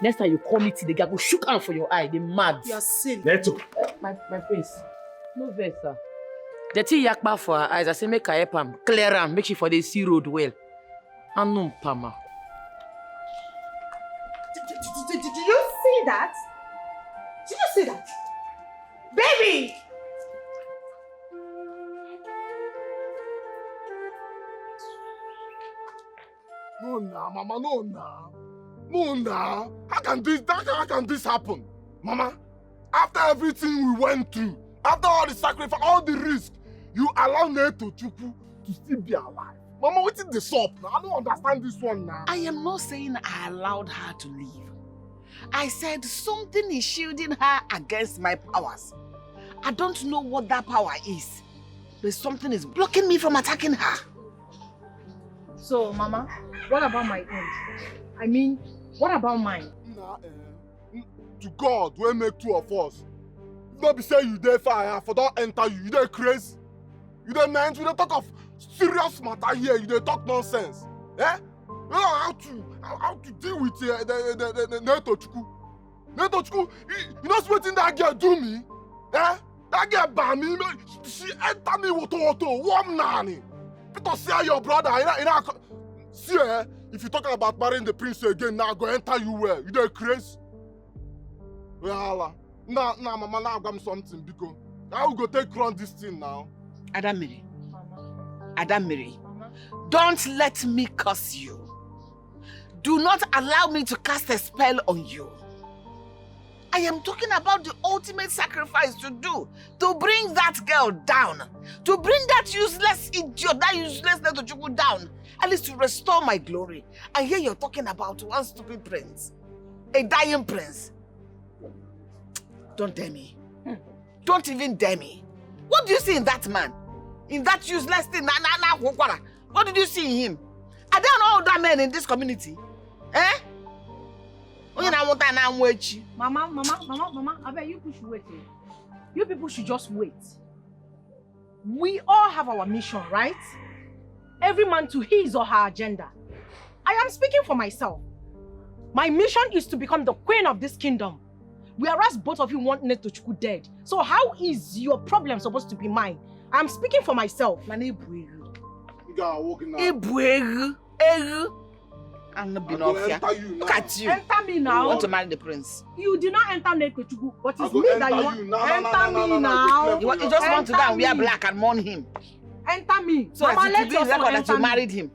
Next time you call me till the guy go shook hand for your eye. They mad. You're silly. Netto. My prince. No vex, sir. The thing yakba for her eyes. I say make I help am. Clear am. Make sure for the sea road well. And no pama. Did you see that? Did you see that? Baby! No, nah, Mama, no, nah. No, nah. How can this happen? Mama, after everything we went through, after all the sacrifice, all the risk, you allow Netto Chukwu to still be alive. Mama, what is this up now? I don't understand this one now. I am not saying I allowed her to leave. I said something is shielding her against my powers. I don't know what that power is. There's something is blocking me from attacking her. So, Mama, what about my end? I mean, what about mine? To God, we make two of us. Not be say you dey fire for don't enter you. You dey crazy. You dey meant. You dey talk of serious matter here. You dey talk nonsense. Eh? You know how to deal with the Netto Chuku. Netto Chuku, you know what that girl do me? Eh? That girl ban me. She enter me with warm nanny. Because see your brother. See, if you talking about marrying the prince again, now go enter you where? You dey crazy? Well, now, Mama, now I've got something because I will go take run this thing now. Adamiri, don't let me curse you. Do not allow me to cast a spell on you. I am talking about the ultimate sacrifice to do to bring that girl down, to bring that useless idiot, that useless Netto Chuku down, at least to restore my glory. And here you're talking about one stupid prince, a dying prince. Don't dare me. Don't even dare me. What do you see in that man? In that useless thing? What did you see in him? Are there no other men in this community? Eh? Mama, I bet you people should wait. You people should just wait. We all have our mission, right? Every man to his or her agenda. I am speaking for myself. My mission is to become the queen of this kingdom. Whereas both of you want Netto Chuku dead. So how is your problem supposed to be mine? I'm speaking for myself. You gotta walk in now. Look at you. Enter me now. You want to marry the prince? You did not enter Netto Chuku, but it's me that you want. Enter me now. You just want to go and wear black and mourn him. Enter me. So Mama, let you record that you married him.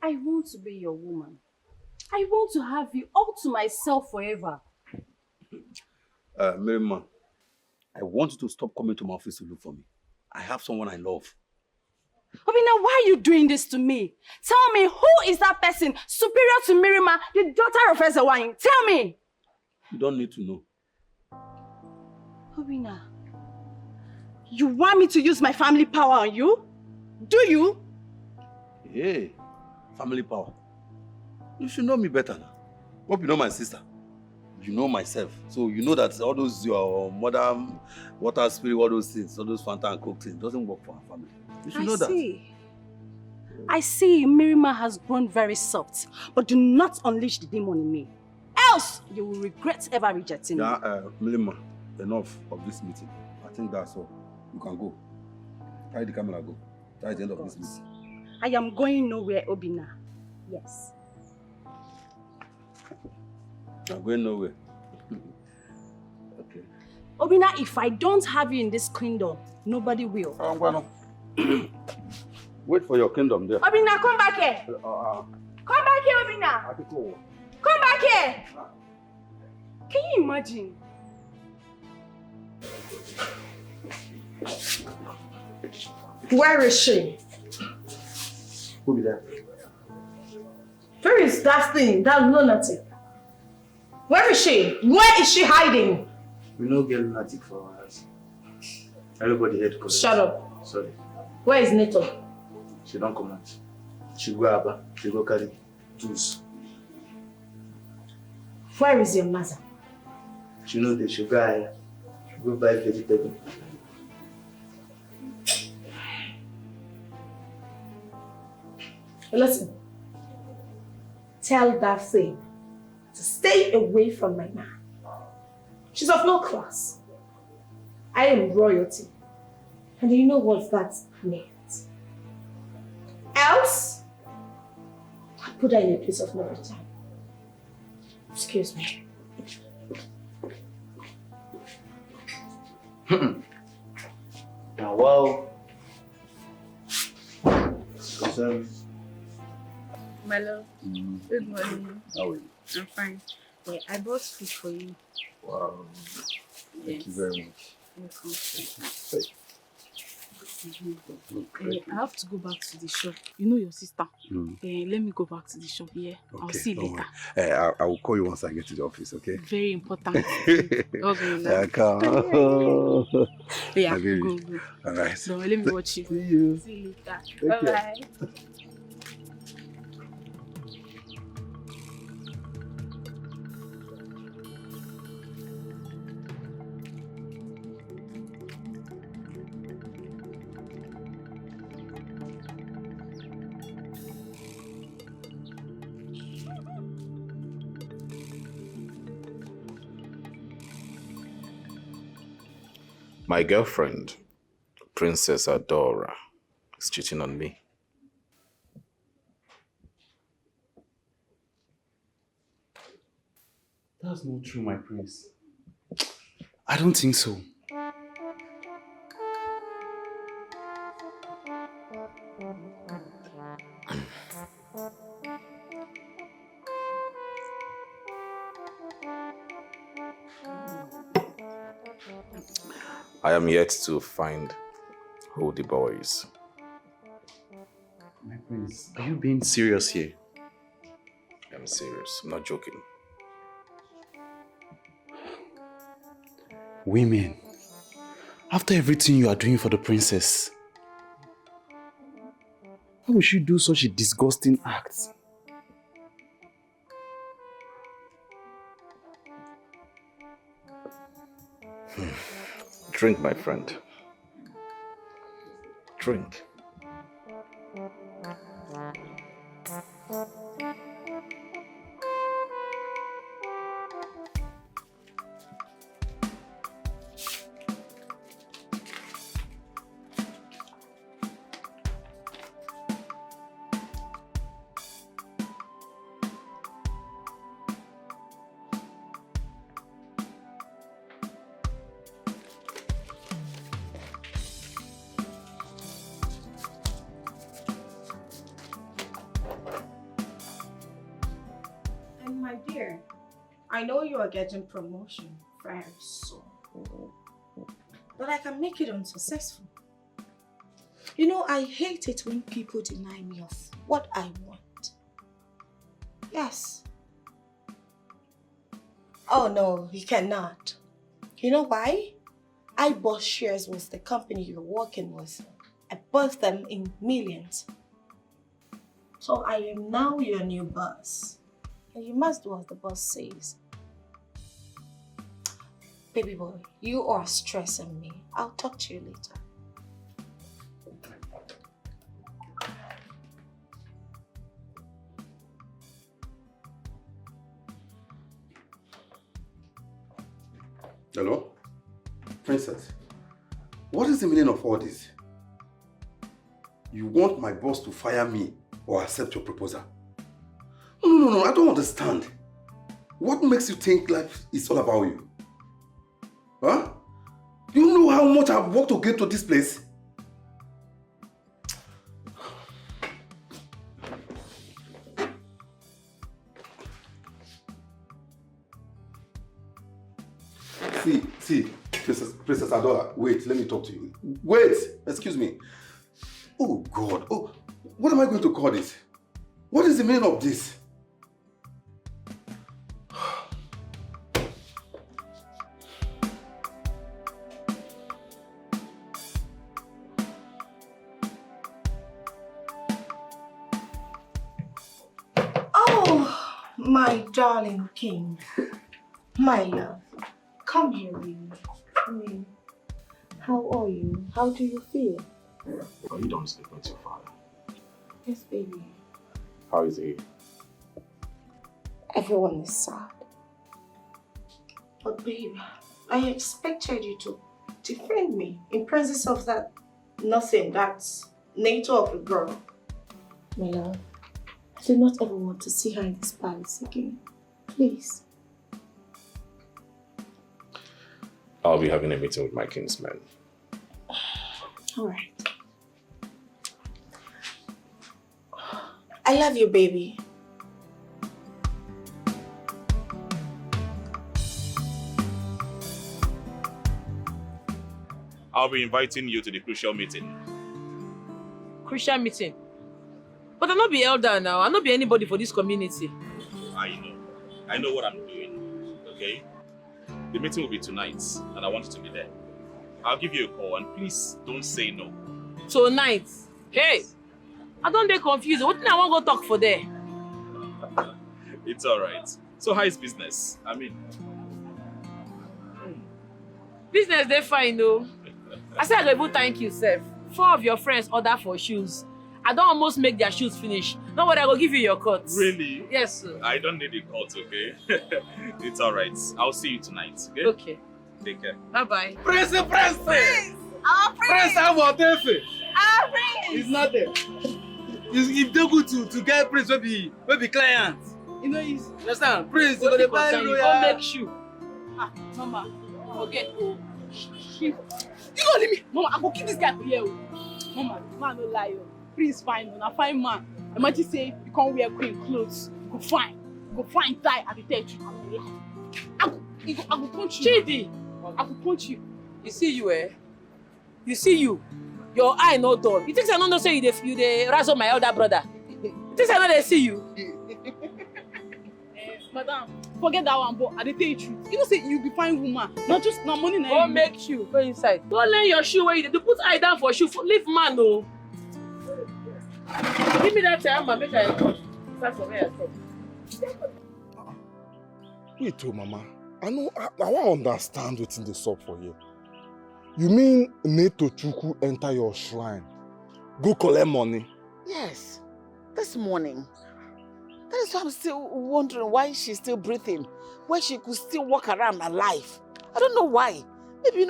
I want to be your woman. I want to have you all to myself forever. Mary, I want you to stop coming to my office to look for me. I have someone I love. Obina, why are you doing this to me? Tell me, who is that person superior to Mirima, the daughter of NWANYI? Tell me! You don't need to know. Obina, you want me to use my family power on you? Do you? Hey, family power. You should know me better now. Hope you know my sister. You know myself. So you know that all those your mother, water spirit, all those things, all those Fanta and Coke things doesn't work for our family. You should know that. I see Mirima has grown very soft, but do not unleash the demon in me. Else, you will regret ever rejecting me. Mirima, enough of this meeting. I think that's all. You can go. Carry the camera, go. That's the end of this meeting. I am going nowhere, Obina. Yes. I'm going nowhere. Okay. Obina, if I don't have you in this kingdom, nobody will. Wait for your kingdom there. Obina, come back here. Come back here, Obina. Come back here. Can you imagine? Where is she? Who be there? Where is that thing, that lunatic? Where is she? Where is she hiding? We no get lunatic for our house. Everybody here to collect. Shut up. Sorry. Where is Netto? She don't come out. She go Aba. She go carry tools. Where is your mother? She know the sugar. She go buy vegetable. Listen. Tell that thing to stay away from my man. She's of no class. I am royalty. And you know what that means. Else, I'll put her in a place of no return. Excuse me. Now, wow. My love, good morning. How are you? I'm fine. Yeah, I bought food for you. Wow. Thank you very much. Welcome. Thank you. I have to go back to the shop. You know your sister. Let me go back to the shop here. I'll see you later. I will call you once I get to the office, okay? Very important. Okay, now. Come. Yeah, Okay. go. All right. So let me watch you. See you. See you later. Okay. Bye-bye. My girlfriend, Princess Adora, is cheating on me. That's not true, my prince. I don't think so. I am yet to find who the boy is. My prince, are you being serious here? I'm serious. I'm not joking. Women, after everything you are doing for the princess, why would you do such a disgusting act? Drink, my friend. Drink. My dear, I know you are getting promotion very soon, but I can make it unsuccessful. You know, I hate it when people deny me of what I want. Yes. Oh no, you cannot. You know why? I bought shares with the company you're working with. I bought them in millions. So I am now your new boss. And you must do as the boss says. Baby boy, you are stressing me. I'll talk to you later. Hello? Princess, what is the meaning of all this? You want my boss to fire me or accept your proposal? No, I don't understand. What makes you think life is all about you? Huh? You know how much I've worked to get to this place? See, Princess Adora, wait, let me talk to you. Wait, excuse me. Oh God, what am I going to call this? What is the meaning of this? Oh, my darling king. My love. Come here, baby. Come here. How are you? How do you feel? Oh, you don't speak with your father. Yes, baby. How is he? Everyone is sad. But babe, I expected you to defend me in presence of that nothing, that Netto of a girl. My love, I do not ever want to see her in this palace again. Please. I'll be having a meeting with my kinsmen. All right. I love you, baby. I'll be inviting you to the crucial meeting crucial meeting. But I'll not be elder now. I'll not be anybody for this community. I know what I'm doing, okay? The meeting will be tonight, and I want you to be there. I'll give you a call, and please don't say no. Tonight? Hey! I don't get confused. What do I want to go talk for there? It's alright. So how is business? I mean... Business, they fine though. I said I go thank you, sir. 4 of your friends order for shoes. I don't almost make their shoes finish. Don't worry, I will give you your cuts. Really? Yes, sir. I don't need a cut, okay? It's alright. I'll see you tonight, okay? Okay. Take care. Bye-bye. Prince! Our Prince, prince! I'm what if Our prince! He's not there. If they good to get Prince, maybe client. You know, he's understand. Prince, you go to buy Go make shoe. Mama, forget. You go leave me. Mama, I go keep this guy for here. Mama, man no lie. Prince fine, man. I fine man. Imagine say you can't wear queen clothes. You go fine tie at the tech. I go punch you. Chidi! I go punch you. You see you, eh? You see you. Your eye no dull. You think I don't say you dey razzle my elder brother? You think I know they see you? Madam, forget that one, but I dey tell you truth. You know say you be fine woman. Not just no money. Go make shoe. Go inside. Go learn your shoe where you dey. Put eye down for shoe. Leave man no. Give me that hammer, make I start from where I stop. Wait, Mama. I want to understand what's in the sub for you. You mean Netto enter your shrine, go collect money? Yes, this morning. That is why I'm still wondering why she's still breathing, why she could still walk around alive. I don't know why. Maybe we did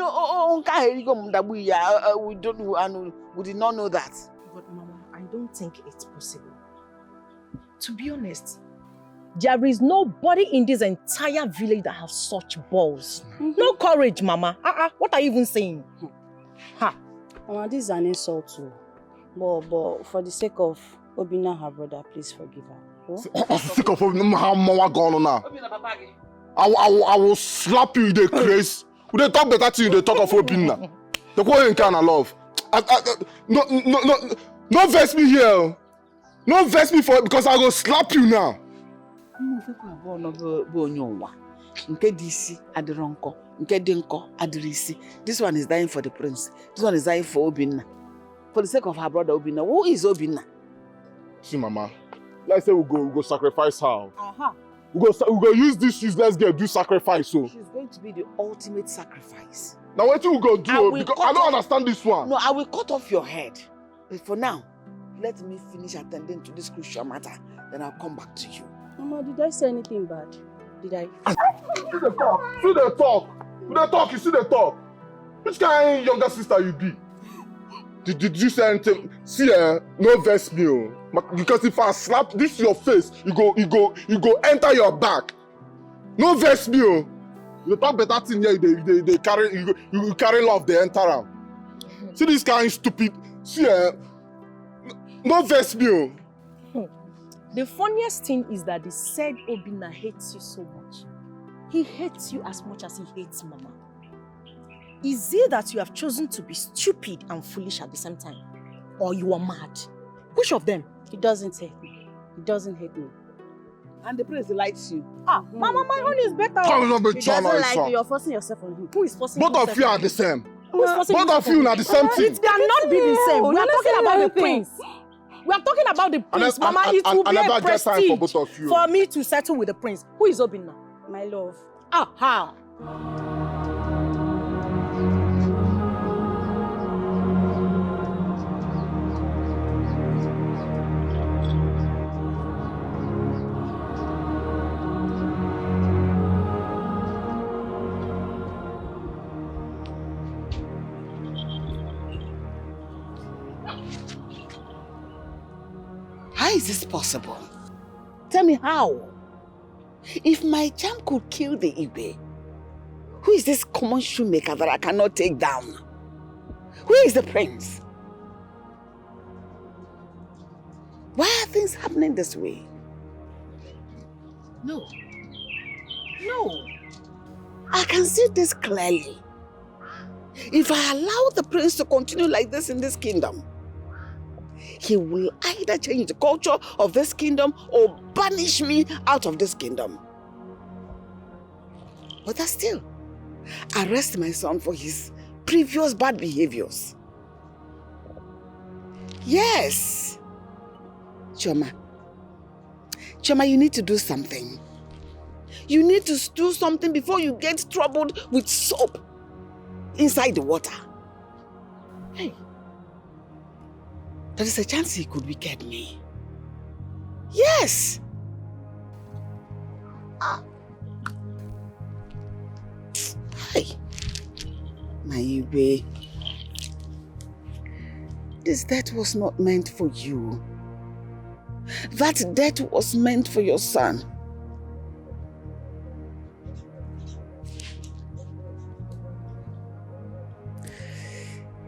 not know that. But Mama, I don't think it's possible. To be honest, there is nobody in this entire village that has such balls. No courage, Mama. What are you even saying? Ha! Mama, this is an insult too. But for the sake of Obina, her brother, please forgive her. For the sake of Obina, how Mama gone now? I will slap you in the face. We don't talk better to you, they talk of Obina. The way you can love. No vex me here. No vex me for it because I will slap you now. This one is dying for the prince. This one is dying for Obina. For the sake of her brother Obina. Who is Obina? See, Mama. Let's say we go sacrifice her. We go use this useless girl do sacrifice. So she's going to be the ultimate sacrifice. Now what you go do? Because I don't understand this one. No, I will cut off your head. But for now, let me finish attending to this crucial matter. Then I'll come back to you. Mama, did I say anything bad? Did I? See the talk. See the talk. The talk. You see the talk. Which kind of younger sister you be? Did you say anything? See, no vex me. Because if I slap this your face, you go enter your back. No vex me. You talk better thing here. They carry you carry love. They enter am. See this kind of stupid. See, no vex me. The funniest thing is that the said Obina hates you so much. He hates you as much as he hates Mama. Is it that you have chosen to be stupid and foolish at the same time? Or you are mad? Which of them? He doesn't hate me. He doesn't hate me. And the prince likes you. Mama, my own is better. He doesn't like you. You're forcing yourself on him. Who is forcing Both of you are the same. Both of you are the same thing. It cannot be the same. We are talking about the prince. We are talking about the prince, Mama. It will be a prestige for me to settle with the prince. Who is Obina? My love. Aha! How is this possible? Tell me how. If my charm could kill the Igwe, who is this common shoemaker that I cannot take down? Who is the prince? Why are things happening this way? No. I can see this clearly. If I allow the prince to continue like this in this kingdom, he will either change the culture of this kingdom or banish me out of this kingdom. But I still arrest my son for his previous bad behaviors. Yes. Chioma, you need to do something. You need to do something before you get troubled with soap inside the water. Hey, there is a chance he could wicked me. Yes. Hey, my way. This death was not meant for you. That death was meant for your son.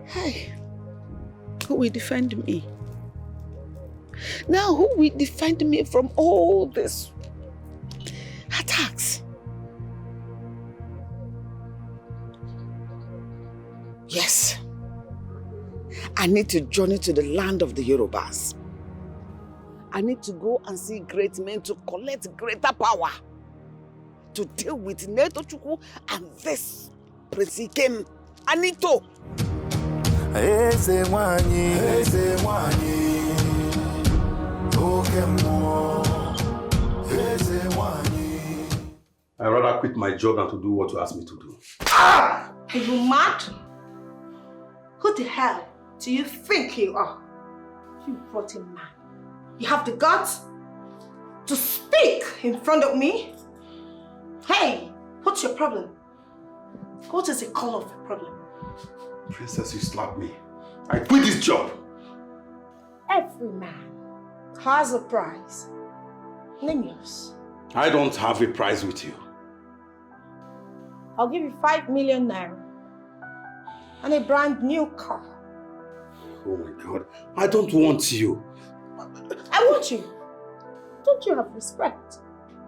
Hey, who will defend me? Now, who will defend me from all these attacks? Yes, I need to journey to the land of the Yorubas. I need to go and see great men to collect greater power to deal with Netto and this Prince Ikem Anito. NWANYI, I'd rather quit my job than to do what you asked me to do. Are you mad? Who the hell do you think you are? You rotten man. You have the guts to speak in front of me? Hey, what's your problem? What is the call of the problem? Princess, you slapped me. I quit this job. Every man has a price. Name yours. I don't have a prize with you. I'll give you 5 million naira and a brand new car. Oh my God, I don't want you. I want you. Don't you have respect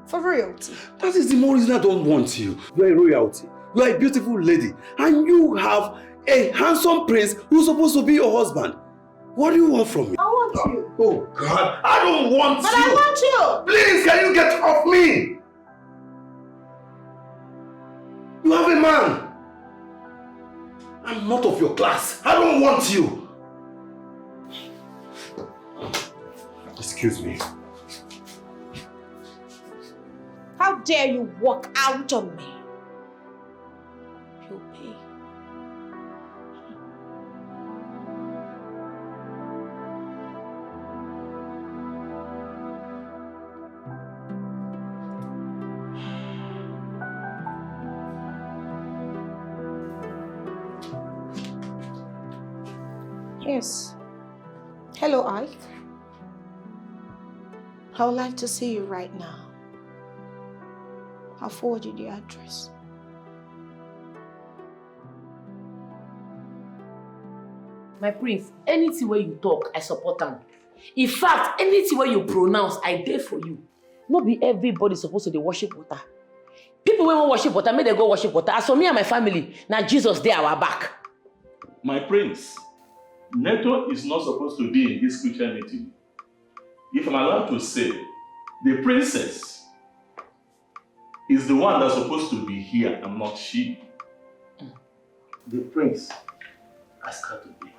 for royalty? That is the more reason I don't want you. You are a royalty. You are a beautiful lady. And you have a handsome prince who's supposed to be your husband. What do you want from me? I want you. Oh God, I don't want But you. I want you. Please, can you get off me? You have a man. I'm not of your class. I don't want you. Excuse me. How dare you walk out on me? You'll pay. Yes. Hello, Ike. I would like to see you right now. I'll forward you the address. My prince, anything where you talk, I support them. In fact, anything where you pronounce, I dare for you. Not be everybody supposed to dey worship water. People when worship water, may they go worship water. As for me and my family, now Jesus they our back. My prince, Netto is not supposed to be in this Christian meeting. If I'm allowed to say, the princess is the one that's supposed to be here and not she. The prince has got to be.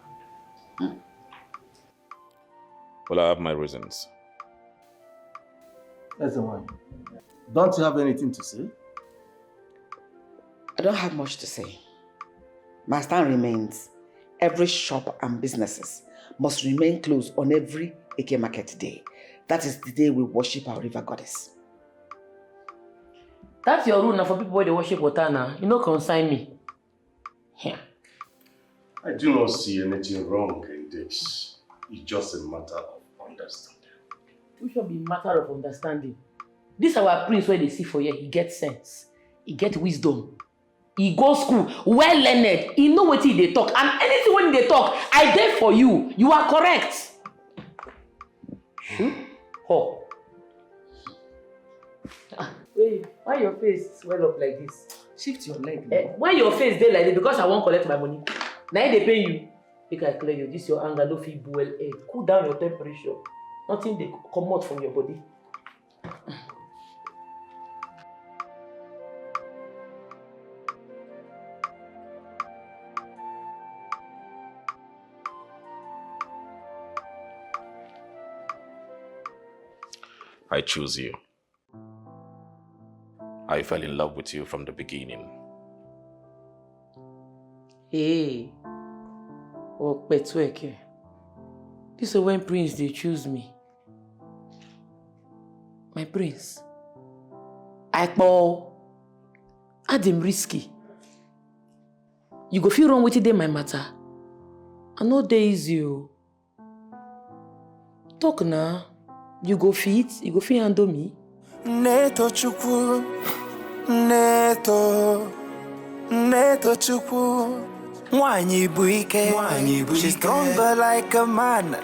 Well, I have my reasons. That's the one. Don't you have anything to say? I don't have much to say. My stand remains. Every shop and businesses must remain closed on every Eke Market day. That is the day we worship our river goddess. That's your rule now for people where they worship water now. You know, consign me. Yeah. I do not see anything wrong in this. It's just a matter of understanding. It should be a matter of understanding. This our prince where they see for you, he gets sense. He gets wisdom. He goes school, well learned. He know what they talk. And anything when they talk, I dare for you. You are correct. Oh. Wait, why your face swell up like this? Shift your leg. Why your face there like this? Because I won't collect my money. Now they pay you. Make I clear you. This your anger no fit boil egg. Cool down your temperature. Nothing dey come out from your body. I choose you. I fell in love with you from the beginning. Hey. Oh, Petweke. This is when Prince they choose me. My prince. I Adam risky. You go feel wrong with it, my matter. I know there is you. Talk now. You go fit handle me. Netto chukwu, Netto chukwu. NWANYI bụ ike, she's stronger like a man.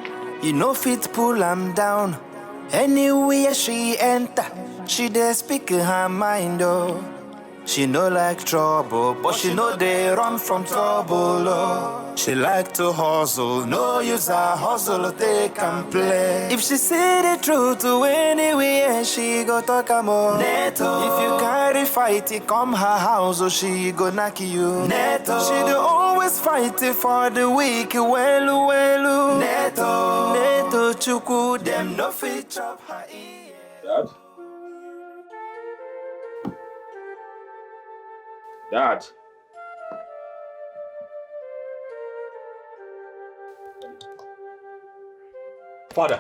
You know fit pull am down. Anywhere she enter, she dey speak her mind, oh. She no like trouble, but she know they run from trouble, oh. She like to hustle, no use her hustle, take and play. If she say the truth to anywhere, she go talk more. Netto. If you carry fight, it come her house, or she go knock you. Netto. She do always fight for the weak, well. Netto chukwu, them no fit chop her ear. Dad. Father.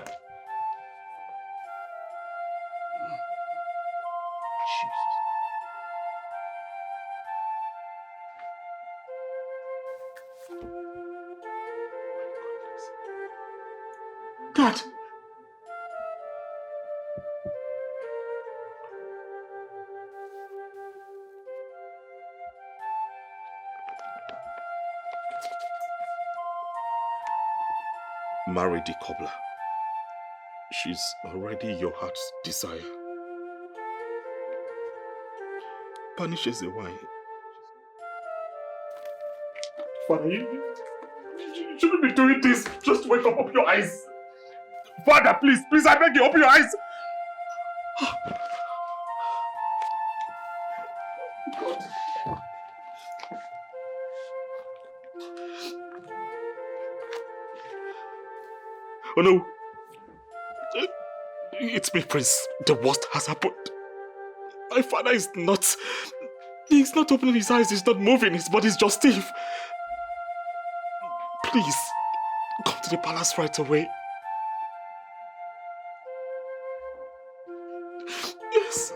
Dad. Marry the cobbler. She's already your heart's desire. Punishes the wine. Father, you shouldn't be doing this. Just wake up, open your eyes. Father, please, I beg you, open your eyes. God. Oh no. It's me, Prince. The worst has happened. My father is not... He's not opening his eyes, he's not moving, his body's just stiff. Please, come to the palace right away. Yes.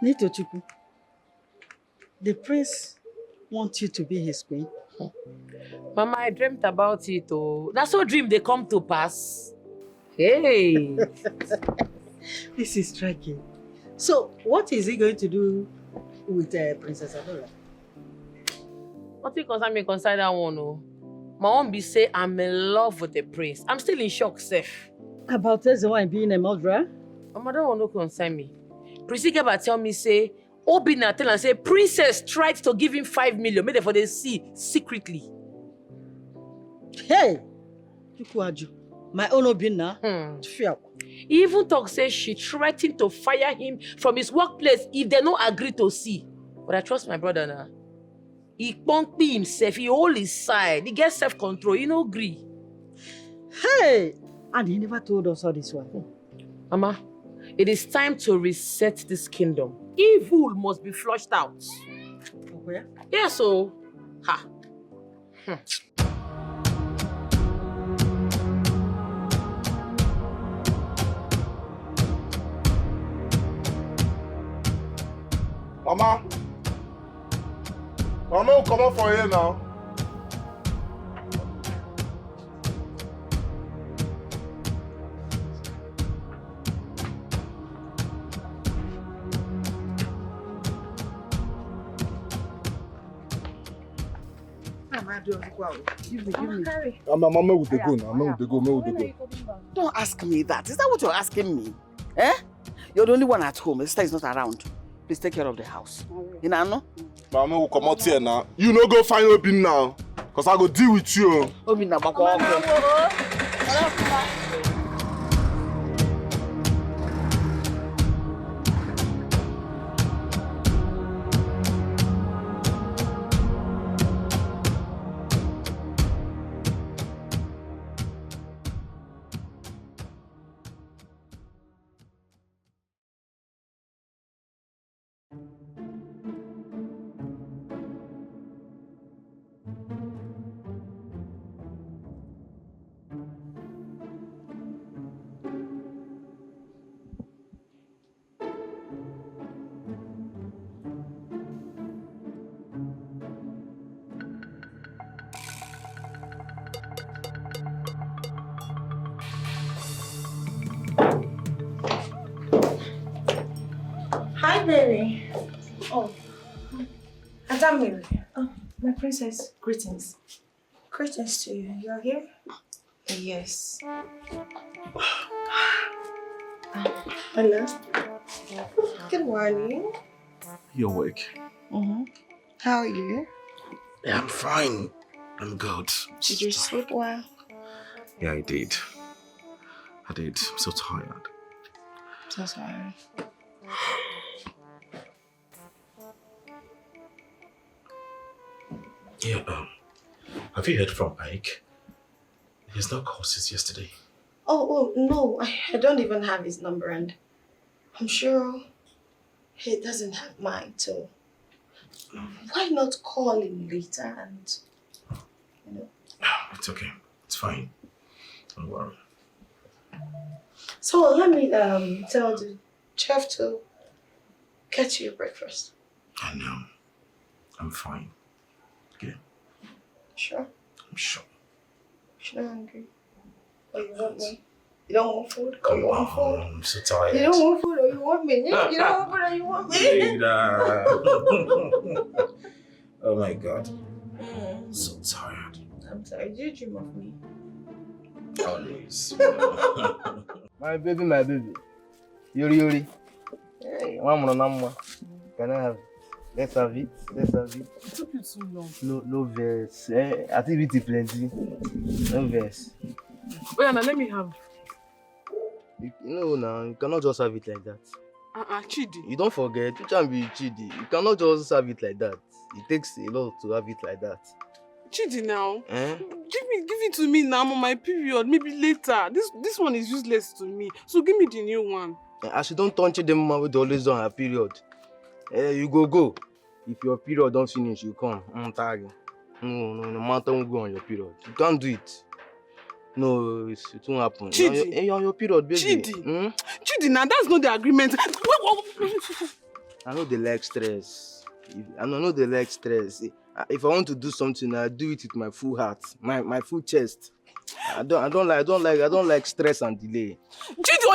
Netto chukwu, the prince wants you to be his queen. Mama, I dreamt about it. Oh, that's so dream they come to pass. Hey. This is striking. So, what is he going to do with Princess Adora? Nothing concern that one. Oh. My own be say I'm in love with the prince. I'm still in shock, Seth. About Ezewine being a murderer? Mama, that one no concern me. Prince Geba tell me say, Obina tell and say, Princess tried to give him 5 million, made it for the sea secretly. Hey! Chukwuaju, my own Obina. He even talk say she threatened to fire him from his workplace if they no agree to see. But I trust my brother now. He won't be himself, he hold his side, he gets self-control, he no agree. Hey! And he never told us all this one. Mama, it is time to reset this kingdom. Evil must be flushed out. Okay. Yeah, so, ha. Mama will come up for here now. Give me. Mama with the go now. Mama with the go. Don't ask me that. Is that what you're asking me? Eh? You're the only one at home. Esther is not around. Please take care of the house. You know? Mama will come out here now. You no go find Obin now. Because I go deal with you. Obin na Hi, baby. Oh, Adamiri. Oh, my princess. Greetings. Greetings to you. You're here? Yes. Hello. Good morning. You're awake. How are you? Yeah, I'm fine. I'm good. Did you sleep well? Yeah, I did. I'm so tired. So sorry. Yeah, have you heard from Ike? He's not called since yesterday. Oh, no. I don't even have his number, and I'm sure he doesn't have mine, too. Why not call him later and, It's okay. It's fine. Don't worry. So let me tell the chef to get you breakfast. I know. I'm fine. Okay? Sure? I'm sure. You're not hungry? Or you want me? You don't want food? Or you want food? I'm so tired. You don't want food or you want me? You don't want food or you want me? Oh my God. I'm so tired. I'm sorry, did you dream of me? Always. My baby. Yuri. Hey. Mama. Can I have it? Let's have it. It took you too long. No verse. Activity plenty. No verse. Oh yeah, now let me have. You know now, you cannot just have it like that. Chidi. You don't forget, you can't be Chidi. You cannot just have it like that. It takes a lot to have it like that. Chidi now. Eh? Give it to me now. I'm on my period. Maybe later. This one is useless to me. So give me the new one. As you don't touch them with always on her period. You go. If your period don't finish, you come. I'm tired. No matter who go on your period. You can't do it. No, it won't happen. Chidi. You're on your period, baby. Chidi. Chidi, now that's not the agreement. I know they like stress. I know they like stress. If I want to do something, I do it with my full heart, my full chest. I don't like stress and delay. Chidi,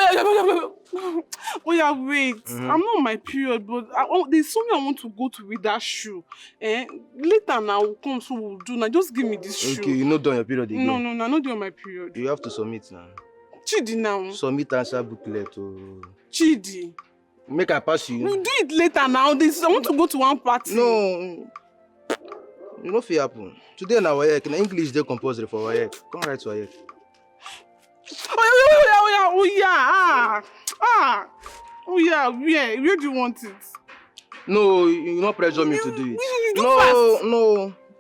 wait. I'm not on my period, but there's something I want to go to with that shoe. Later now will come, so we'll do. Now just give me this shoe. Okay, you're not done your period again. No, I'm not doing my period. You have to submit now. Chidi now. Submit answer booklet. Chidi. Make I pass you. We'll do it later now. I want to go to one party. No. You know what happen. Today na WAEC. Na English dey compulsory for WAEC. Come write WAEC. Oh yeah. Where do you want it? No, you not pressure me to do it.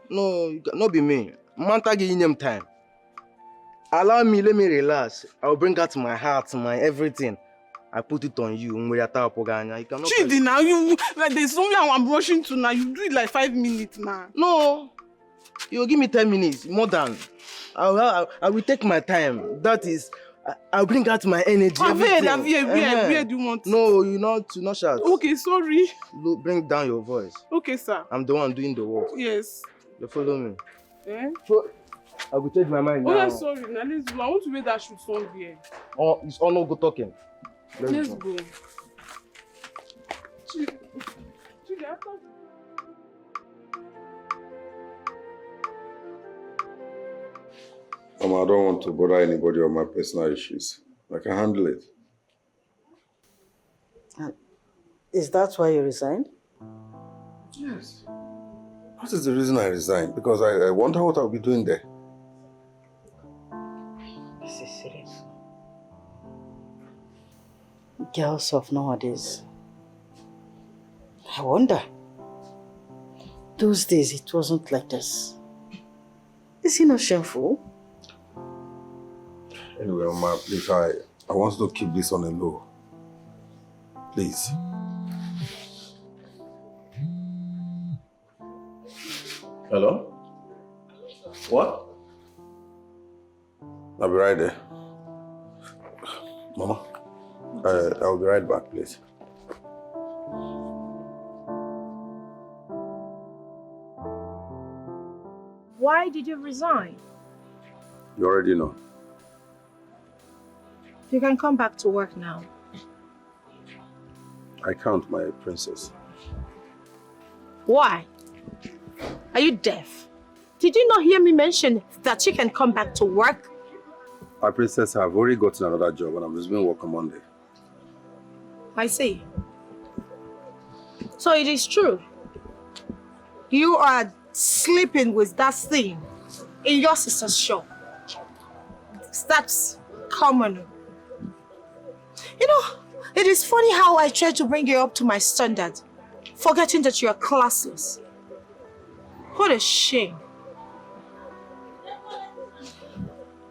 No, not be me. Manta give him time. Allow me, let me relax. I'll bring out my heart, my everything. I put it on you. You cannot. Chidi, now there's something I'm rushing to now. You do it like 5 minutes now. No, you give me 10 minutes, more than. I will take my time. That is, I'll bring out my energy. Where do you want? No, you not shout. Okay, sorry. Look, bring down your voice. Okay, sir. I'm the one doing the work. Yes. You follow me. So, I will change my mind now. Oh, yeah, sorry. Now let's go. I want to wear that shoe somewhere. Oh, it's all no good talking. Let's go. I don't want to bother anybody on my personal issues. I can handle it. Is that why you resigned? Yes. What is the reason I resigned? Because I wonder what I'll be doing there. This is serious. Girls of nowadays. I wonder. Those days it wasn't like this. Is it not shameful? Anyway, Mama, please, I want to keep this on a low. Please. Hello? What? I'll be right there. Mama, I'll be right back, please. Why did you resign? You already know. You can come back to work now. I count my princess. Why? Are you deaf? Did you not hear me mention that she can come back to work? My princess, I've already gotten another job and I'm resuming work on Monday. I see. So it is true. You are sleeping with that thing in your sister's shop. That's common. You know, it is funny how I try to bring you up to my standard, forgetting that you are classless. What a shame.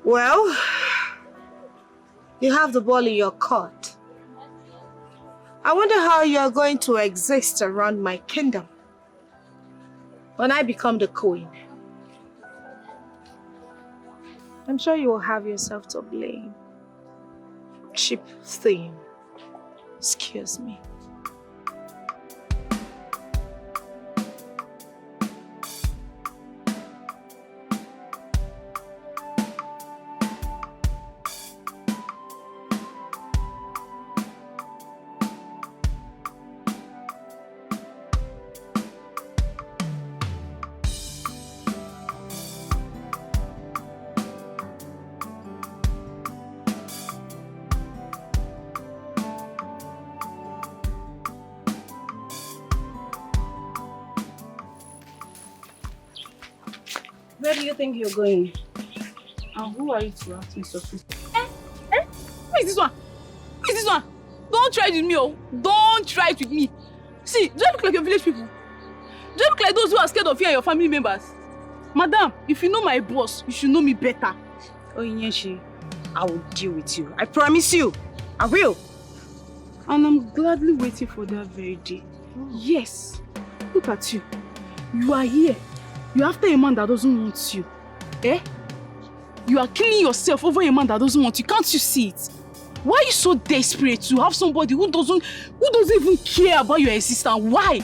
Well, you have the ball in your court. I wonder how you are going to exist around my kingdom when I become the queen. I'm sure you will have yourself to blame. Cheap thing. Excuse me. Where do you think you're going? And who are you to ask me such a thing? Who is this one? Who is this one? Don't try it with me, oh. Don't try it with me. See, do I look like your village people? Do I look like those who are scared of you and your family members? Madam, if you know my boss, you should know me better. Oh, Nyeshi, I will deal with you. I promise you. I will. And I'm gladly waiting for that very day. Yes. Look at you. You are here. You're after a man that doesn't want you. Eh? You are killing yourself over a man that doesn't want you. Can't you see it? Why are you so desperate to have somebody who doesn't even care about your existence? Why?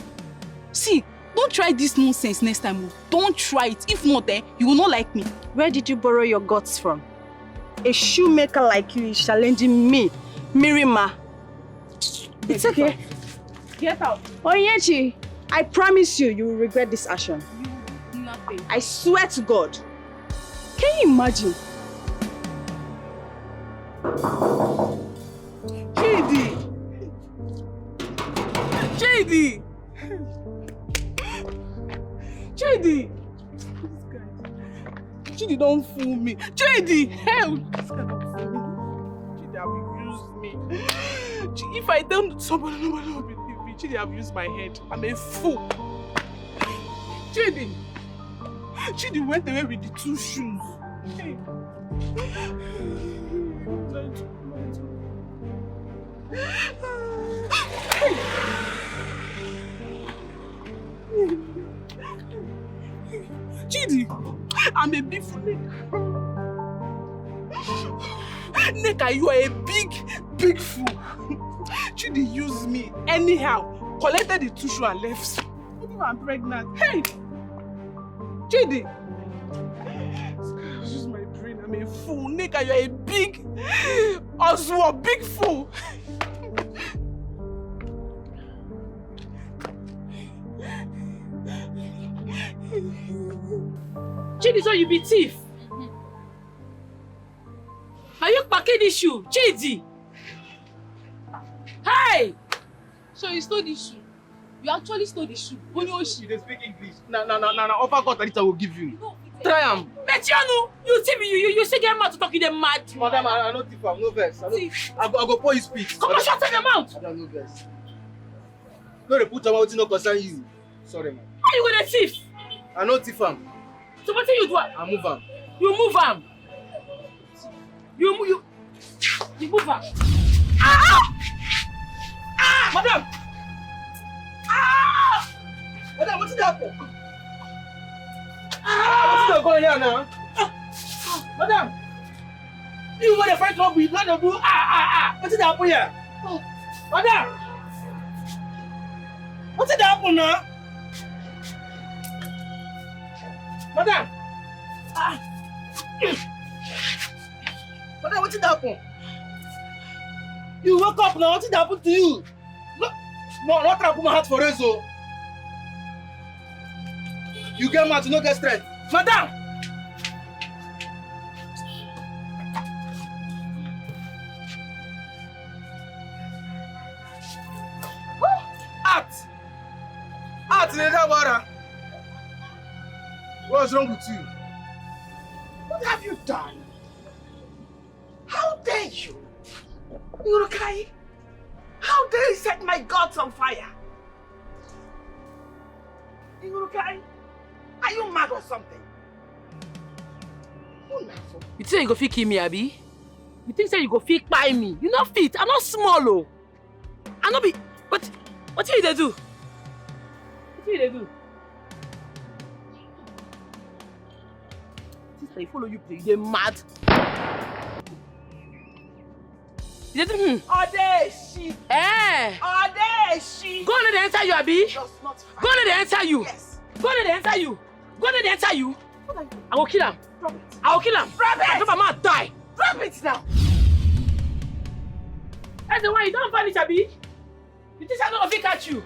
See, don't try this nonsense next time. Don't try it. If not, you will not like me. Where did you borrow your guts from? A shoemaker like you is challenging me, Mirima. It's okay. Get out. Onyechi, I promise you, you will regret this action. Nothing. I swear to God. Can you imagine? JD! JD! JD don't fool me. JD! Hell! This guy don't fool me. JD have used me. If I tell somebody, nobody will believe me. JD have used my head. I'm a fool. JD! JD went away with the 2 shoes. Hey. Chidi, I'm a big fool. Neka, you are a big fool. Chidi used me anyhow, collected the 2 shoes and left. What if I'm pregnant? Hey! Chidi! Use my brain, I'm a fool. Neka, you are a big Oswald, big fool. Chidi, so you be thief? packing issue. Chidi. Hey! So you stole this shoe? You actually stole the shoe. You don't speak English. Now, offer God that I will give you. Try am. Betiano, you see me, you say get mad to talk, you dey mad. Madam, I no thief, no vex. I go pour you speech. Come on, shut your mouth. Madam, no vex. No, they put your mouth no concern you. Sorry, man. Why you gonna thief? I no thief am. So what you do? I move am. You move am. You move am. Ah! Ah! Madam! Ah! Madam, what's that for? What's that going here now? Madam! You want to fight trouble, you want to do what's that for here? Madam! What's that for now? Madam! Madam, what's that for? You woke up now, what's happened to you? No, not try to put my heart for it, so. You get mad, you no get strength. Madam! Act, AJABARA. What's wrong with you? What have you done? How dare you? Urukai, how dare you set my gods on fire? Urukai, are you mad or something? You think you go fit kill me, Abi? You think say you go fit buy me? You not fit, I'm not small, oh. I not be, what you dey do? What you dey do? Since I follow you play, you dey mad. Odeshi! Eh! Odeshi! Go on, they enter you, Abi. Does not Go on, they enter you. Yes. Go on, they enter you. Go on, they enter you. I will kill him. Drop it. I will kill him. Drop it. I drop him and die. Drop it now. That's the one you don't vanish, Abi. You think I'm not gonna catch you?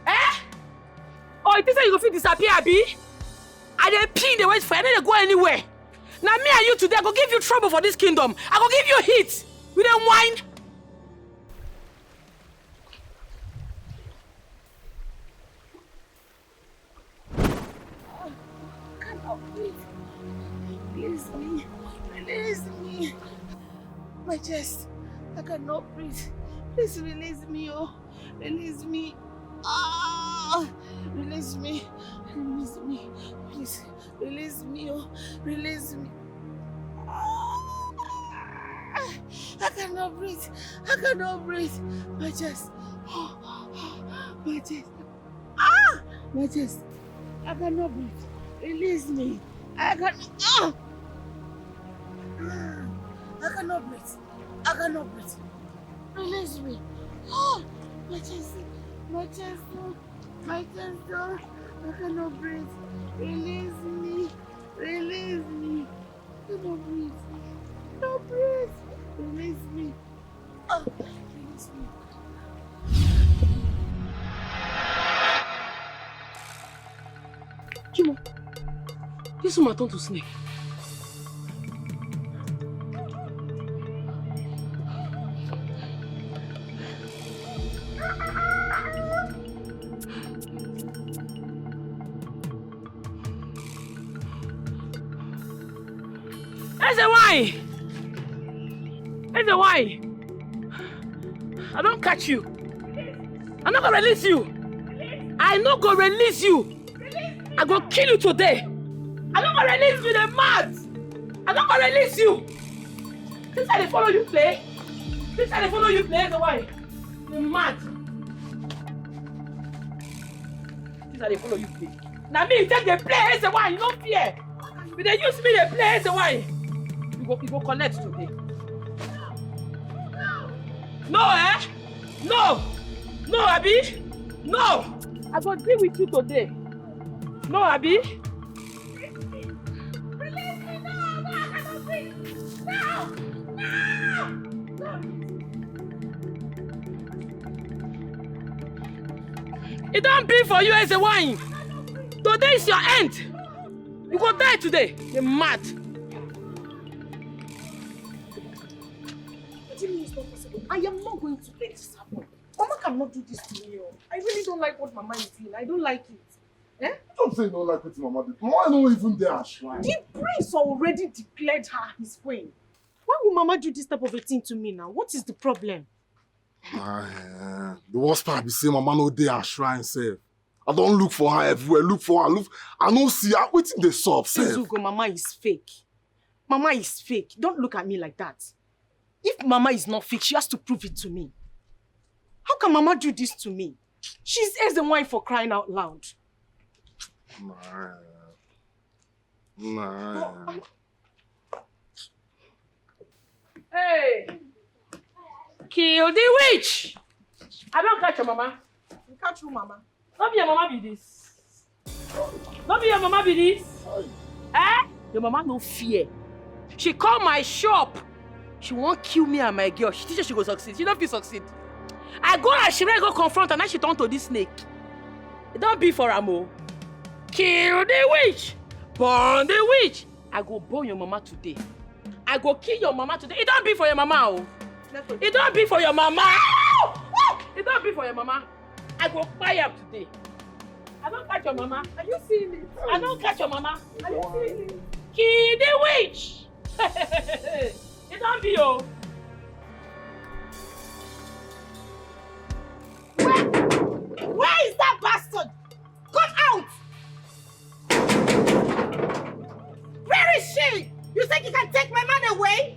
Eh? Oh, you think you gonna disappear, Abi? I dey pin the wait for you. I don't go anywhere. Now me and you today, I go give you trouble for this kingdom. I go give you hit. We don't whine. Release me. Release me. My chest. I cannot breathe. Please release me, oh. Release me. Ah! Release me. Release me. Please. Release me, oh. Release me. I cannot breathe. I cannot breathe. My chest. My chest. Ah! My chest. I cannot breathe. Release me. I cannot. Ah! I cannot breathe. I cannot breathe. Release me. Oh! My chest. My chest. My chest. I cannot breathe. Release me. Release me. I cannot breathe. I cannot breathe. Release me. Oh, release me. Chimo, this woman turned to snake. Why? Why? I don't catch you. I'm not gonna release you. I'm not gonna release you. I'm gonna kill you today. I'm not gonna release you, they're mad. I'm not gonna release you. This how they follow you play. This how they follow you play, why? You're mad. This how they follow you play. Now me, you take the play, that's why you don't fear. But they use me, they play, that's why. You go connect today. No, eh? No! No, Abi! No! I go deal with you today. No, Abi! Release me! No! No! I cannot breathe! No! No! It don't be for you as a wine. Today is your end. You go die today. You're mad. I am not going to let this happen. Mama cannot do this to me. I really don't like what Mama is doing. I don't like it. Eh? Don't say you don't like what Mama did. Mama not even there at shrine. The prince already declared her his queen. Why would Mama do this type of a thing to me now? What is the problem? The worst part be say Mama no there at shrine sef. I don't look for her everywhere. Look for her. I don't see her. Wetin dey sup sef? Zugo, Mama is fake. Mama is fake. Don't look at me like that. If Mama is not fake, she has to prove it to me. How can Mama do this to me? She's NWANYI for crying out loud. Nah. Hey! Kill the witch! I don't catch your mama. You catch who, Mama? Don't be your mama be this. Don't be your mama be this. Eh? Your mama no fear. She called my shop. She won't kill me and my girl. She teaches she go succeed. She don't feel succeed. I go and she ready go confront and now she turn to this snake. It don't be for Amo. Kill the witch. Burn the witch. I go burn your mama today. I go kill your mama today. It don't be for your mama. Oh. It don't be for your mama. It don't be for your mama. I go buy up today. I don't catch your mama. Are you seeing it? I don't catch your mama. Are you seeing it? Kill the witch. It don't be oh. Where is that bastard? Come out! Where is she? You think you can take my man away?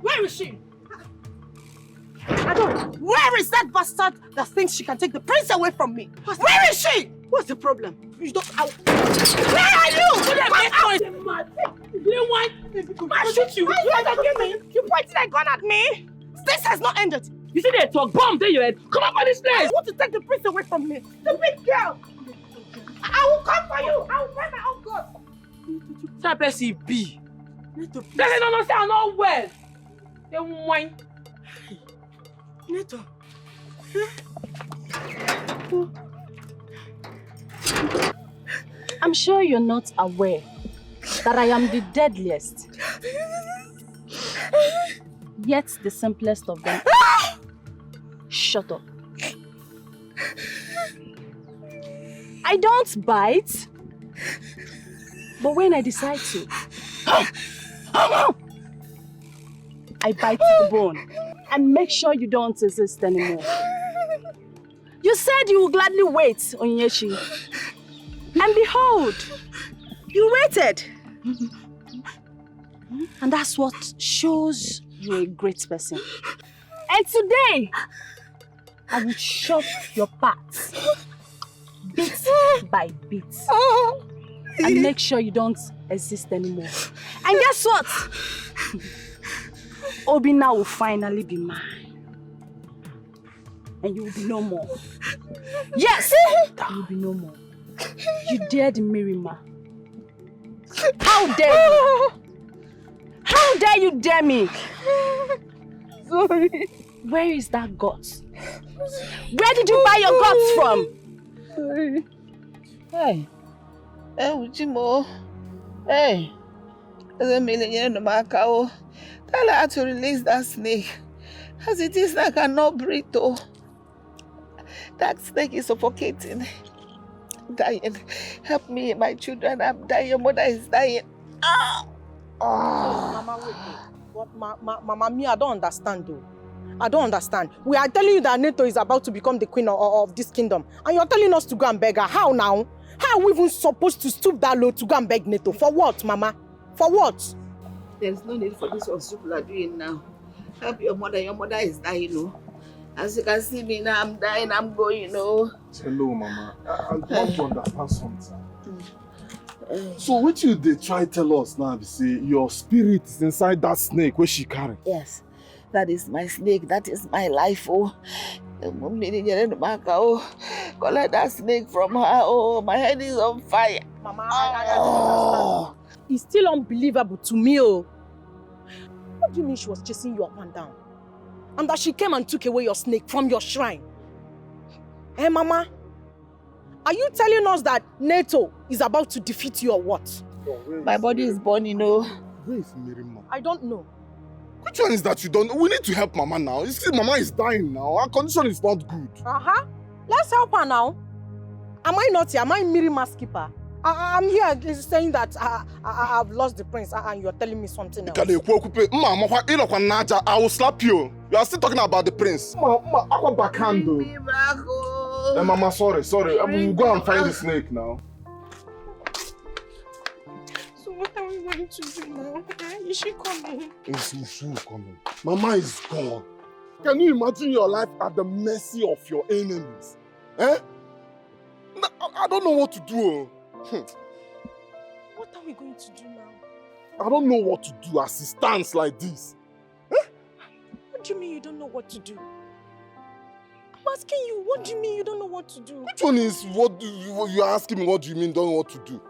Where is she? Adon, where is that bastard that thinks she can take the prince away from me? Where is she? What's the problem? You don't. Where are you? You want? I shoot you. You pointed a gun at me. This has not ended. You see they talk bomb there your head. Come up on this place. I want to take the prince away from me. The big girl. I will come for you. I will find my own God. That person be. They don't know say I'm not well. They whine. Netto. I'm sure you're not aware that I am the deadliest. Yet the simplest of them. Shut up. I don't bite. But when I decide to, I bite the bone and make sure you don't exist anymore. You said you would gladly wait, Onyeshi. And behold, you waited. And that's what shows you're a great person. And today, I will chop your parts, bit by bit, and make sure you don't exist anymore. And guess what? Obina will finally be mine. And you will be no more. Yes, you will be no more. You dared Mirima. How dare you? How dare you dare me? Sorry. Where is that guts? Where did you buy your guts from? Sorry. Hey. Hey, Uchimo. Hey. There's a million in my cow. Tell her to release that snake. As it is, I cannot breathe though. That snake is suffocating. Dying. Help me, my children. I'm dying. Your mother is dying. Ah! Mama, wait. What, Mama, me, I don't understand though. I don't understand. We are telling you that Netto is about to become the queen of this kingdom. And you're telling us to go and beg her. How now? How are we even supposed to stoop that low to go and beg Netto? For what, Mama? For what? There's no need for this what people are doing now. Help your mother. Your mother is dying, you know. As you can see me now, I'm dying, I'm going, you know. Hello, Mama. I want to understand something. So what you they try tell us now? They say your spirit is inside that snake where she carry. Yes, that is my snake. That is my life. Oh, collect that snake from her. Oh, my head is on fire. Mama, I don't understand. It's still unbelievable to me. Oh, what do you mean she was chasing you up and down? And that she came and took away your snake from your shrine? Mama? Are you telling us that Netto is about to defeat you or what? My body is burning, no. Where is Mirima? I don't know. Which one is that you don't? We need to help Mama now. You see, Mama is dying now. Her condition is not good. Uh-huh. Let's help her now. Am I not here? Am I Mirima's keeper? I'm here saying that I've lost the prince and you're telling me something else. I will slap you. You are still talking about the prince. Mama, sorry. We'll go and find the snake now. So what are we going to do now? Is she coming? She's coming. Mama is gone. Can you imagine your life at the mercy of your enemies? Eh? I don't know what to do. What are we going to do now? I don't know what to do as it stands like this. Eh? What do you mean you don't know what to do? I'm asking you, what do you mean you don't know what to do? Which one is what you're asking me? What do you mean don't know what to do?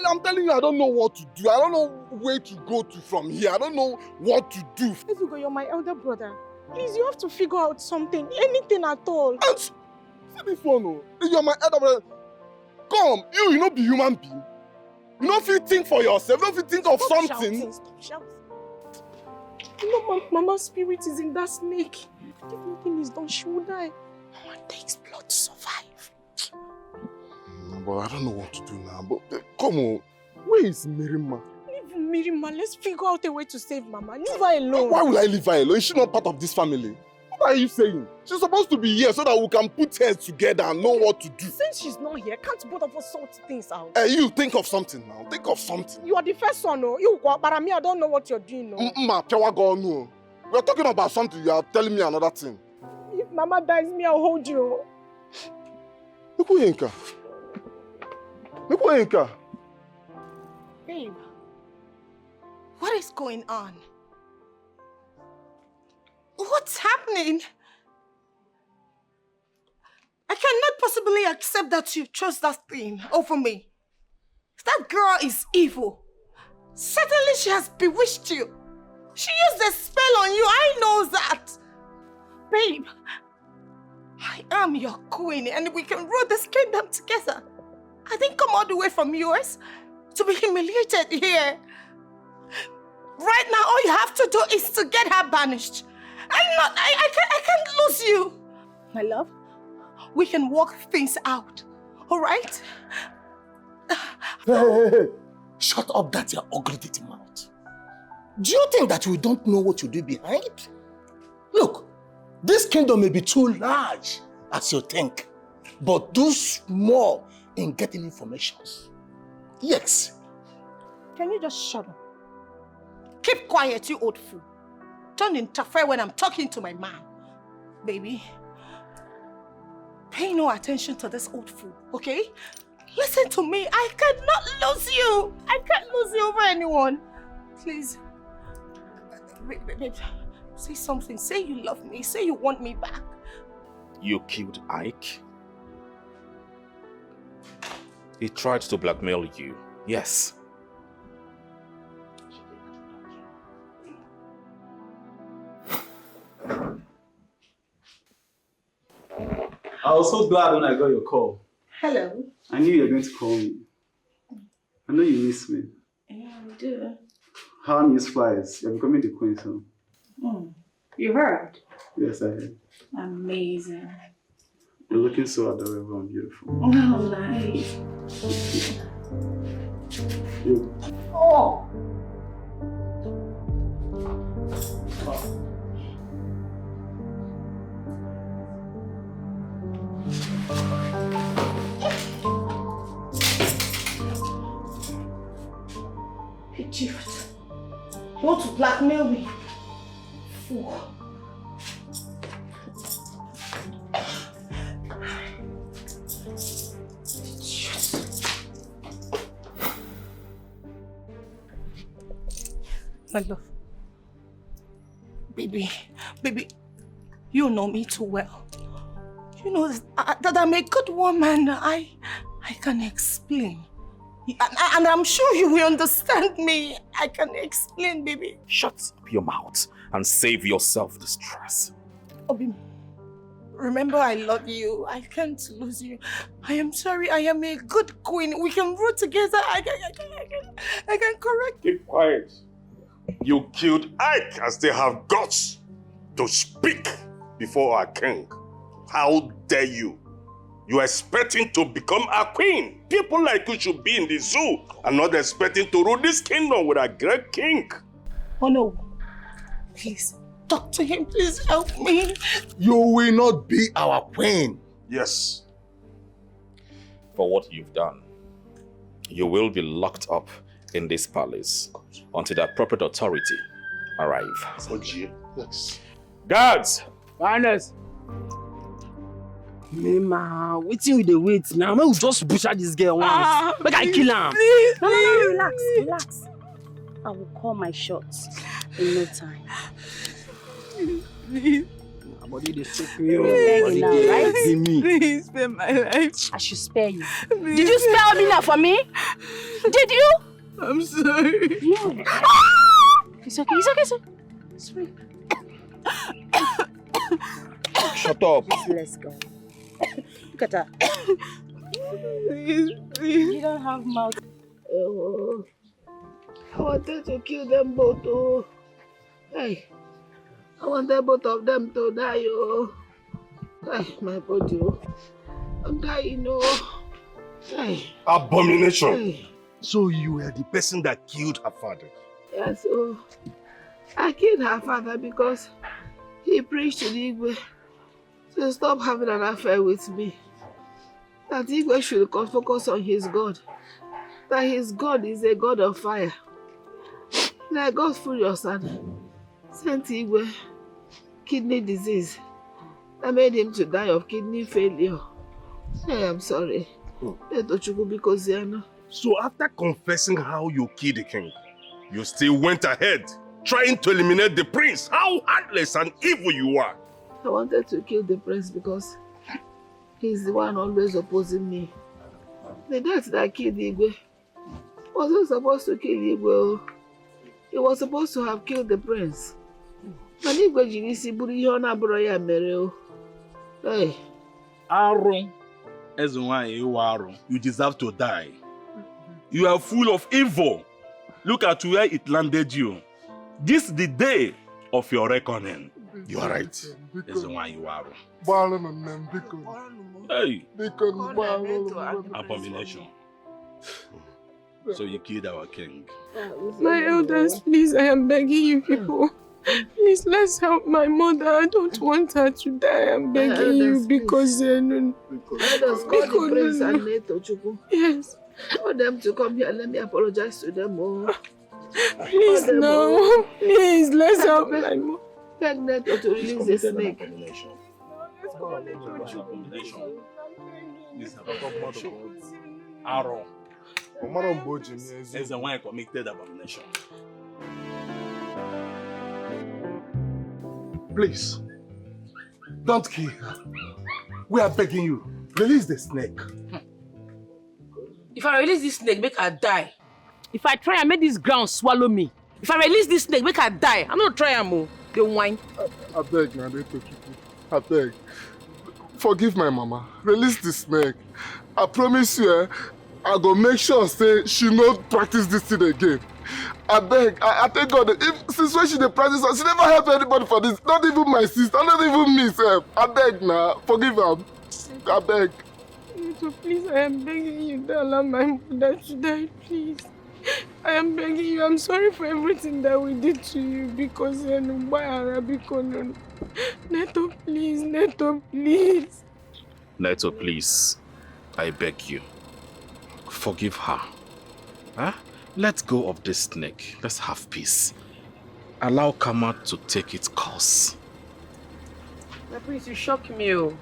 I'm telling you, I don't know what to do. I don't know where to go to from here. I don't know what to do. Ezugo, you're my elder brother. Please, you have to figure out something, anything at all. And see this one, you're my elder brother. Come, you not be human being. You don't feel think for yourself. You don't feel think of something. Stop shouting. You know, Mama's spirit is in that snake. If nothing is done, she will die. Mama takes blood to survive. But I don't know what to do now. But come on, where is Mirima? Leave Mirima. Let's figure out a way to save Mama. Leave her alone. Why will I leave her alone? Is she not part of this family? What are you saying? She's supposed to be here so that we can put heads together and know what to do. Since she's not here, can't both of us sort things out? You think of something now. Think of something. You are the first one, no? You go, but I don't know what you're doing, no? No. We are talking about something. You are telling me another thing. If Mama dies, me, I'll hold you. Babe, what is going on? What's happening? I cannot possibly accept that you chose that thing over me. That girl is evil. Certainly she has bewitched you. She used a spell on you, I know that. Babe, I am your queen and we can rule this kingdom together. I didn't come all the way from yours to be humiliated here. Right now, all you have to do is to get her banished. I can't lose you. My love, we can work things out, all right? Hey. Shut up that your ugly dirty mouth. Do you think that we don't know what you do behind? Look, this kingdom may be too large as you think, but do small in getting information. Yes. Can you just shut up? Keep quiet, you old fool. Don't interfere when I'm talking to my man. Baby, pay no attention to this old fool, okay? Listen to me, I cannot lose you. I can't lose you over anyone. Please. Babe, say something. Say you love me. Say you want me back. You killed Ike? He tried to blackmail you, yes. I was so glad when I got your call. Hello. I knew you were going to call me. I know you miss me. Yeah, we do. How news flies? You're becoming the queen soon. You heard? Yes, I heard. Amazing. You're looking so adorable and beautiful. Oh, nice. You. Oh. Idiot. You want to blackmail me? Fool. My love. Baby, you know me too well. You know that I'm a good woman. I can explain. And I'm sure you will understand me. I can explain, baby. Shut up your mouth and save yourself the stress. Obi, Remember, I love you. I can't lose you. I am sorry. I am a good queen. We can rule together. I can correct. Keep quiet. You killed Ike as they have guts to speak before our king. How dare you? You are expecting to become a queen. People like you should be in the zoo and not expecting to rule this kingdom with a great king. Oh no. Please, talk to him. Please help me. You will not be our queen. Yes. For what you've done, you will be locked up in this palace until the appropriate authority arrive. Yes. Guards! Finest! Mama, waiting with the wait now. I will just butcher this girl once. Make I kill him. Please, no, relax. I will call my shots in no time. Please. My body dey shake me. Right? Please spare my life. I should spare you. Please. Did you spare Obina for me? Did you? I'm sorry. No. It's okay. It's fine. Shut up. Let's go. Look at her. Please. You don't have mouth. Oh, I wanted to kill them both. Oh, hey, I wanted both of them to die. Oh, hey, my body. Oh, I'm dying. Oh, hey. Abomination. Hey. So you were the person that killed her father? Yes. Oh, I killed her father because he preached to the Igwe to stop having an affair with me. That Igwe should focus on his God. That his God is a God of fire. And I got furious and sent Igwe kidney disease. I made him to die of kidney failure. I am sorry. So after confessing how you killed the king, you still went ahead trying to eliminate the prince. How heartless and evil you are. I wanted to kill the prince because he's the one always opposing me. The death that killed Igwe wasn't supposed to kill Igwe. He was supposed to have killed the prince. And Igwe jinisi buru ihe ọ na-abụrụ ya mere o. Hey. Aru, as one you deserve to die. You are full of evil. Look at where it landed you. This is the day of your reckoning. You are right. As one you are. Hey. Abomination. So you killed our king. My elders, please, I am begging you people. Please, let's help my mother. I don't want her to die. I'm begging you because... Let us call the prince and Netto, Chukwu. Yes. Call them to come here. Let me apologize to them. Oh. Please, no. Please, let's help my mother. Beg Netto to release the snake. This is abomination. Aaron. As the one committed abomination. Please, don't kill her. We are begging you. Release the snake. If I release this snake, make her die. If I try and make this ground swallow me. If I release this snake, make her die. I'm not trying more. They whine. I beg, I beg. Forgive my mama. Release the snake. I promise you, I go make sure say she not practice this thing again. I beg, I thank God that since when she dey practice, she never help anybody for this. Not even my sister, not even me, sir. I beg now, forgive her. I beg. So please, I am begging you, don't allow my mother to die, please. I am begging you. I'm sorry for everything that we did to you because Netto, please, Netto, please. Netto, please. I beg you. Forgive her. Huh? Let go of this snake. Let's have peace. Allow karma to take its course. My prince, you shock me. Oh.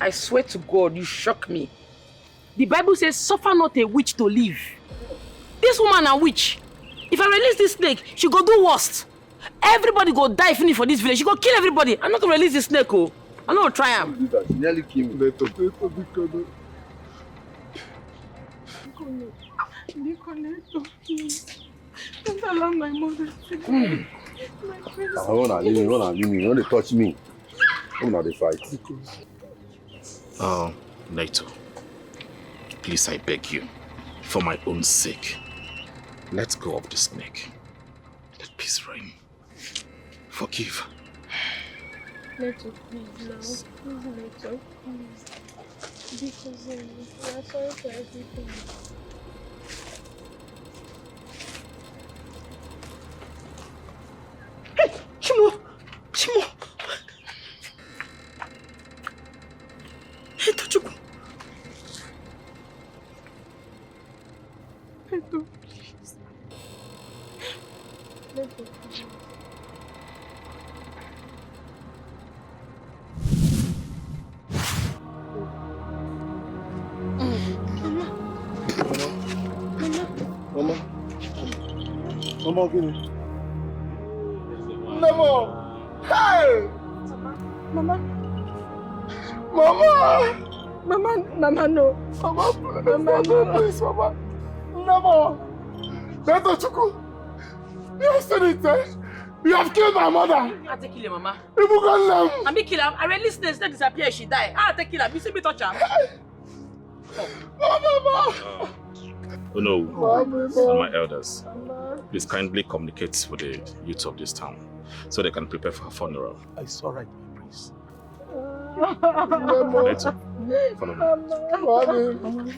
I swear to God, you shock me. The Bible says, suffer not a witch to live. This woman a witch. If I release this snake, she go do worst. Everybody go die finish for this village. She go kill everybody. I'm not gonna release this snake, oh. I'm not gonna try him. She nearly killed me. Netto, please. Don't allow my mother to die. You don't touch me. Not the fight. Oh, Netto. Please, I beg you, for my own sake, let go of the snake. Let peace reign. Forgive. Netto, please, now. Please, Netto, please. Because we are sorry for everything. Hey, Chimo! Chimo! Hey, Tochukwu! Netto, please. Netto, please. Mama, give me. Never. Hey! Mama. Mama! Mama, no. Mama, please, Mama. Never. Netto Chukwu. You have said it, eh? You have killed my mother. I take kill her, Mama. You got them. I me kill her. I release her. She disappear. She die. I take kill her. You see me touch her. Mama. Oh no, Mama. and my elders, please kindly communicate with the youth of this town so they can prepare for her funeral. It's all right, please. Netto, follow me.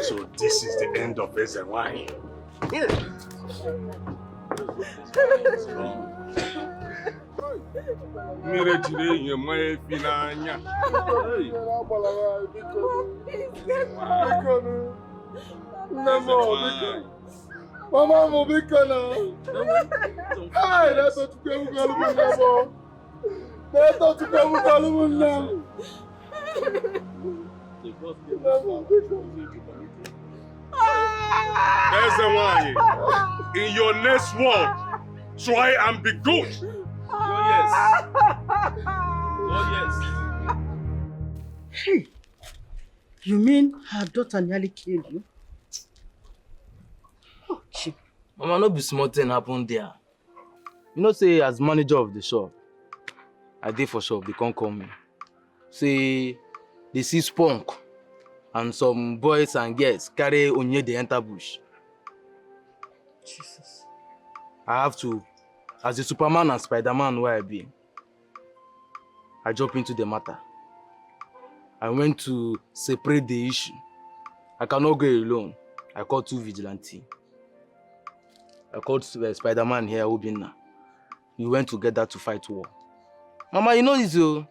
So this is the end of NWANYI. Mire jire ye moye finanya. Mama mo bikana. Hey, Netto Chukwu Nemo. Netto Chukwu Nemo. NWANYI, in your next word, try and be good. Oh yes. Hey, you mean her daughter nearly killed you? Oh, shit. Mama, no be small thing happened there. You know, say as manager of the shop, I did for shop, they can't call me. Say they see spunk and some boys and girls carry Onye they enter bush. Jesus. I have to, as the Superman and Spider-Man where I be, I jump into the matter. I went to separate the issue. I cannot go alone. I called 2 vigilantes. I called Spider-Man here, Obinna. We went together to fight war. Mama, you know easy. You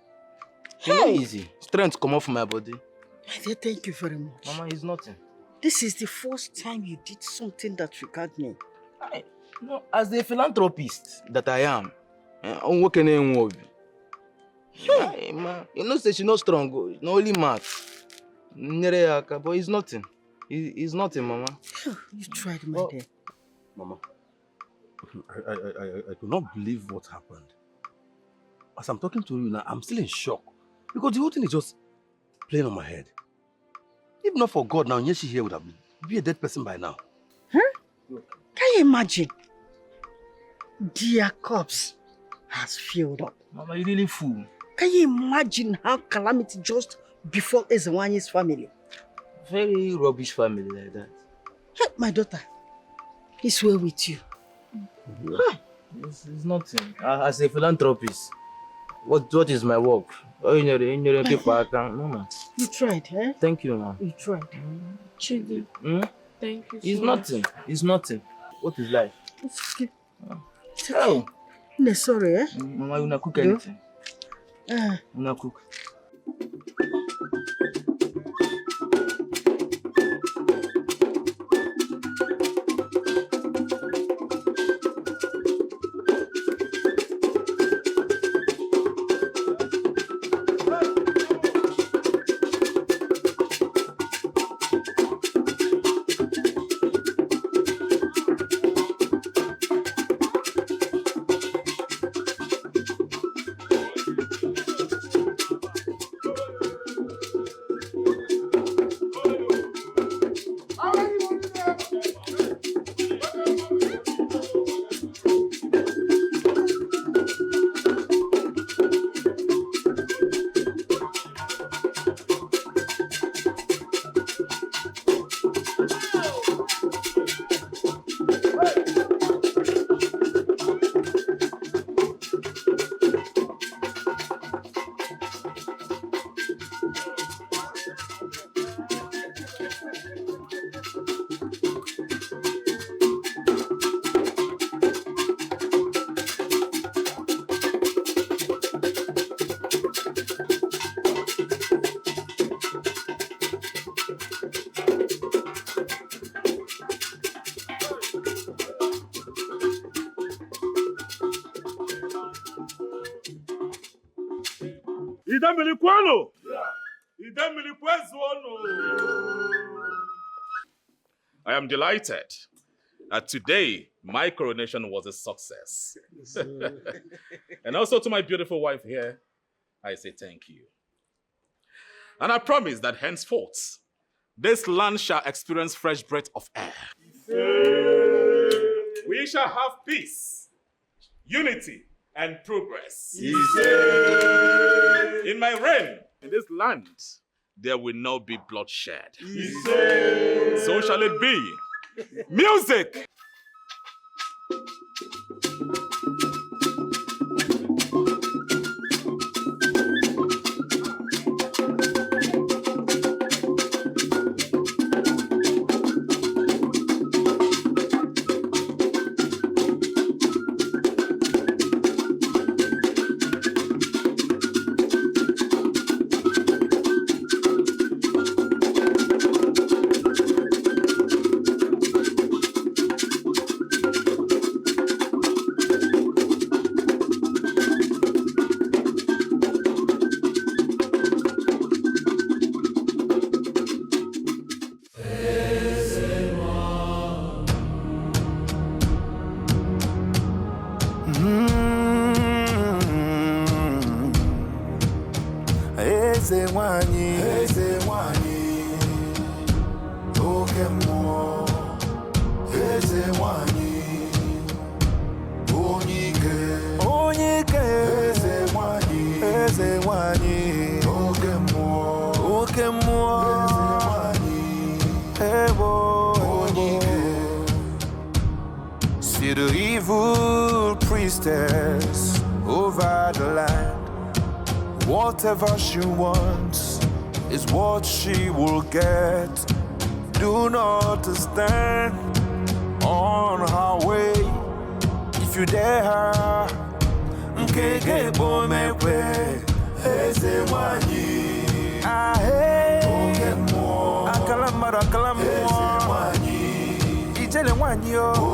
know easy. Strength come off my body. My dear, thank you very much. Mama, it's nothing. This is the first time you did something that regards me. No, as the philanthropist that I am, I'm working in world. You know, say she's not strong, no only math. But it's nothing. It's nothing, Mama. You tried, my dear. Mama, I do not believe what happened. As I'm talking to you now, I'm still in shock. Because the whole thing is just playing on my head. If not for God now, Nyeshi here would have been a dead person by now. Huh? Can you imagine? Their corpse has filled up. Mama, you really fool. Can you imagine how calamity just before NWANYI's family? Very rubbish family like that. Hey, my daughter, he's well with you. Huh? It's nothing. As a philanthropist, what is my work? Mama. You tried, eh? Thank you, Mama. You tried. Chidi. Thank you so It's much. nothing. It's nothing. What is life? It's okay. Oh. No, sorry, eh? Mama, you not cook anything. You not cook. I am delighted that today my coronation was a success. And also to my beautiful wife here, I say thank you. And I promise that henceforth, this land shall experience fresh breath of air. We shall have peace, unity, and progress. In my reign, in this land, there will not be bloodshed. So shall it be. Music! See the evil priestess over the land. Whatever she wants is what she will get. Do not stand on her way. If you dare her, nkeke bomekwe eze wanyi. Ahe, akalamara akalamwa. Ijele wanyi yo.